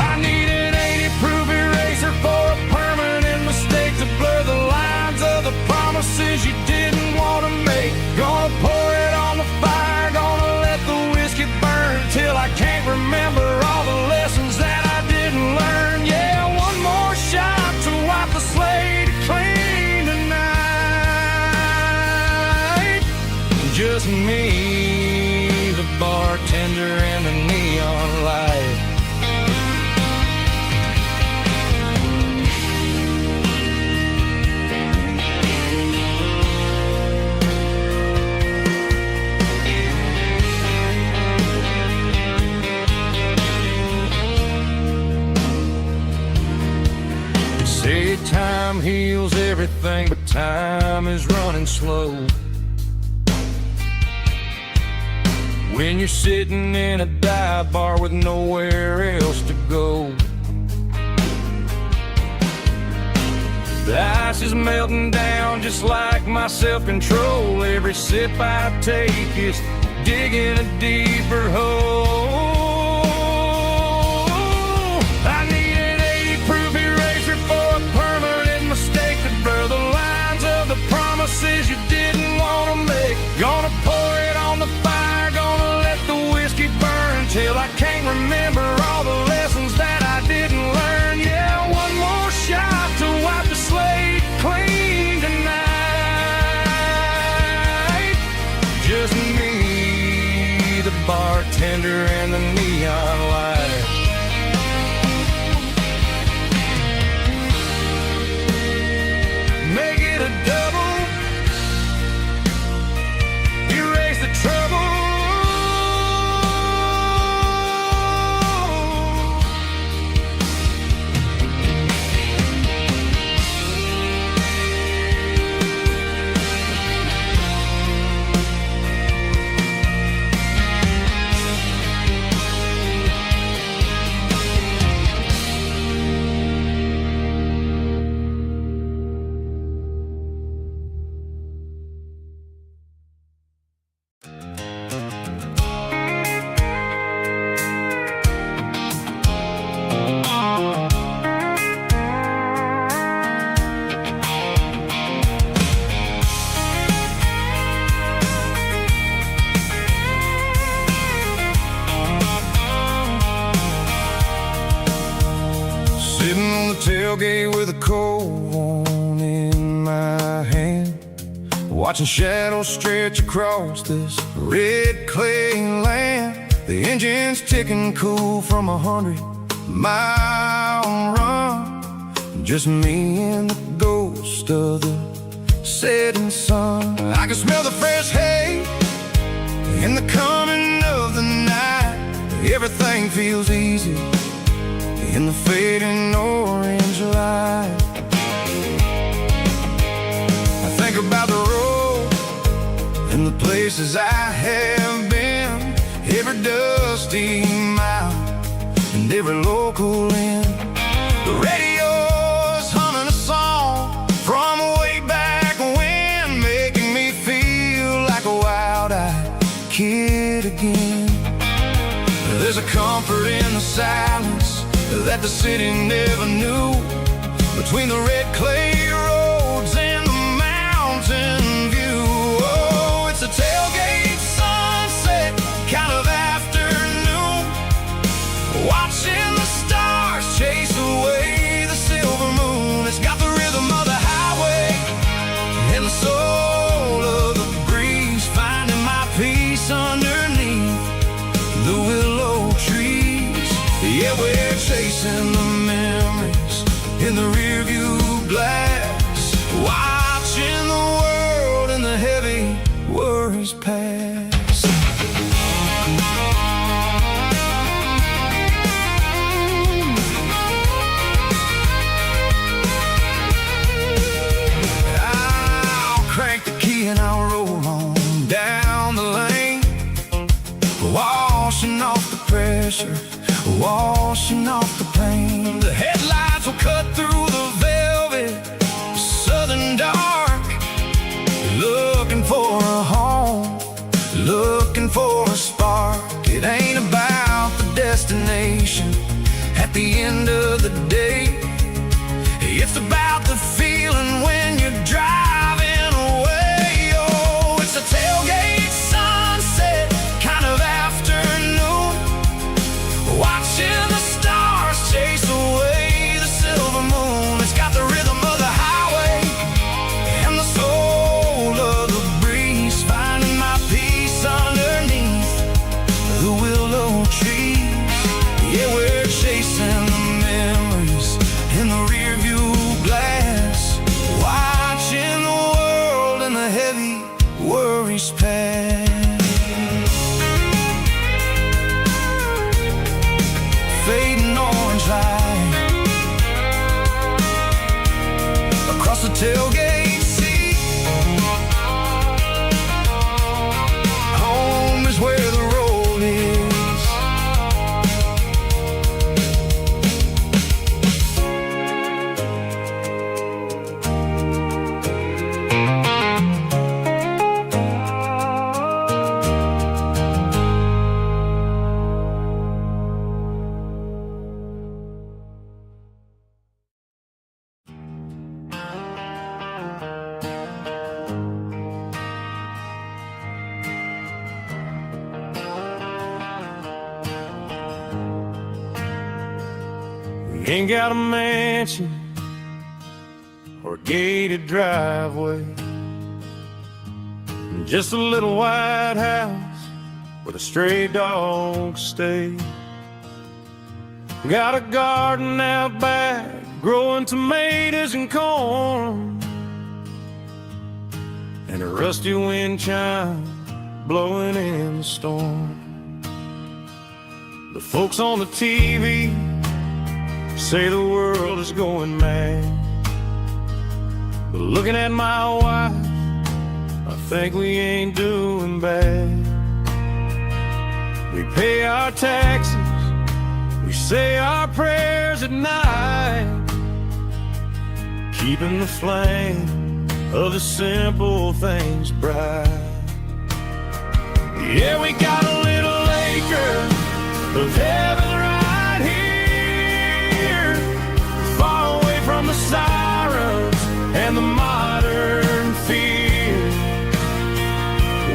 I need an 80-proof eraser for a permanent mistake, to blur the lines of the promises you didn't want to make. Gonna pour it on the fire, gonna let the whiskey burn till I can't remember all the lessons that I didn't learn. Yeah, one more shot to wipe the slate clean tonight. Just me, the bartender, Time heals everything, but time is running slow. When you're sitting in a dive bar with nowhere else to go, the ice is melting down just like my self-control. Every sip I take is digging a deeper hole. I need an 80-proof eraser for a permanent mistake to blur the lines of the promises you didn't want to make. Gonna pour it on the fire, gonna let the whiskey burn till I can't remember all the lessons that I didn't learn. Yeah, one more shot to wipe the slate clean tonight. Just me, the bartender, and the neon light. Make it a double, erase the trouble. Sitting on the tailgate with a cold one in my hand, watching shadows stretch across this red clay land. The engine's ticking cool from 100-mile run. Just me and the ghost of the setting sun. I can smell the fresh hay and the coming of the night. Everything feels easy in the fading orange light. I think about the road and the places I have been, every dusty mile and every local inn. The radio's humming a song from way back when, making me feel like a wild-eyed kid again. There's a comfort in the silence that the city never knew, between the red clay roads and the mountain view. Oh, it's a tailgate sunset kind of afternoon, watching the stars chase away the silver moon. It's got the rhythm of the highway and the soul of the breeze, finding my peace underneath the willow trees. Yeah, we're chasing the memories in the rearview glass, watching the world and the heavy worries pass. I'll crank the key and I'll roll on down the lane, washing off the pressure, washing off the pain. The headlights will cut through the velvet southern dark, looking for a home, looking for a spark. It ain't about the destination at the end of the day, it's about the feeling when you're driving away. Oh, it's a tailgate sunset kind of afternoon, watching the stars chase away the silver moon. It's got the rhythm of the highway and the soul of the breeze, finding my peace underneath the willow trees. Yeah, we're chasing the memories in the rearview glass.
the tailgate seat. Home is where the road is.
We ain't got a mansion or a gated driveway, just a little white house where the stray dogs stay. Got a garden out back, growing tomatoes and corn, and a rusty wind chime blowing in the storm. The folks on the TV say the world is going mad, but looking at my wife, I think we ain't doing bad. We pay our taxes, we say our prayers at night, keeping the flame of the simple things bright. Yeah, we got a little acre of heaven right here, far away from the sirens and the modern fear,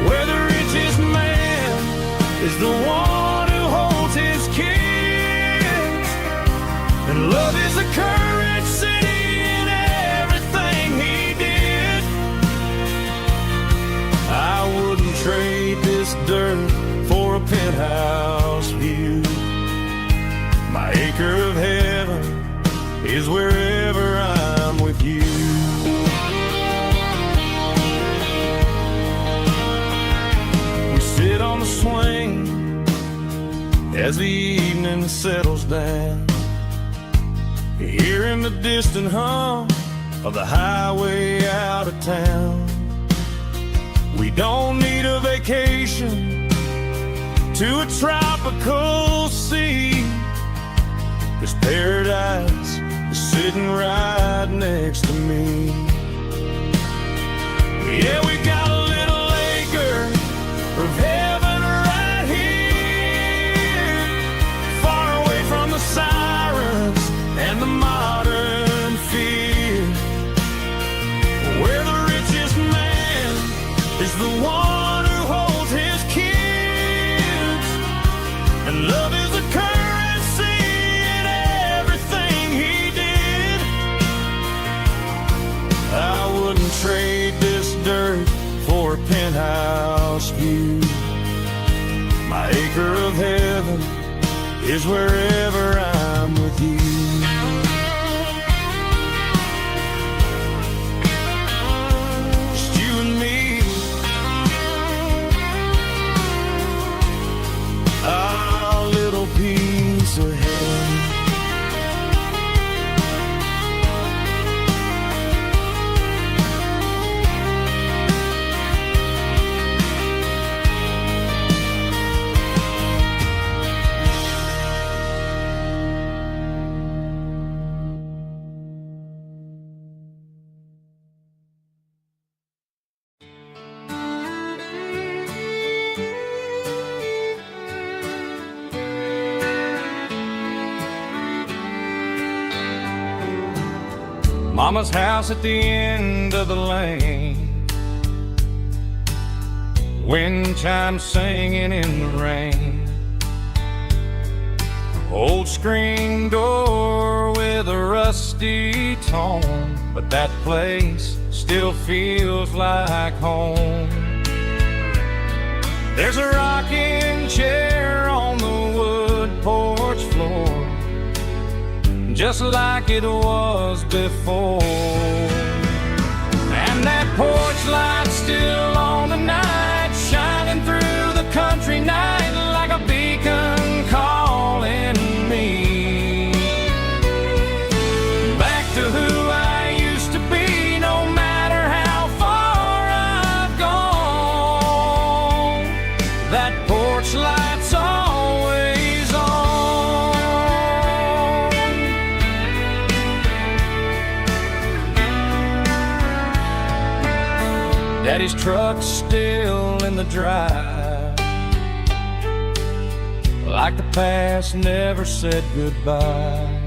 where the richest man is the one who holds his kids, and love is the currency in everything he did. I wouldn't trade this dirt for a penthouse view. My acre of heaven is wherever I'm with you. We sit on the swing as the evening settles down, hearing the distant hum of the highway out of town. We don't need a vacation to a tropical sea, 'cause paradise is sitting right next to me. Yeah, we got a little acre of heaven right here, far away from the sirens and the modern fear, where the richest man is the one who holds his kids, and love is the currency in everything he did. I wouldn't trade this dirt for a penthouse view. My acre of heaven is wherever I'm with you. Just you and me, our little piece of heaven. Mama's house at the end of the lane, wind chimes singing in the rain, old screen door with a rusty tone, but that place still feels like home. There's a rocking chair on the wood porch floor, just like it was before, and that porch light's still on tonight, shining through the country night like a beacon calling me back to who I used to be. No
Daddy's truck's still in the drive, like the past never said goodbye.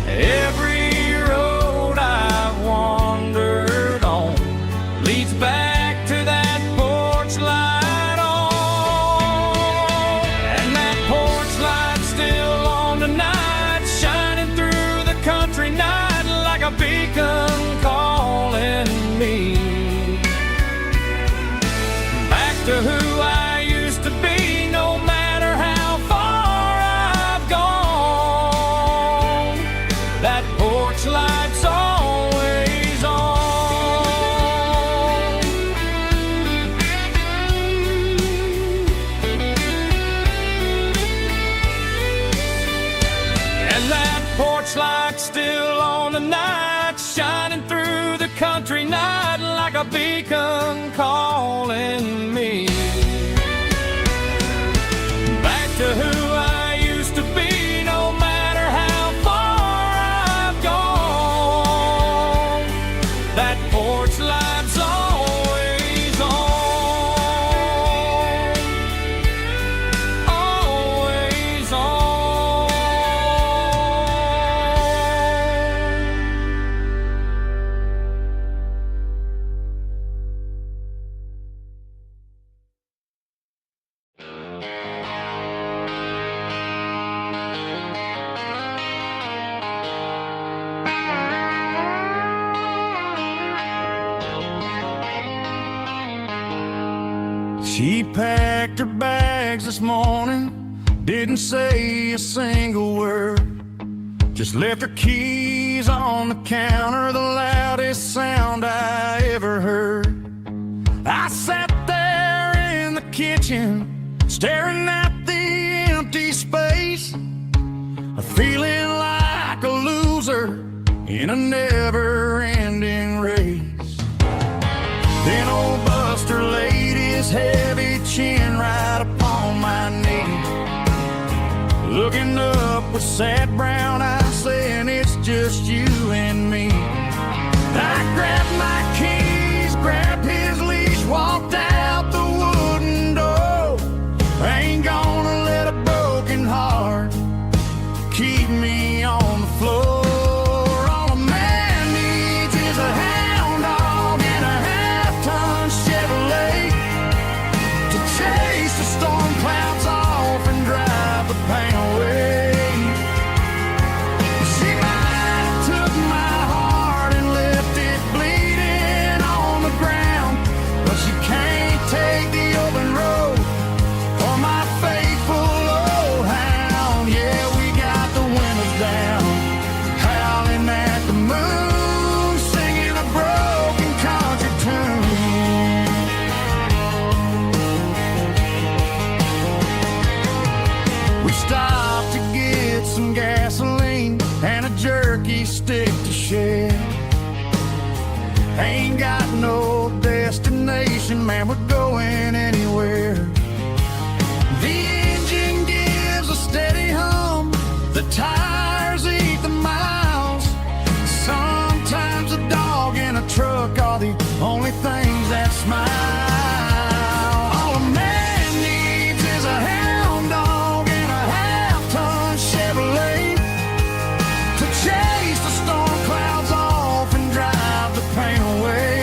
Every road I've wandered on leads back to that porch light on. And that porch light's still on tonight, shining through the country night like a beacon calling me back to who I used to be, no matter how far I've gone. That porch light's always on. And that porch light's still on tonight, shining through the country night like a beacon calling me back to who I used to be, no matter how far I've gone. That porch light's always on, always on.
She packed her bags this morning, didn't say a single word, just left her keys on the counter, the loudest sound I ever heard. I sat there in the kitchen, staring at the empty space, feeling like a loser in a never-ending race. Then old Buster laid his heavy chin right upon my knee, looking up with sad brown eyes, saying it's just you and me. I grabbed my keys, grabbed his leash, walked out the wooden door. I ain't gonna let a broken heart keep me on the floor. All a man needs is a hound dog and a half-ton Chevrolet to chase the storm clouds off and drive the pain away. She might have took my heart and left it bleeding on the ground, but she can't take the open road for my faithful old hound. Yeah, we got the windows down, howling at the moon, singing a broken country tune. We stopped to get some gasoline and a jerky stick to share. Ain't got no destination, man, we're going anywhere. The engine gives a steady hum, the tires eat the miles. Sometimes a dog and a truck are the only things that smile. All a man needs is a hound dog and a half-ton Chevrolet to chase the storm clouds off and drive the pain away.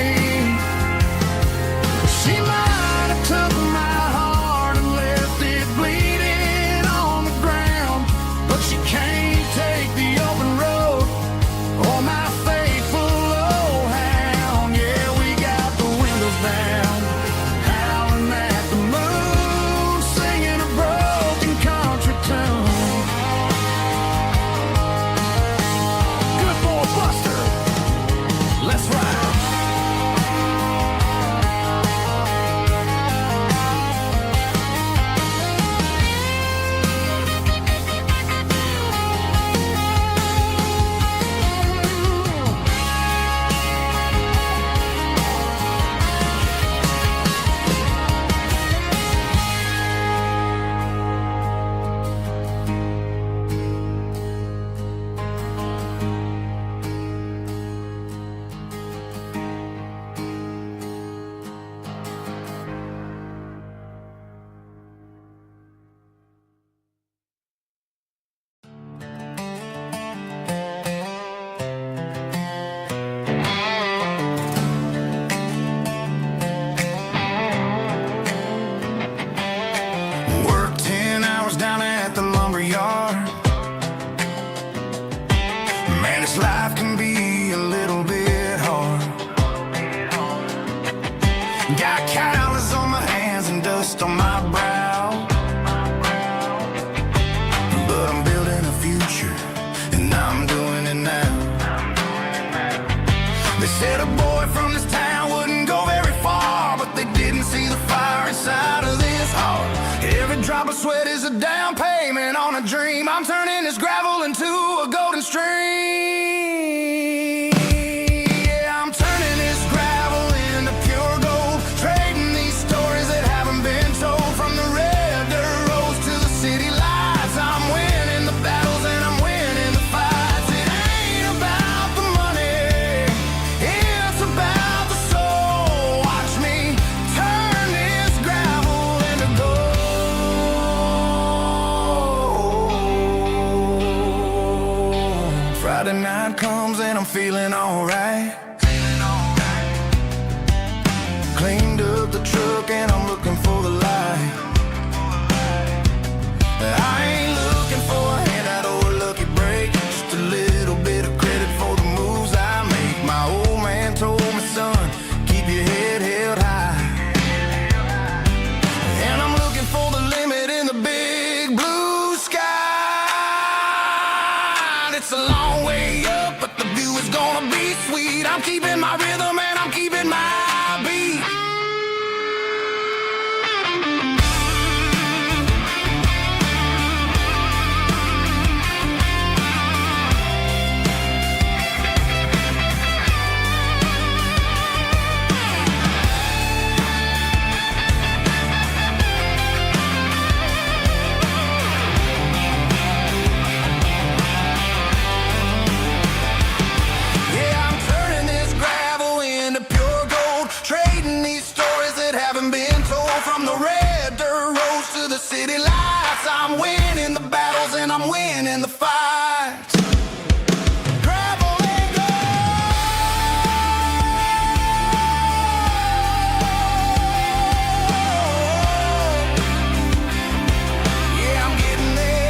She might have took
a down payment on a dream. I'm turning this gravel into a golden stream. Yeah, I'm turning this gravel into pure gold, trading these stories that haven't been told. From the red dirt roads to the city lights, I'm winning the battles and I'm winning the fights. It ain't about the money, it's about the soul. Watch me turn this gravel into gold. Friday night comes and I'm feeling alright. Cleaned up the truck and I'm looking for the light. I ain't looking for a handout or a lucky break, just a little bit of credit for the moves I make. My old man told me, son, keep your head held high. And I'm looking for the limit in the big blue sky. It's a long way up, but the view is gonna be sweet. I'm keeping my rhythm and I'm keeping my beat. Yeah, I'm turning this gravel into pure gold, trading these stories that haven't been told. From the red dirt roads to the city lights, I'm winning the battles and I'm winning the fights. Gravel and gold. Yeah, I'm getting there.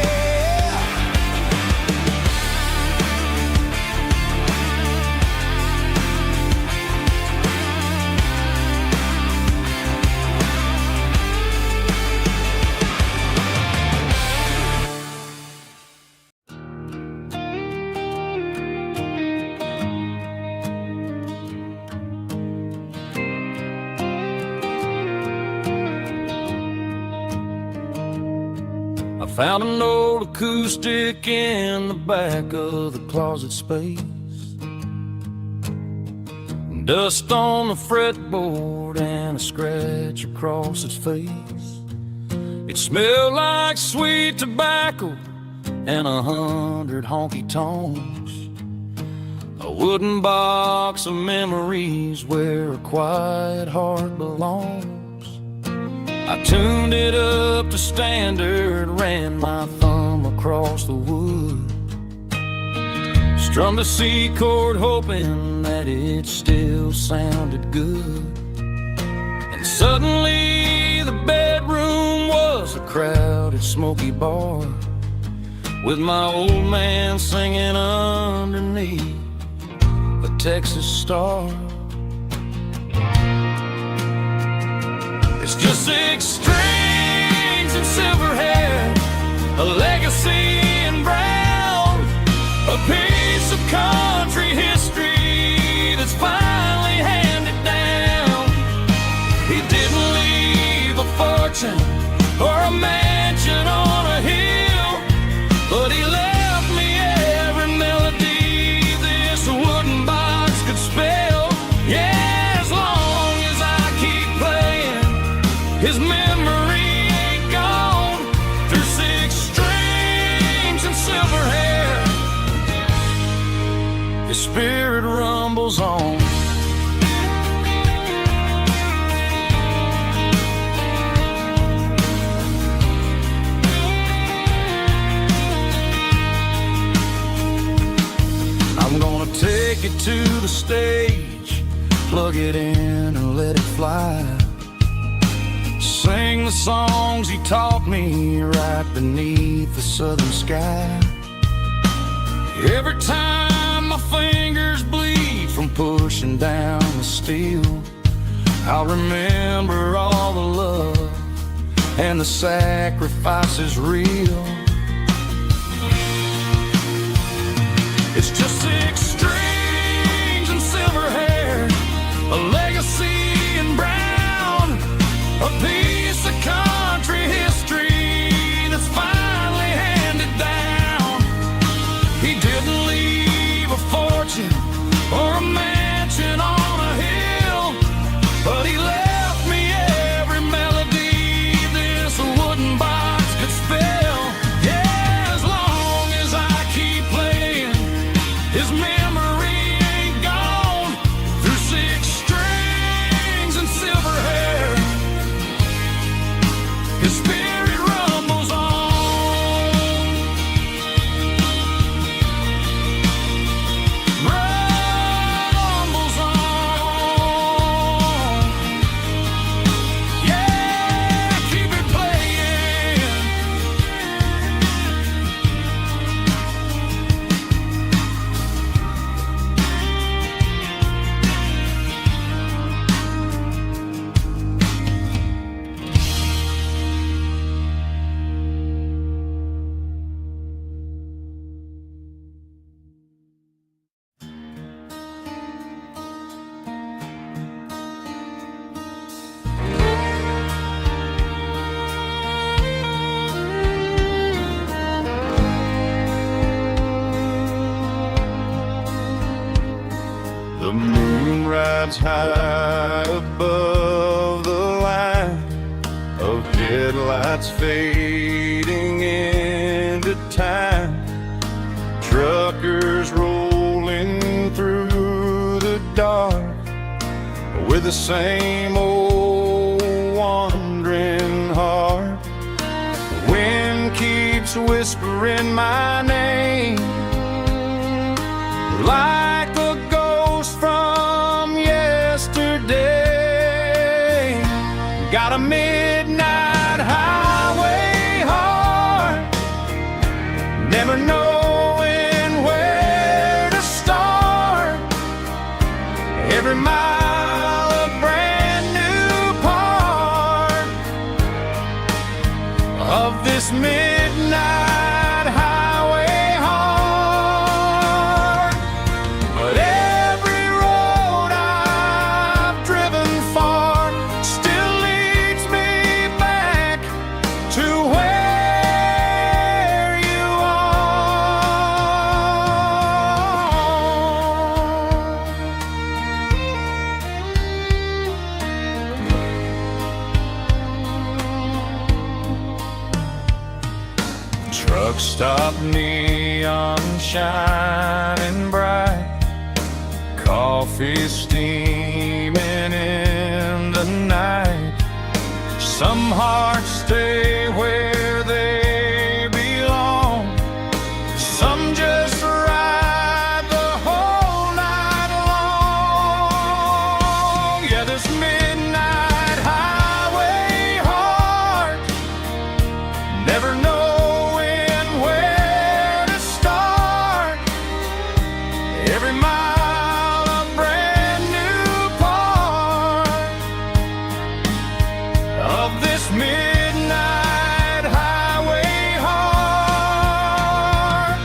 I found an old acoustic in the back of the closet space. Dust on the fretboard and a scratch across its face. It smelled like sweet tobacco and 100 honky tonks. A wooden box of memories where a quiet heart belongs. I tuned it up to standard, ran my thumb across the wood, strummed a C chord hoping that it still sounded good. And suddenly the bedroom was a crowded smoky bar, with my old man singing underneath a Texas star. It's just 6 strings and silver hair, a legacy in brown, a piece of country history that's finally handed down. He didn't leave a fortune or a mansion on a hill, but he left me every melody this wooden box could spell. Yeah, as long as I keep playing, his memory ain't gone. Through 6 strings and silver hair, his spirit rumbles on. I'm gonna take it to the stage, plug it in and let it fly. Sing the songs he taught me right beneath the southern sky. Every time my fingers bleed from pushing down the steel, I'll remember all the love and the sacrifices real. It's just 6 strings and silver hair, a legacy in brown, a piece of country history that's
clouds high above the line of headlights fading into time. Truckers rolling through the dark with the same old wandering heart. The wind keeps whispering my name like a ghost from yesterday. Got a midnight highway heart, never knowing where to start. Every mile a brand new part of this midnight highway heart. But every road I've driven far still leads me back to where you are. Truck stop, neon shining bright, coffee steaming in the night. Some hearts stay where they belong, some just ride the whole night long. Yeah, this midnight highway heart, never knowing where to start. Every mile a brand new part of this midnight highway heart.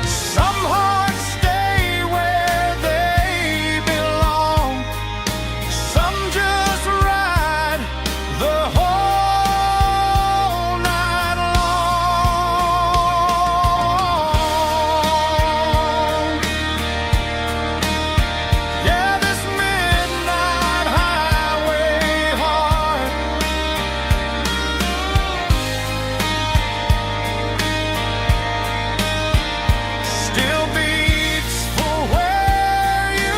Some hearts stay where they belong, some just ride the whole night long. Yeah, this midnight highway heart still beats for where you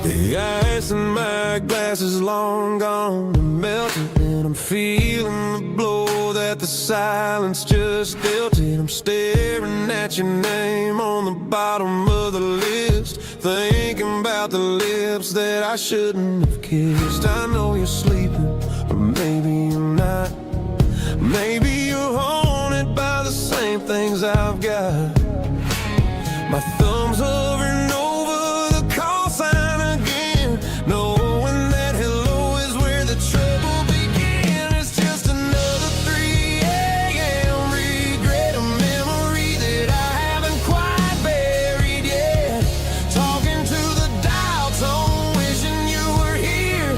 The ice in my glass is long gone and melted, and I'm feeling the blow that the silence just dealt it. I'm staring at your name on the bottom of the list, thinking about the lips that I shouldn't have kissed. I know you're sleeping, or maybe you're not. Maybe you're haunted by the same things I've got. My thumb's hovering over the call sign again, knowing that hello is where the trouble began. It's just another 3 a.m. regret, a memory that I haven't quite buried yet. Talking to the dial tone, wishing you were here,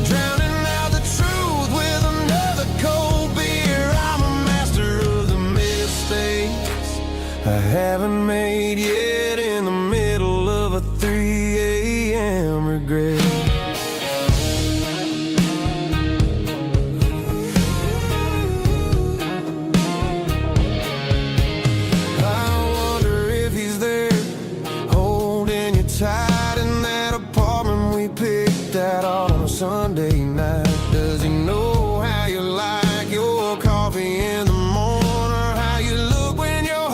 drowning out the truth with another cold beer. I'm a master of the mistakes I haven't made yet, in the middle of a 3 a.m. regret. I wonder if he's there, holding you tight in that apartment we picked out on a Sunday night. Does he know how you like your coffee in the morning, or how you look when your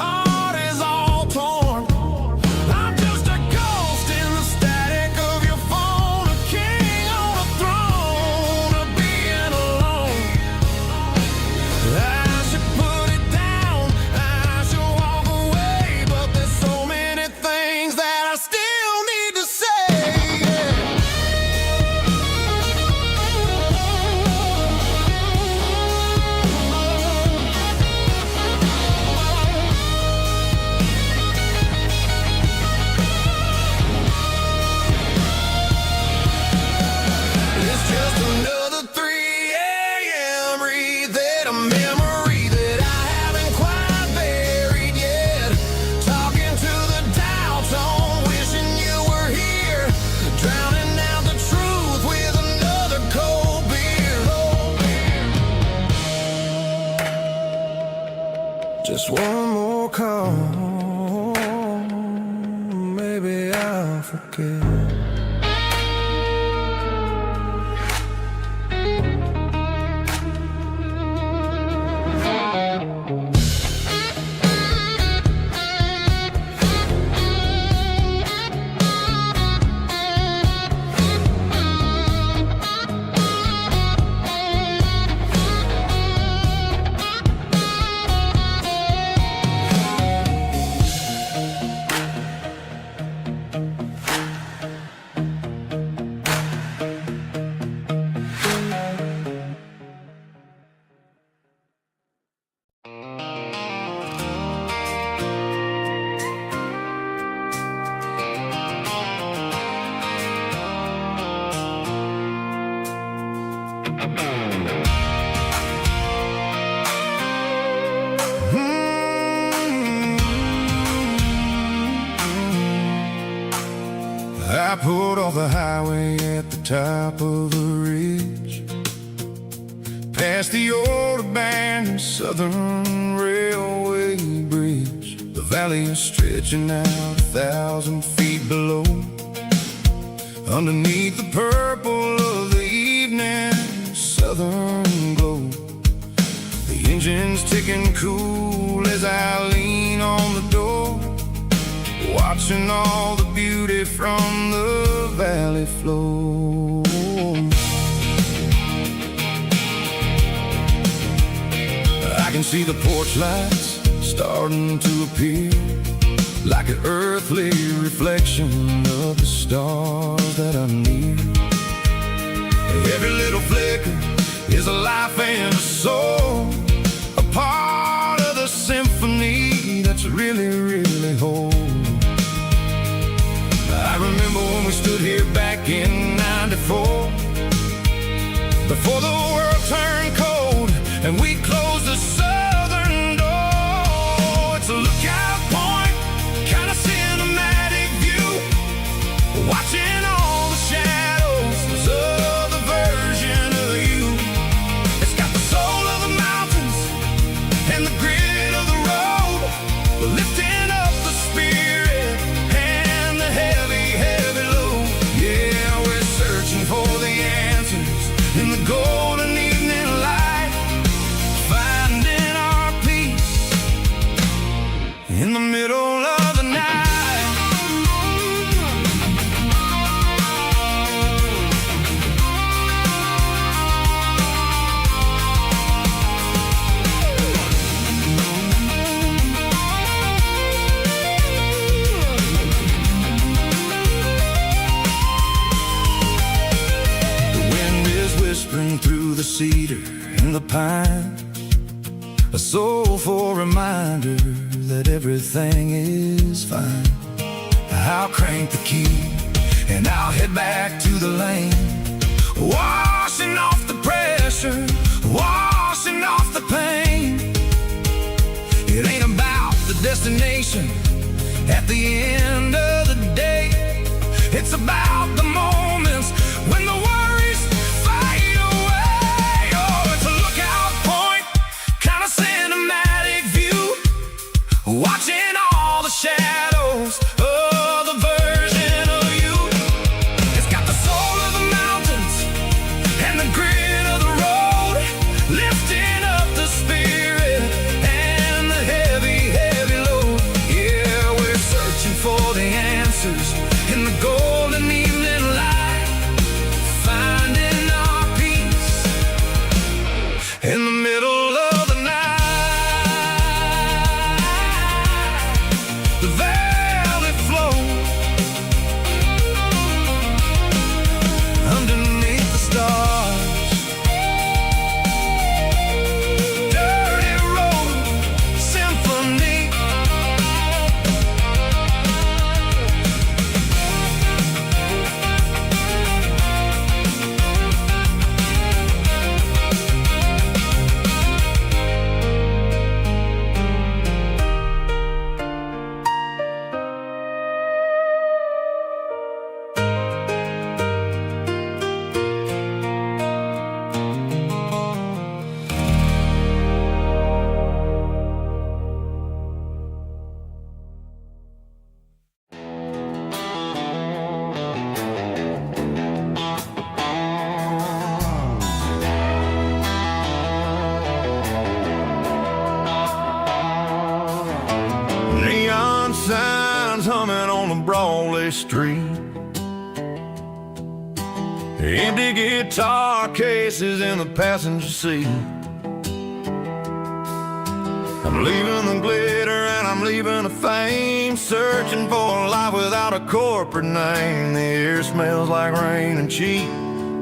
Just one more call, maybe I'll forget. I pulled off the highway at the top of the ridge, past the old abandoned Southern Railway bridge. The valley is stretching out 1,000 feet below, underneath the purple of the evening southern glow. The engine's ticking cool as I lean on the door, watching all the beauty from the valley flow. I can see the porch lights starting to appear, like an earthly reflection of the stars that are near. Every little flicker is a life and a soul, a part of the symphony that's really, really whole. I remember when we stood here back in '94, before the world turned cold and we closed the southern door. It's a lookout point, kind of cinematic view, watching all the shadows of the version of you. It's got the soul of the mountains and the grit of the road, lifting up the spirit and the heavy, heavy load. Yeah, we're searching for the answers in the golden evening light, finding our peace in the middle of the night. Whispering through the cedar and the pine, a soulful reminder that everything is fine. I'll crank the key and I'll head back to the lane, washing off the pressure, washing off the pain. It ain't about the destination at the end of the day, it's about the moments when the worries fade away. Oh, it's a lookout point, kind of cinematic view, watching all the shadows of the version of you. It's got the soul of the mountains and the grit of the road, lifting up the spirit and the heavy, heavy load. Yeah, we're searching for the answers in the golden evening
street. Empty guitar cases in the passenger seat. I'm leaving the glitter and I'm leaving the fame, searching for a life without a corporate name. The air smells like rain and cheap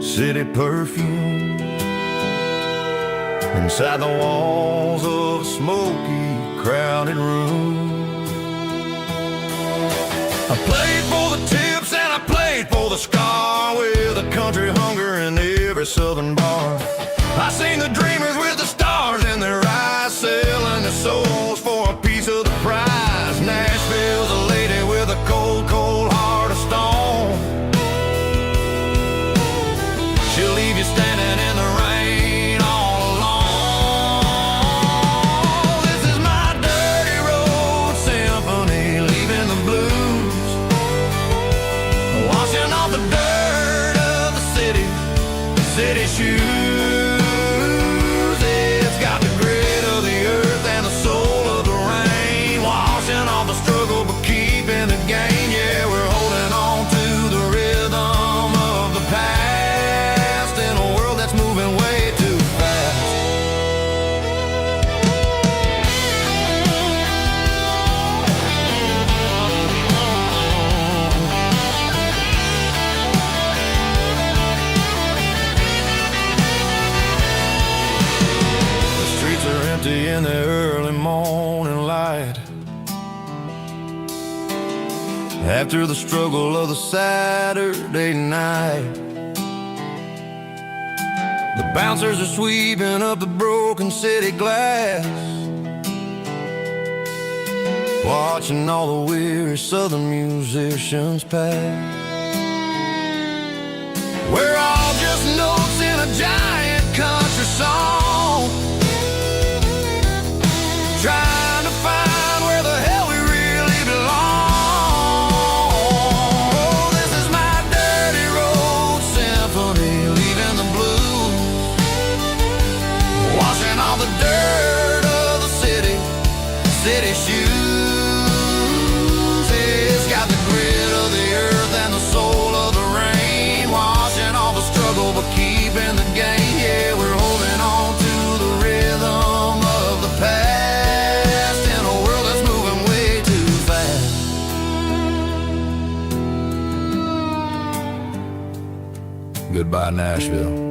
city perfume. Inside the walls of a smoky, crowded room. I played for the tips and I played for the scar, with a country hunger in every southern bar. I seen the dreamers with the stars in their eyes, selling their souls for a piece of the prize. Nashville's a lady with a cold, cold heart of stone. She'll leave you standing in the rain all alone. This is my dirty road symphony, leaving the blues, washing off the dirt of the city shoes. It's got the grit of the earth and the soul of the rain, washing off the struggle but keeping the gain. Yeah, we're holding on to the rhythm of the past in a world that's moving way too fast. The streets are empty in the early morning light, after the struggle of the Saturday night. The bouncers are sweeping up the broken city glass, watching all the weary southern musicians pass. We're all just notes in a giant country song, trying to find where the hell we really belong. Oh, this is my dirty road symphony, leaving the blues, washing all the dirt of the city shoes. It's got the grit of the earth and the soul of the rain, washing all the struggle but keeping the gain. Yeah, we're holding on to the rhythm of the past in a world that's moving way too fast. Goodbye, Nashville.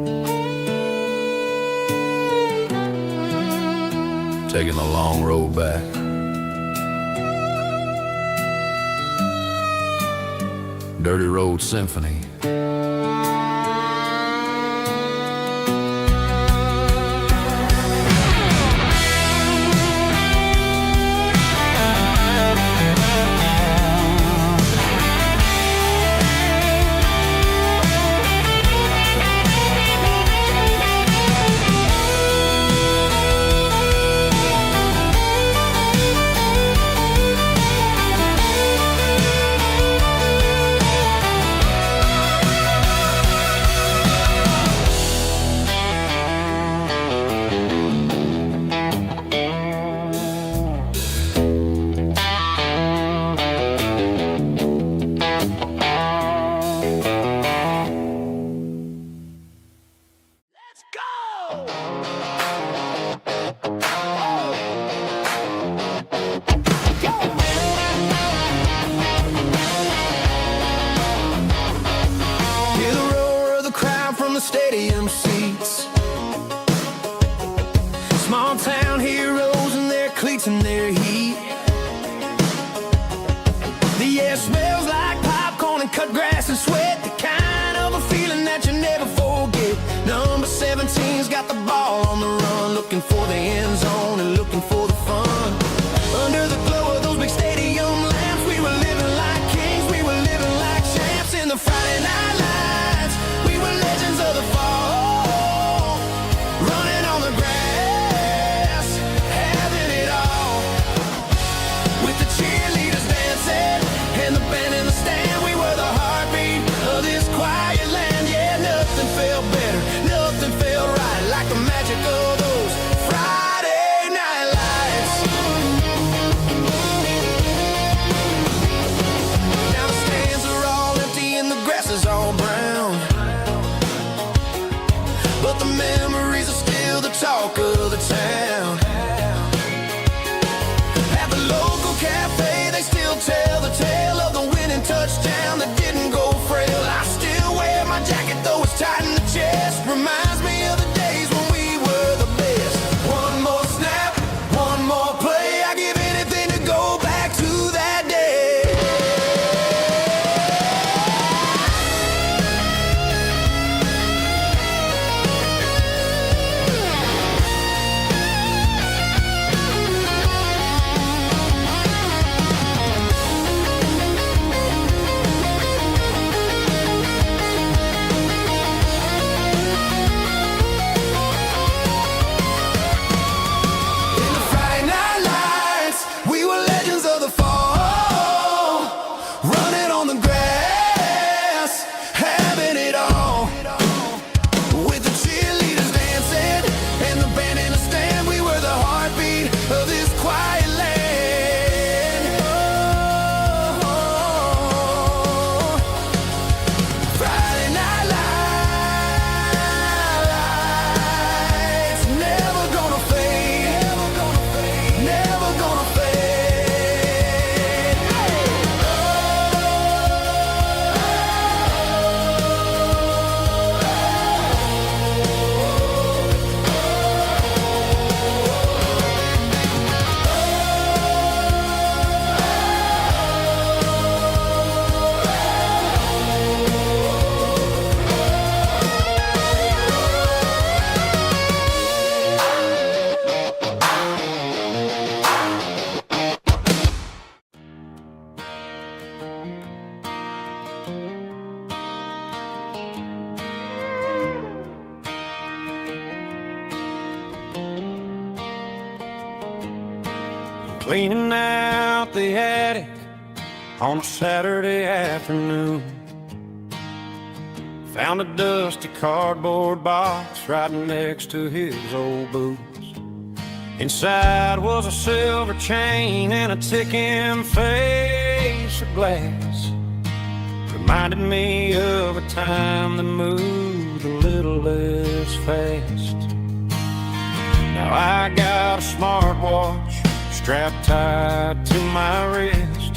Taking the long road back. Dirty Road Symphony. Stadium seats, small town heroes in their cleats and their heat. The air smells like popcorn and cut grass and sweat, the kind of a feeling that you never forget. Number 17's got the ball on the run, looking for the end zone and looking for the fun. Under the glow of those big stadium lamps, we were living like kings, we were living like champs in the Friday night lights. We were legends of the fall, running on the grass, having it all, with the cheerleaders dancing and the band in the stand. We were the heartbeat of this quiet land. Yeah, nothing felt better, nothing felt right like the magic of those Friday nights. but the memories are still the talk of the town. At the local cafe, they still tell the tale of the winning touchdown that didn't go frail. I still wear my jacket, though it's tight in the chest. Reminds me of the days when we were the best. One more snap, one more play. I give anything to go back to that day. Cleaning out the attic on a Saturday afternoon. Found a dusty cardboard box right next to his old boots. Inside was a silver chain and a ticking face of glass. Reminded me of a time that moved a little less fast. Now I got a smartwatch strapped tight to my wrist,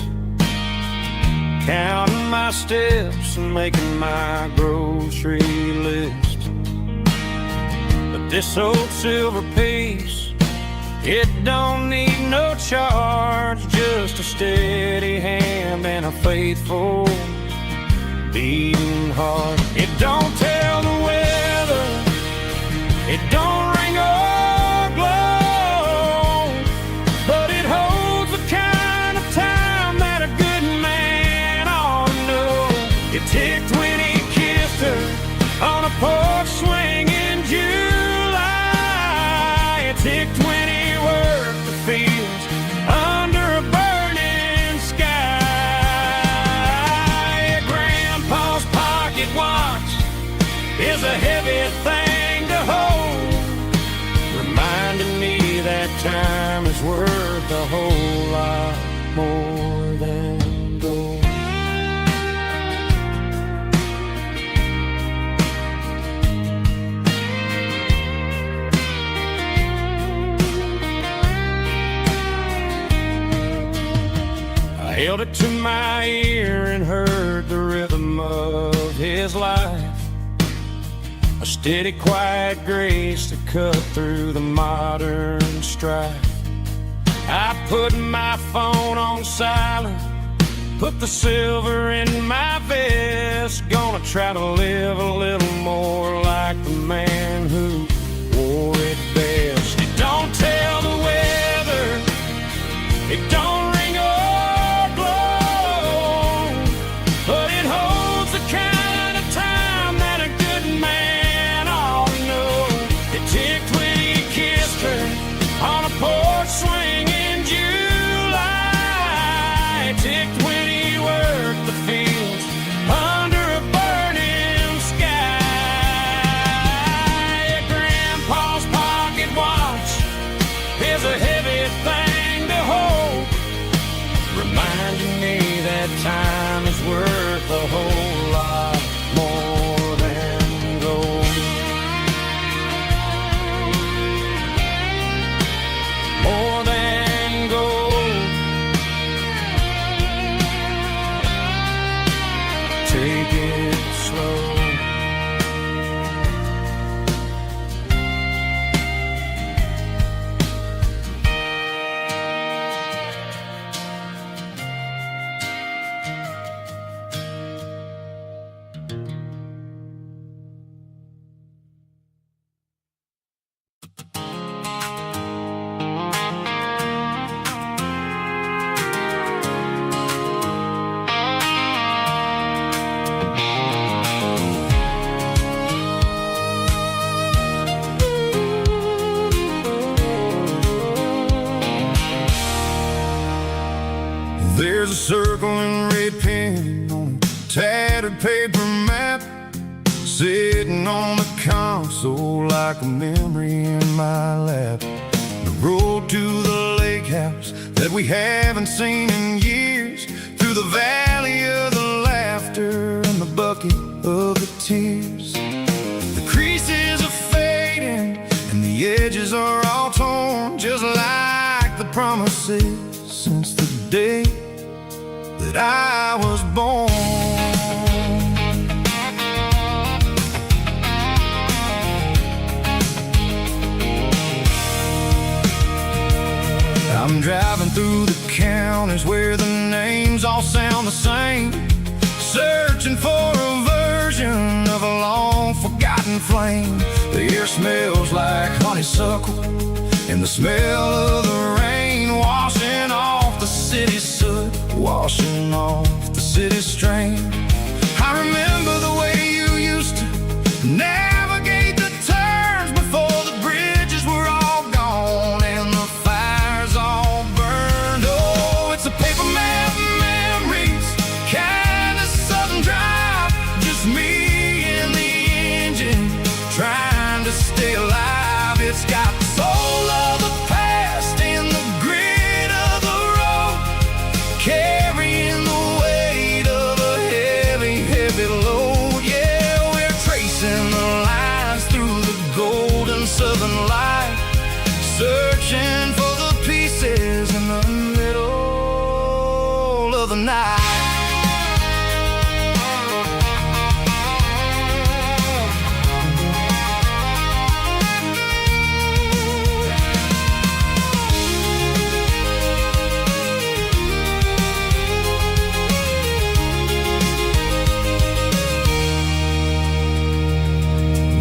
counting my steps and making my grocery list. But this old silver piece, it don't need no charge, just a steady hand and a faithful beating heart. It don't tell the weather, it don't ring or glow, but it holds the kind of time that a good man ought to know. It ticked when he kissed her on a porch swing in July. It ticked when he worked the fields under a burning sky. Grandpa's pocket watch is a heavy thing to hold, reminding me that time is worth a whole lot more than gold. I held it to my ear and heard the rhythm of his life, a steady, quiet grace that cut through the modern strife. I put my phone on silent, put the silver in my vest. Gonna try to live a little more like the man who wore it best. It don't tell the weather, it don't ring or glow, but it holds the kind of time that a good man ought to know. It ticked when he kissed her on a porch swing in July. It ticked when he worked the fields under a burning sky. Grandpa's pocket watch is a heavy thing to hold,
tattered paper map sitting on the console like a memory in my lap. The road to the lake house that we haven't seen in years, through the valley of the laughter and the bucket of the tears. The creases are fading and the edges are all torn, just like the promises since the day that I was born. I'm driving through the counties where the names all sound the same, searching for a version of a long forgotten flame. The air smells like honeysuckle and the smell of the rain washing off the city's soot, washing off the city's strain. I remember the way you used to navigate the turns before the bridges were all gone and the fires all burned. Oh, it's a paper map memories, kind of southern drive, just me and the engine trying to stay alive. It's got the soul of the past and the grit of the road, carrying the weight of a heavy, heavy load. Yeah, we're tracing the lines through the golden southern light, searching for the pieces in the middle of the night.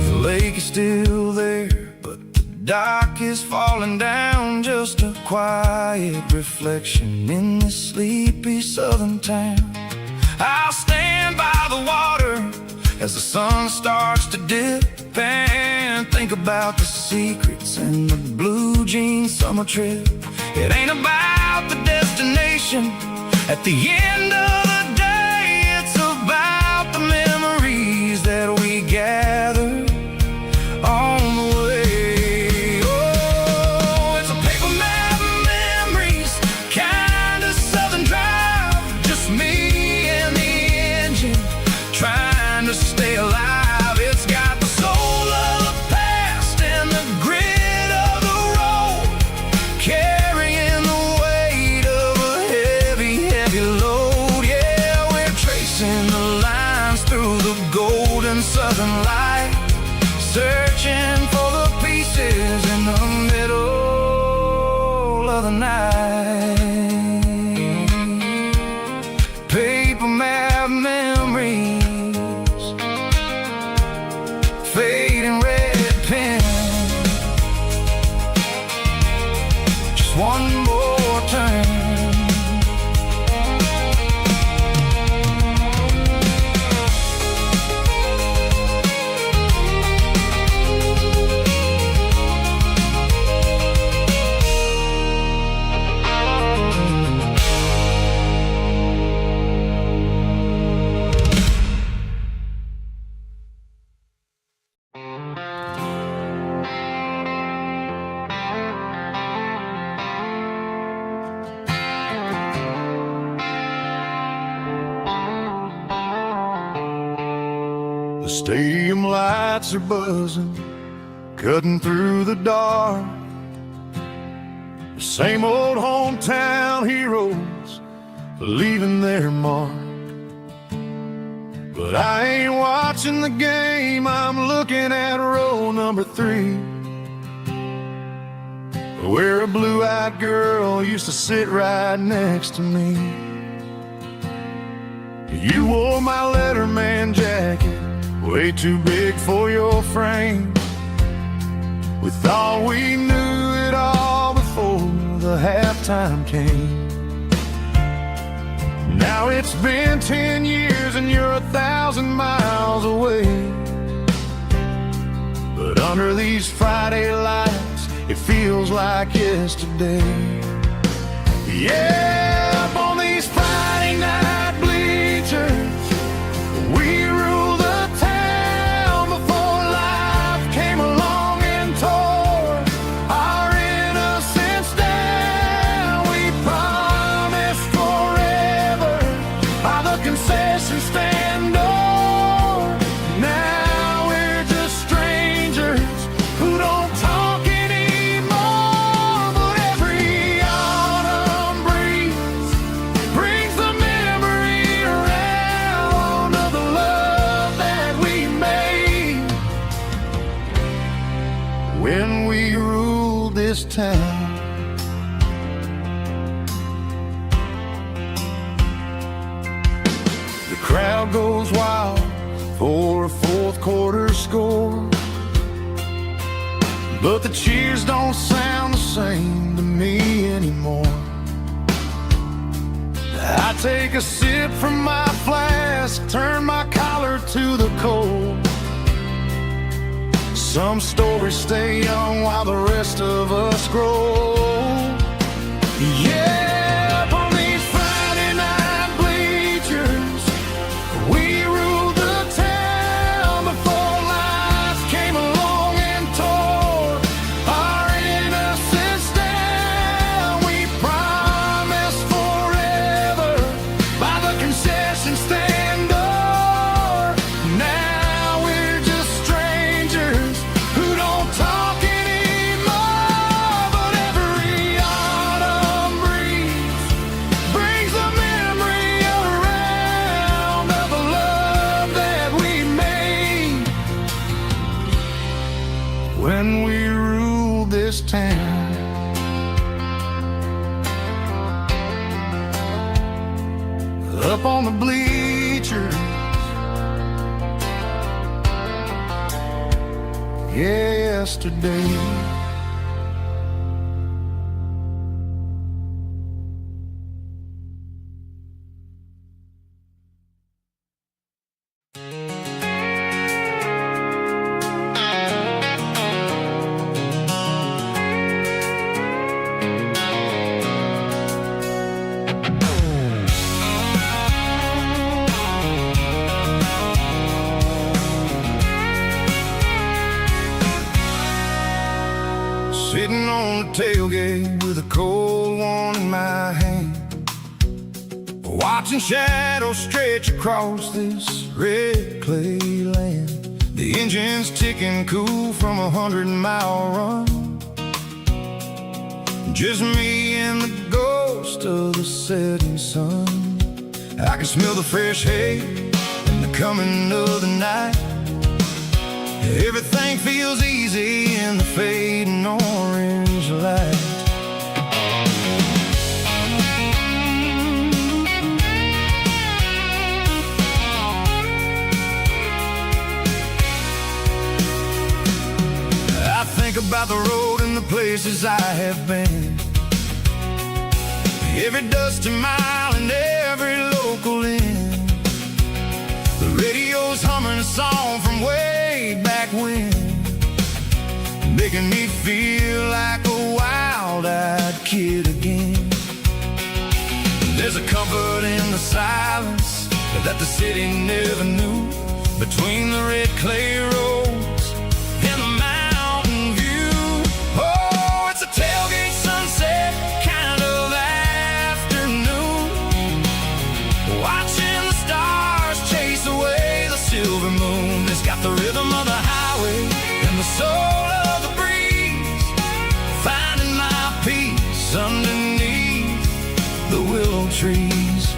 The lake is still there, but the dock is falling down, just a quiet reflection in this sleepy southern town. I'll stand by the water as the sun starts to dip and think about the secrets and the blue jean summer trip. It ain't about the destination at the end of the day, it's about the memories that we gather on the way. Oh, it's a paper map memories, kind of southern drive, just me and the engine trying to stay alive. It's got the soul of the past and the grit of the road, carrying the weight of a heavy, heavy load. Yeah, we're tracing the lines through the golden southern light, searching for the pieces in the middle of the night. Paper map memories, fading red pen, just one more turn.
The stadium lights are buzzing, cutting through the dark. The same old hometown heroes leaving their mark. But I ain't watching the game, I'm looking at row number 3, where a blue-eyed girl used to sit right next to me. You wore my Letterman jacket, way too big for your frame. We thought we knew it all before the halftime came. Now it's been 10 years and you're 1,000 miles away. But under these Friday lights, it feels like yesterday. Yeah, up on these Friday night bleachers, when we ruled this town. The crowd goes wild for a fourth quarter score, but the cheers don't sound the same to me anymore. I take a sip from my flask, turn my collar to the cold. Some stories stay young while the rest of us grow. Yeah, up on these Friday night bleachers, we ruled the town before life came along and tore our innocence down. We promised forever by the concession stand door. Now we're just strangers who don't talk anymore. But every autumn breeze brings the memory around of the love that we made when we ruled this town. Up on the bleachers, yesterday. Sitting on the tailgate with a cold one in my hand, watching shadows stretch across this red clay land. The engine's ticking cool from 100-mile run. Just me and the ghost of the setting sun. I can smell the fresh hay and the coming of the night. Everything feels easy in the fading orange light. I think about the road and the places I have been, every dusty mile and every local inn. The radio's humming a song from way back when, making me feel like a wild-eyed kid again. There's a comfort in the silence that the city never knew, between the red clay roads and the mountain view. Oh, it's a tailgate sunset kind of afternoon, watching the stars chase away the silver moon. It's got the rhythm of the highway and the soul of the breeze, finding my peace underneath the willow trees.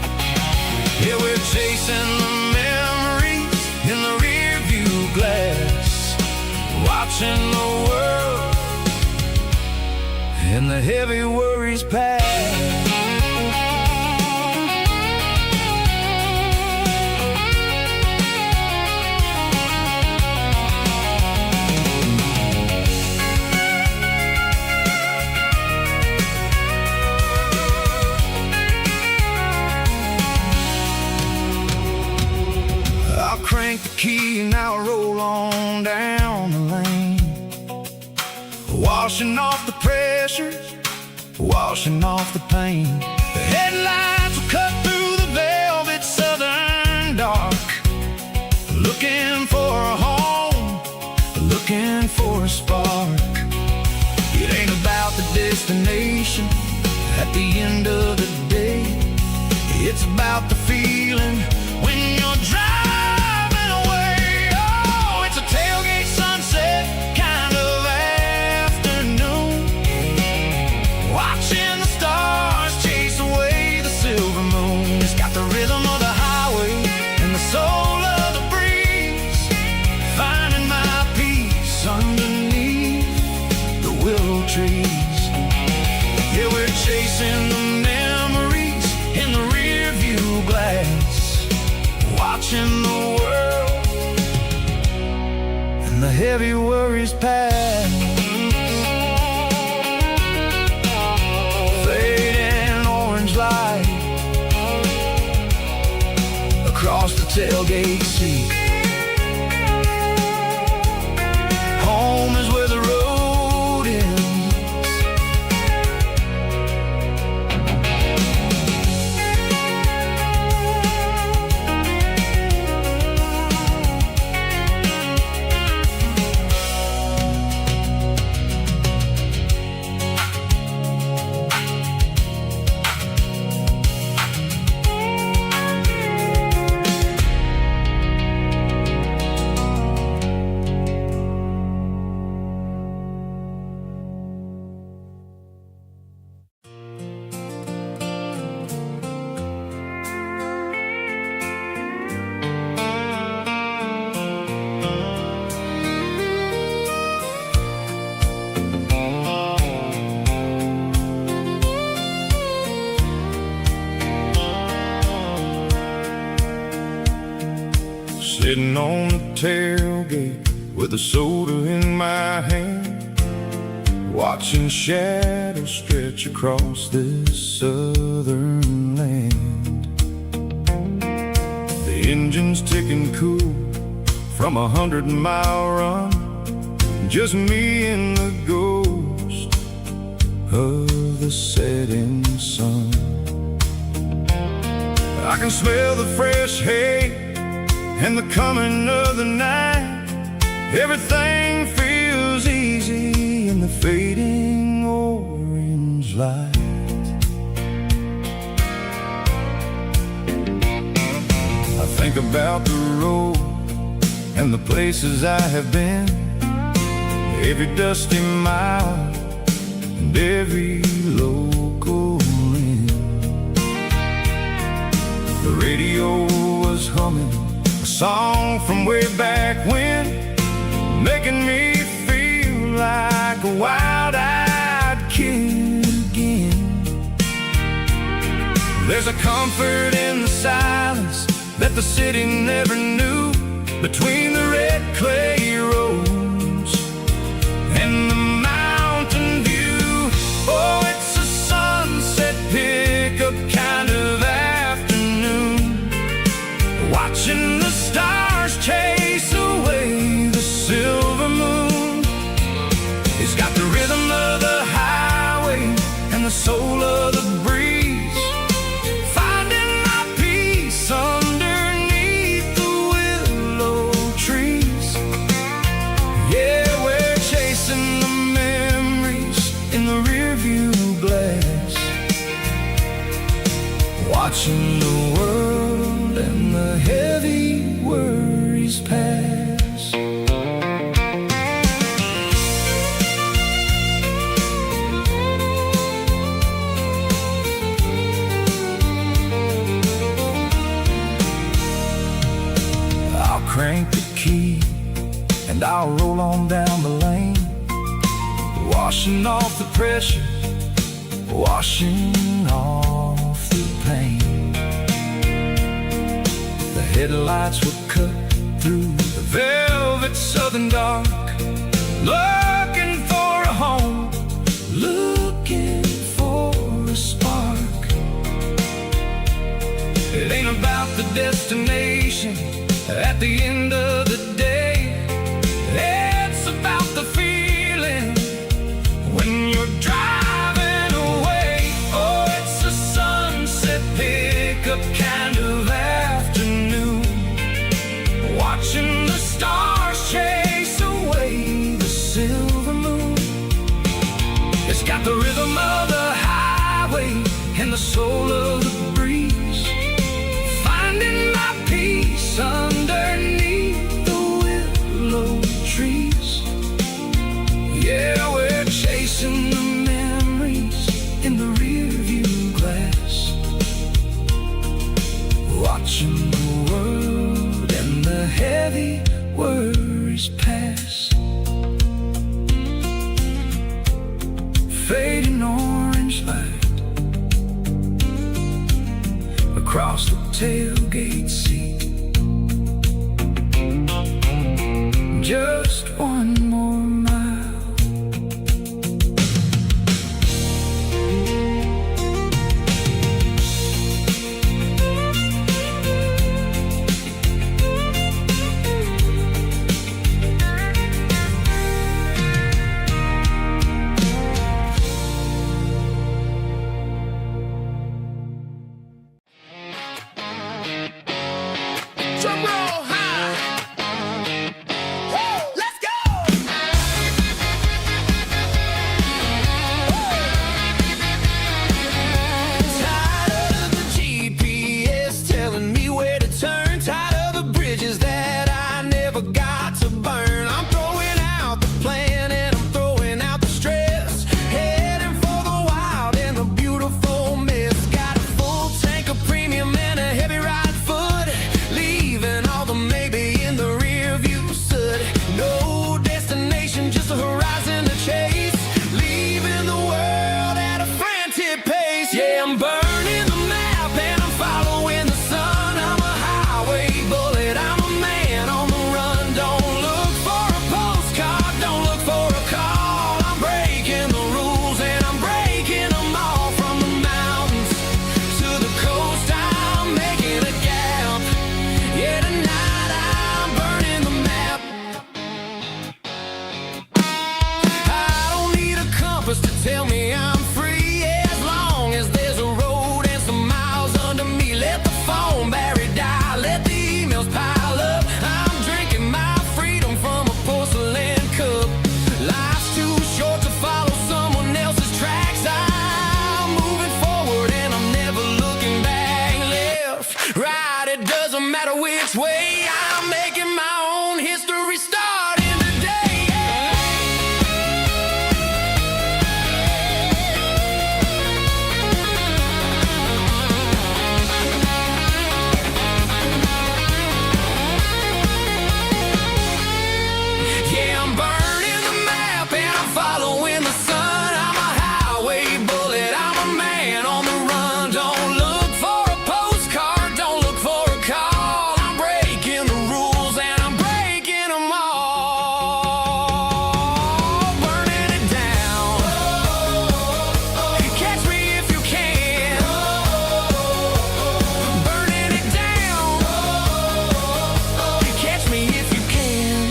Yeah, we're chasing the memories in the rear view glass, watching the world and the heavy worries pass. Crank the key and I'll roll on down the lane, washing off the pressure, washing off the pain. The headlights will cut through the velvet southern dark, looking for a home, looking for a spark. It ain't about the destination at the end of the day, it's about the feeling when you're driving. Tailgate sunset kind of afternoon, watching the stars chase away the silver moon. It's got the rhythm of the highway and the soul of the breeze, finding my peace underneath
trees. Yeah, we're chasing the memories in the rear view glass, watching the world and the heavy worries pass. Fading orange light across the tailgate seat. Home is where the road ends. Sitting on the tailgate with a soda in my hand, watching shadows stretch across this southern land. The engine's ticking cool from 100-mile run, just me and the ghost of the setting sun. I can smell the fresh hay and the coming of the night. Everything feels easy in the fading orange light. I think about the road and the places I have been, every dusty mile and every local inn. The radio was humming a song from way back when, making me feel like a wild-eyed kid again. There's a comfort in the silence that the city never knew, between the red clay roads and the mountain view. Oh, it's a sunset pickup kind of afternoon, watching the stars chase away the silver moon. It's got the rhythm of the highway and the soul of the breeze, finding my peace underneath the willow trees. Yeah, we're chasing the memories in the rearview glass, watching the world and the heavy worries pass. I'll crank the key and I'll roll on down the lane, washing off the pressure, washing off the pain. The headlights were cut through the velvet southern dark, looking for a home, looking for a spark. It ain't about the destination at the end of the day, it's about the feeling when you're driving away. Oh, it's a sunset pickup kind of afternoon, watching the stars chase away the silver moon. It's got the rhythm of the highway and the soul of the breeze, finding my peace underneath the willow trees. Yeah, we're chasing the memories in the rearview glass, watching the world and the heavy worries pass. across the tailgate seat. Just one more mile.
Drum roll high. Woo, let's go.
Tired of the GPS telling me where to turn. Tired of the bridges that I never got to burn. I'm throwing out the plan and I'm throwing out the stress. Heading for the wild and the beautiful mess. Got a full tank of premium and a heavy right foot. Leaving all the maybe in the rear view soot. No destination, just a horizon to chase. Leaving the world at a frantic pace. Yeah, I'm burning the map and I'm following the sun. I'm a highway bullet, I'm a man on the run. Don't look for a postcard, don't look for a call. I'm breaking the rules and I'm breaking them all. From the mountains to the coast, I'm making a gap. Yeah, tonight I'm burning the map. I don't need a compass to tell me I'm free. As long as there's a road and some miles under me. Let the phone battery die, let the emails pile up. I'm drinking my freedom from a porcelain cup. Life's too short to follow someone else's tracks. I'm moving forward and I'm never looking back. Left, right, it doesn't matter which way. I'm making my own history starting today. Yeah, I'm burning the map and I'm following the sun. I'm a highway bullet, I'm a man on the run. Don't look for a postcard, don't look for a call. I'm breaking the rules and I'm breaking them all. Burning it down. Catch me if you can. Burning it down. Catch me if you can.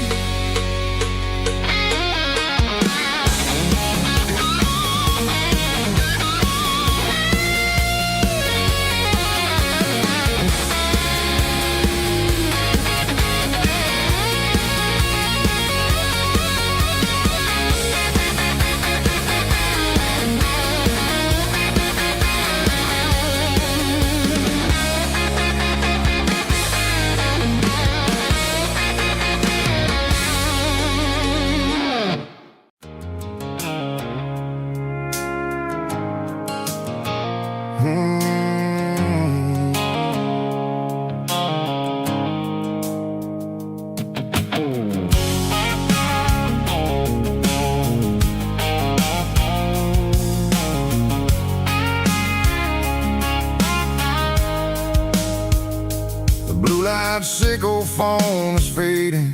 The blue light sickle phone is fading,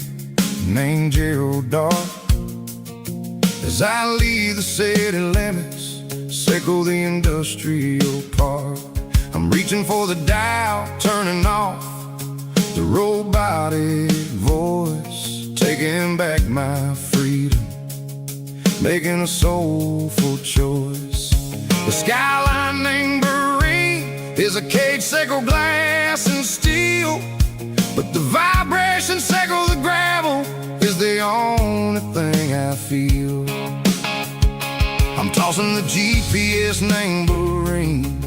named Gerald dark. As I leave the city limits, sickle the industrial park. I'm reaching for the dial, turning off the robotic voice, taking back my freedom, making a soulful choice. The skyline named Marine is a cage, sickle glass and steel, but the vibration sickle the gravel is the only thing I feel. I'm tossing the GPS named Marine,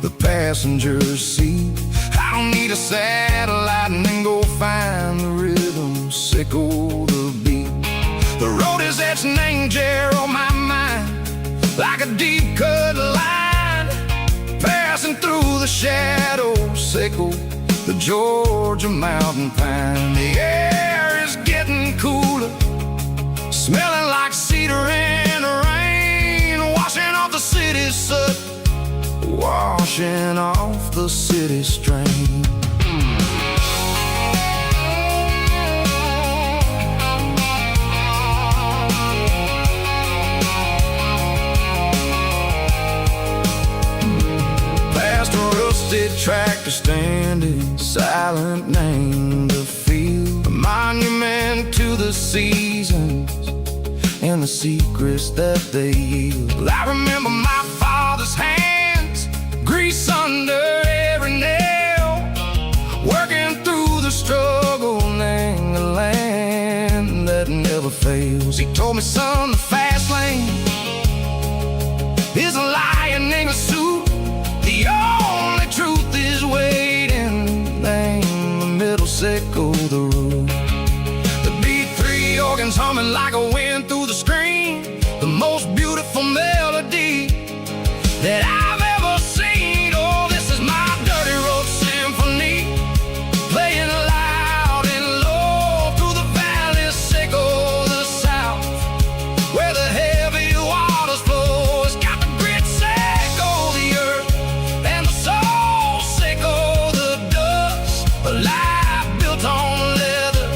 the passenger seat. I don't need a satellite and then go find the rhythm, sickle the beat. The road is etched named Gerald on my mind, like a deep cut line, passing through the shadows, sickle the Georgia mountain pine. The air is getting cooler, smelling like cedar in the rain, washing off the city's soot, wash
pushing off the city strain. Past a rusted tractor standing silent, named the field, a monument to the seasons and the secrets that they yield. I remember my father's hands, grease under every nail, working through the struggle and the land that never fails. He told me, son, the fast lane is a lion in a suit. The only truth is waiting. Name the middle, sickle the root. The B3 organs humming like a wind through the screen, the most beautiful melody that I've ever seen. Oh, this is my dirty road symphony, playing loud and low through the valleys, sickle the south, where the heavy waters flow. It's got the grit, sickle the earth, and the soul, sickle the dust. A life built on leather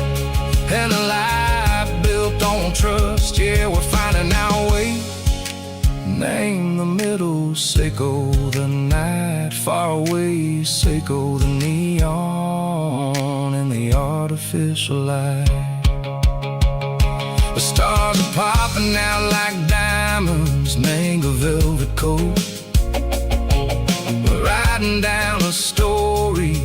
and a life built on trust. Yeah, we're finding our way. Name the middle, sickle the night, far away, sickle the neon and the artificial light. The stars are popping out like diamonds, mango velvet coat. We're riding down a story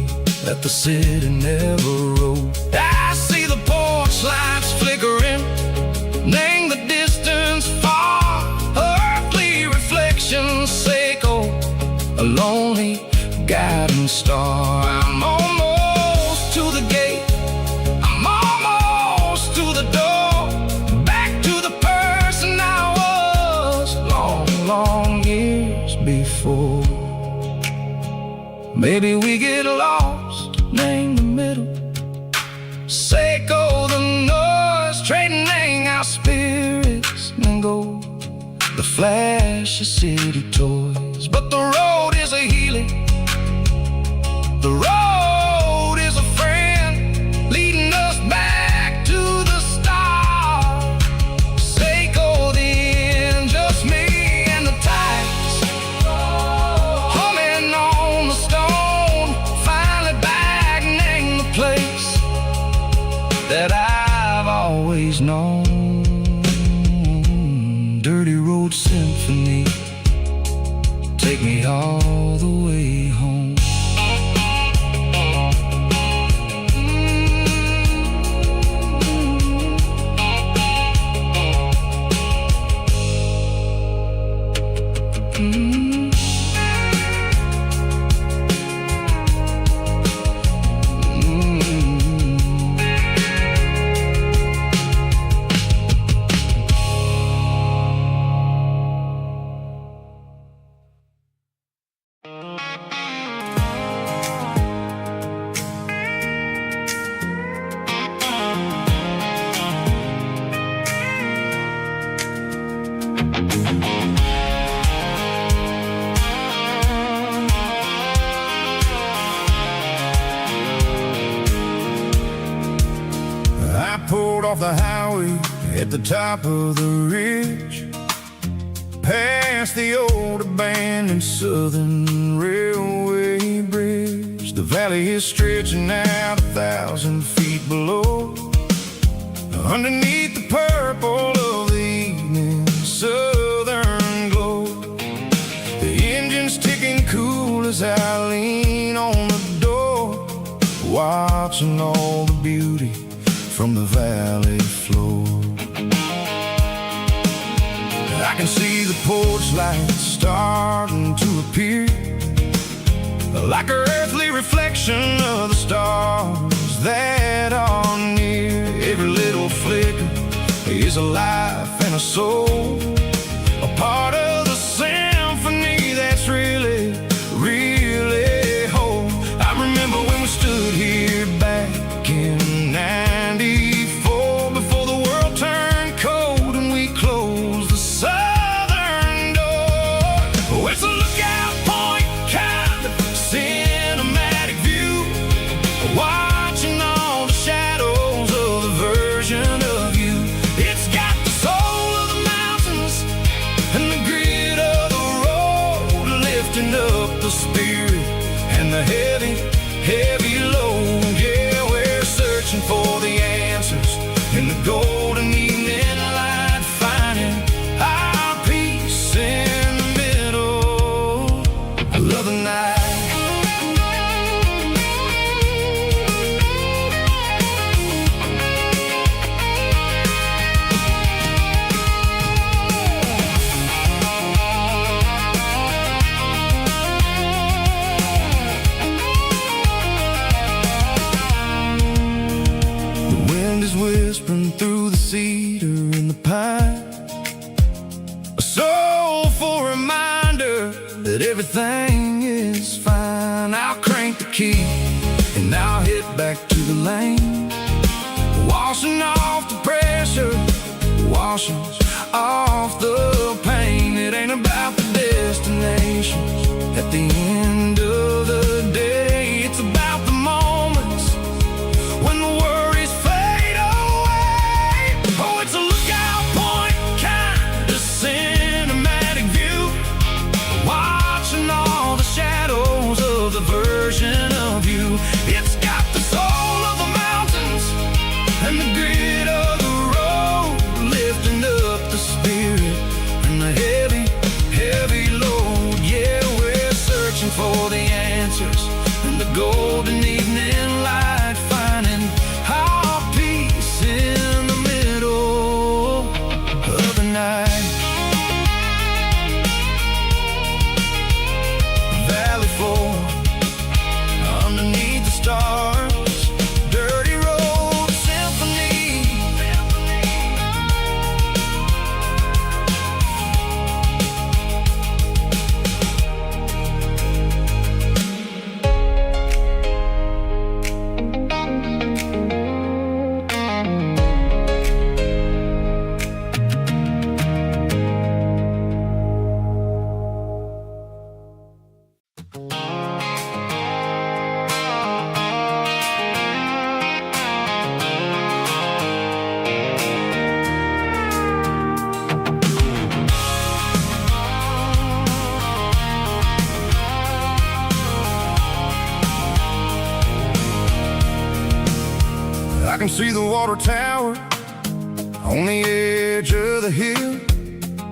that the city never wrote. I see the porch lights flickering, name the distance far, earthly reflections, sickle a lonely guiding star. I'm almost to the gate, I'm almost to the door, back to the person I was long, long years before. Maybe we get lost, name the middle, sickle the noise, trading our spirits and go the flash of city toys. But the road is a healing, the road is a friend, leading us back to the start. Sickle the end, just me and the tides, humming on the stone, finally back, name the place that I've always known. Dirty road symphony, take me all the way home.
I pulled off the highway at the top of the ridge, past the old abandoned Southern Railway bridge. The valley is stretching out 1,000 feet below, underneath the purple of the evening southern glow. The engine's ticking cool as I lean on the door, watching all the beauty from the valley floor. I can see the porch lights starting to appear, like an earthly reflection of the stars that are near. Every little flicker is a life and a soul, a part of the symphony that's really, really whole. I remember when we stood here back in '94, before the world turned cold and we closed the southern door. It's a lookout point, kind
heavy load. Yeah, we're searching for the answers in the golden evening light, finding our peace in the middle of the night. Whispering through the cedar and the pine, a soulful reminder that everything is fine. I'll crank the key and I'll hit back to the lane, washing off the pressure, washing off the pain. It ain't about the destination at the end of the day. It's about the moments when the worries fade away. Oh, it's a lookout point, kind of cinematic view, watching all the shadows of the version of you. It's got the soul of the mountains and the grit of the road, lifting up the spirit and the heavy, heavy load. Yeah, we're searching for the answers in the golden evening light, finding our peace in the middle of the night. Valley floor, underneath the stars, dirty road symphony. I can see the water tower on the edge of the hill.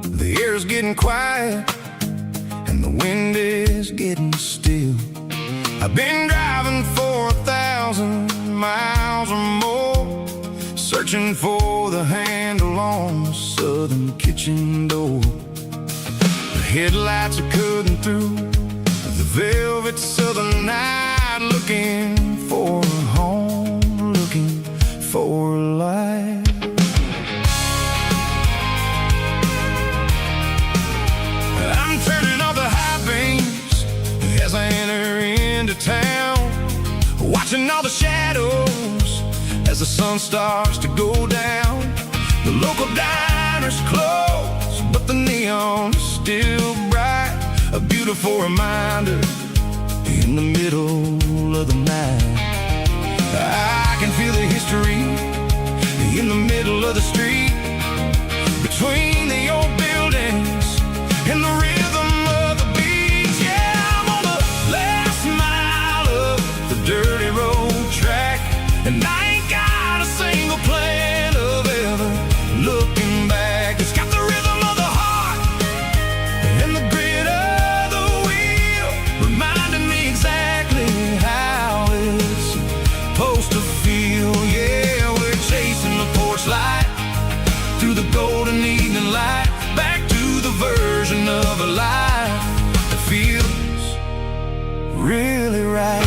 The air's getting quiet and the wind is getting still. I've been driving for 1,000 miles or more, searching for the handle on the southern kitchen door. The headlights are cutting through the velvet southern night, looking for a home, looking for life. I'm turning off the high beams as I enter into town, watching all the shadows as the sun starts to go down. The local diner's closed, but the neon is still bright, a beautiful reminder in the middle of the night. I can feel the history in the middle of the street, between the old buildings and the rhythm of the beats. Yeah, I'm on the last mile of the dirty road track, and I ain't got a single plan of ever looking back. It's got the rhythm of the heart and the grit of the wheel, reminding me exactly how it's supposed to feel. Yeah, we're chasing the porch light through the golden evening light, back to the version of a life that feels really right.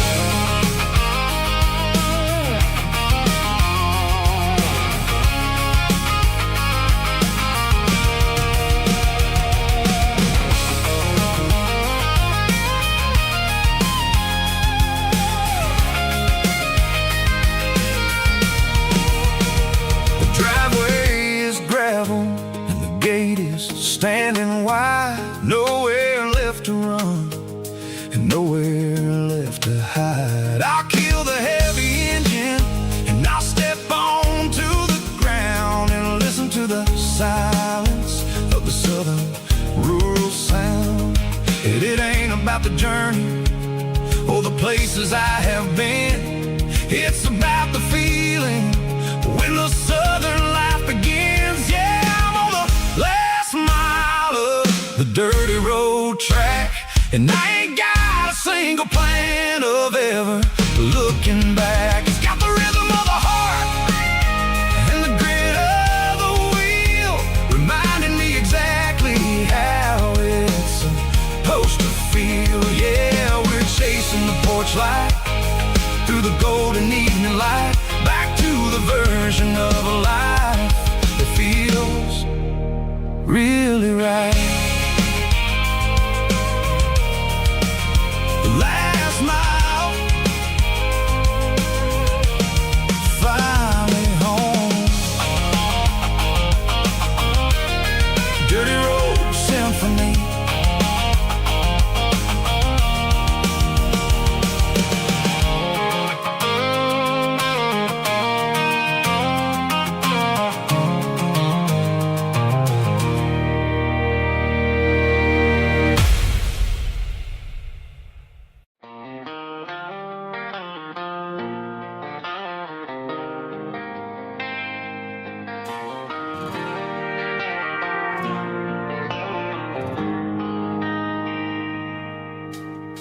Standing wide, nowhere left to run and nowhere left to hide. I'll kill the heavy engine and I'll step onto the ground and listen to the silence of the southern rural sound. It ain't about the journey or the places I have been. It's about the feeling when the southern life begins. Yeah, I'm on the last mile of the dirty road track, and I ain't got a single plan of ever looking back. It's got the rhythm of the heart and the grit of the wheel, reminding me exactly how it's supposed to feel. Yeah, we're chasing the porch light through the golden evening light, back to the version of a life that feels really right. The last mile, finally home. Dirty road symphony.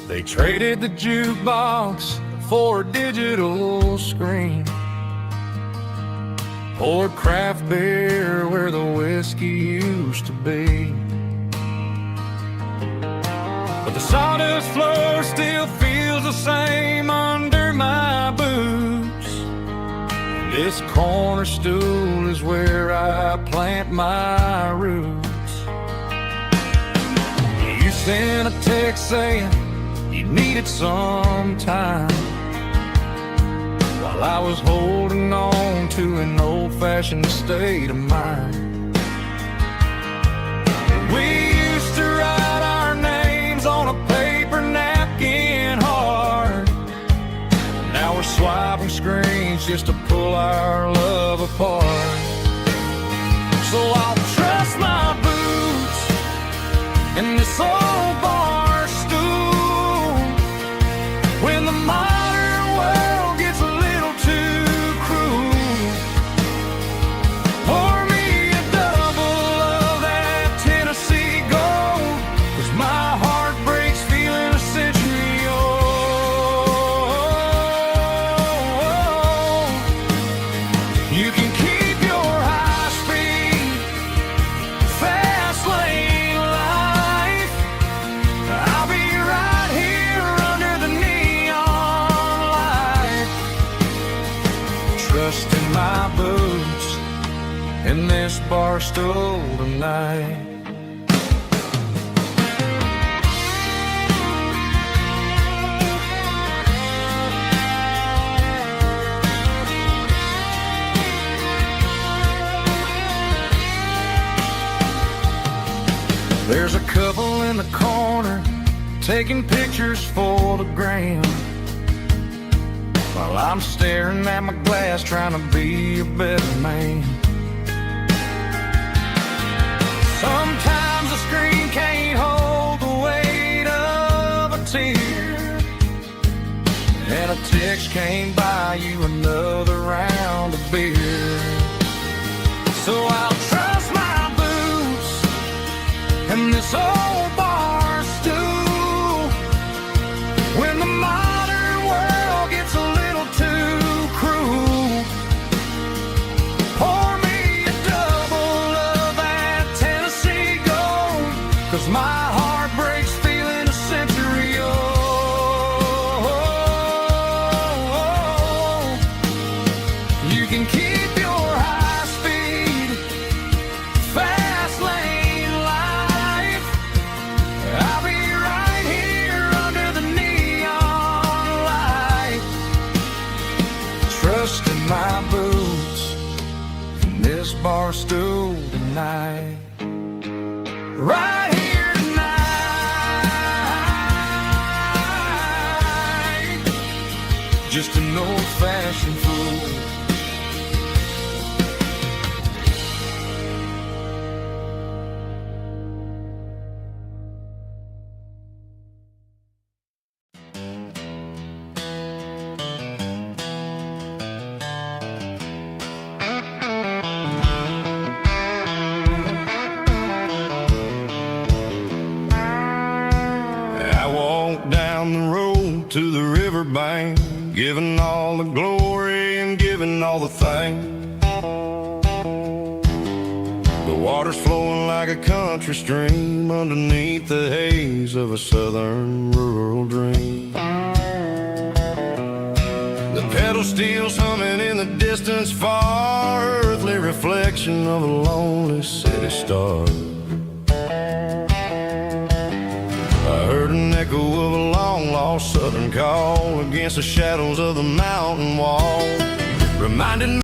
They traded the jukebox for a digital screen, poured craft beer where the whiskey used to be. But the sawdust floor still feels the same under my boots. This corner stool is where I plant my roots. You sent a text saying you needed some time, while I was holding on to an old-fashioned state of mind. We used to write our names on a paper napkin hard. Now we're swiping screens just to pull our love apart. So I'll trust my boots in this old bar stool when the modern world gets a little too cruel. Pour me a double of that Tennessee gold, 'cause my heart breaks feeling a century old. You can keep your high speed, fast lane life. I'll be right here under the neon light, trusting my boots in this bar stool tonight. There's a couple in the corner taking pictures for the gram, while I'm staring at my glass trying to be a better man. Sometimes the screen can't hold the weight of a tear, and a text can't buy you another round of beer. So I'll trust my boots and this old bar stool when the modern world gets a little too cruel. Pour me a double of that Tennessee gold, 'cause my heart breaks feeling a century old. You can keep your high speed, fast lane life. I'll be right here under the neon light, trusting my boots in this bar stool tonight. Right here tonight, just an old-fashioned fool.
riverbank, giving all the glory and giving all the thanks. The water's flowing like a country stream underneath the haze of a southern rural dream. The pedal steel's humming in the distance far, earthly reflection of a lonely city star. I heard an echo of a long-lost southern call against the shadows of the mountain wall, reminding me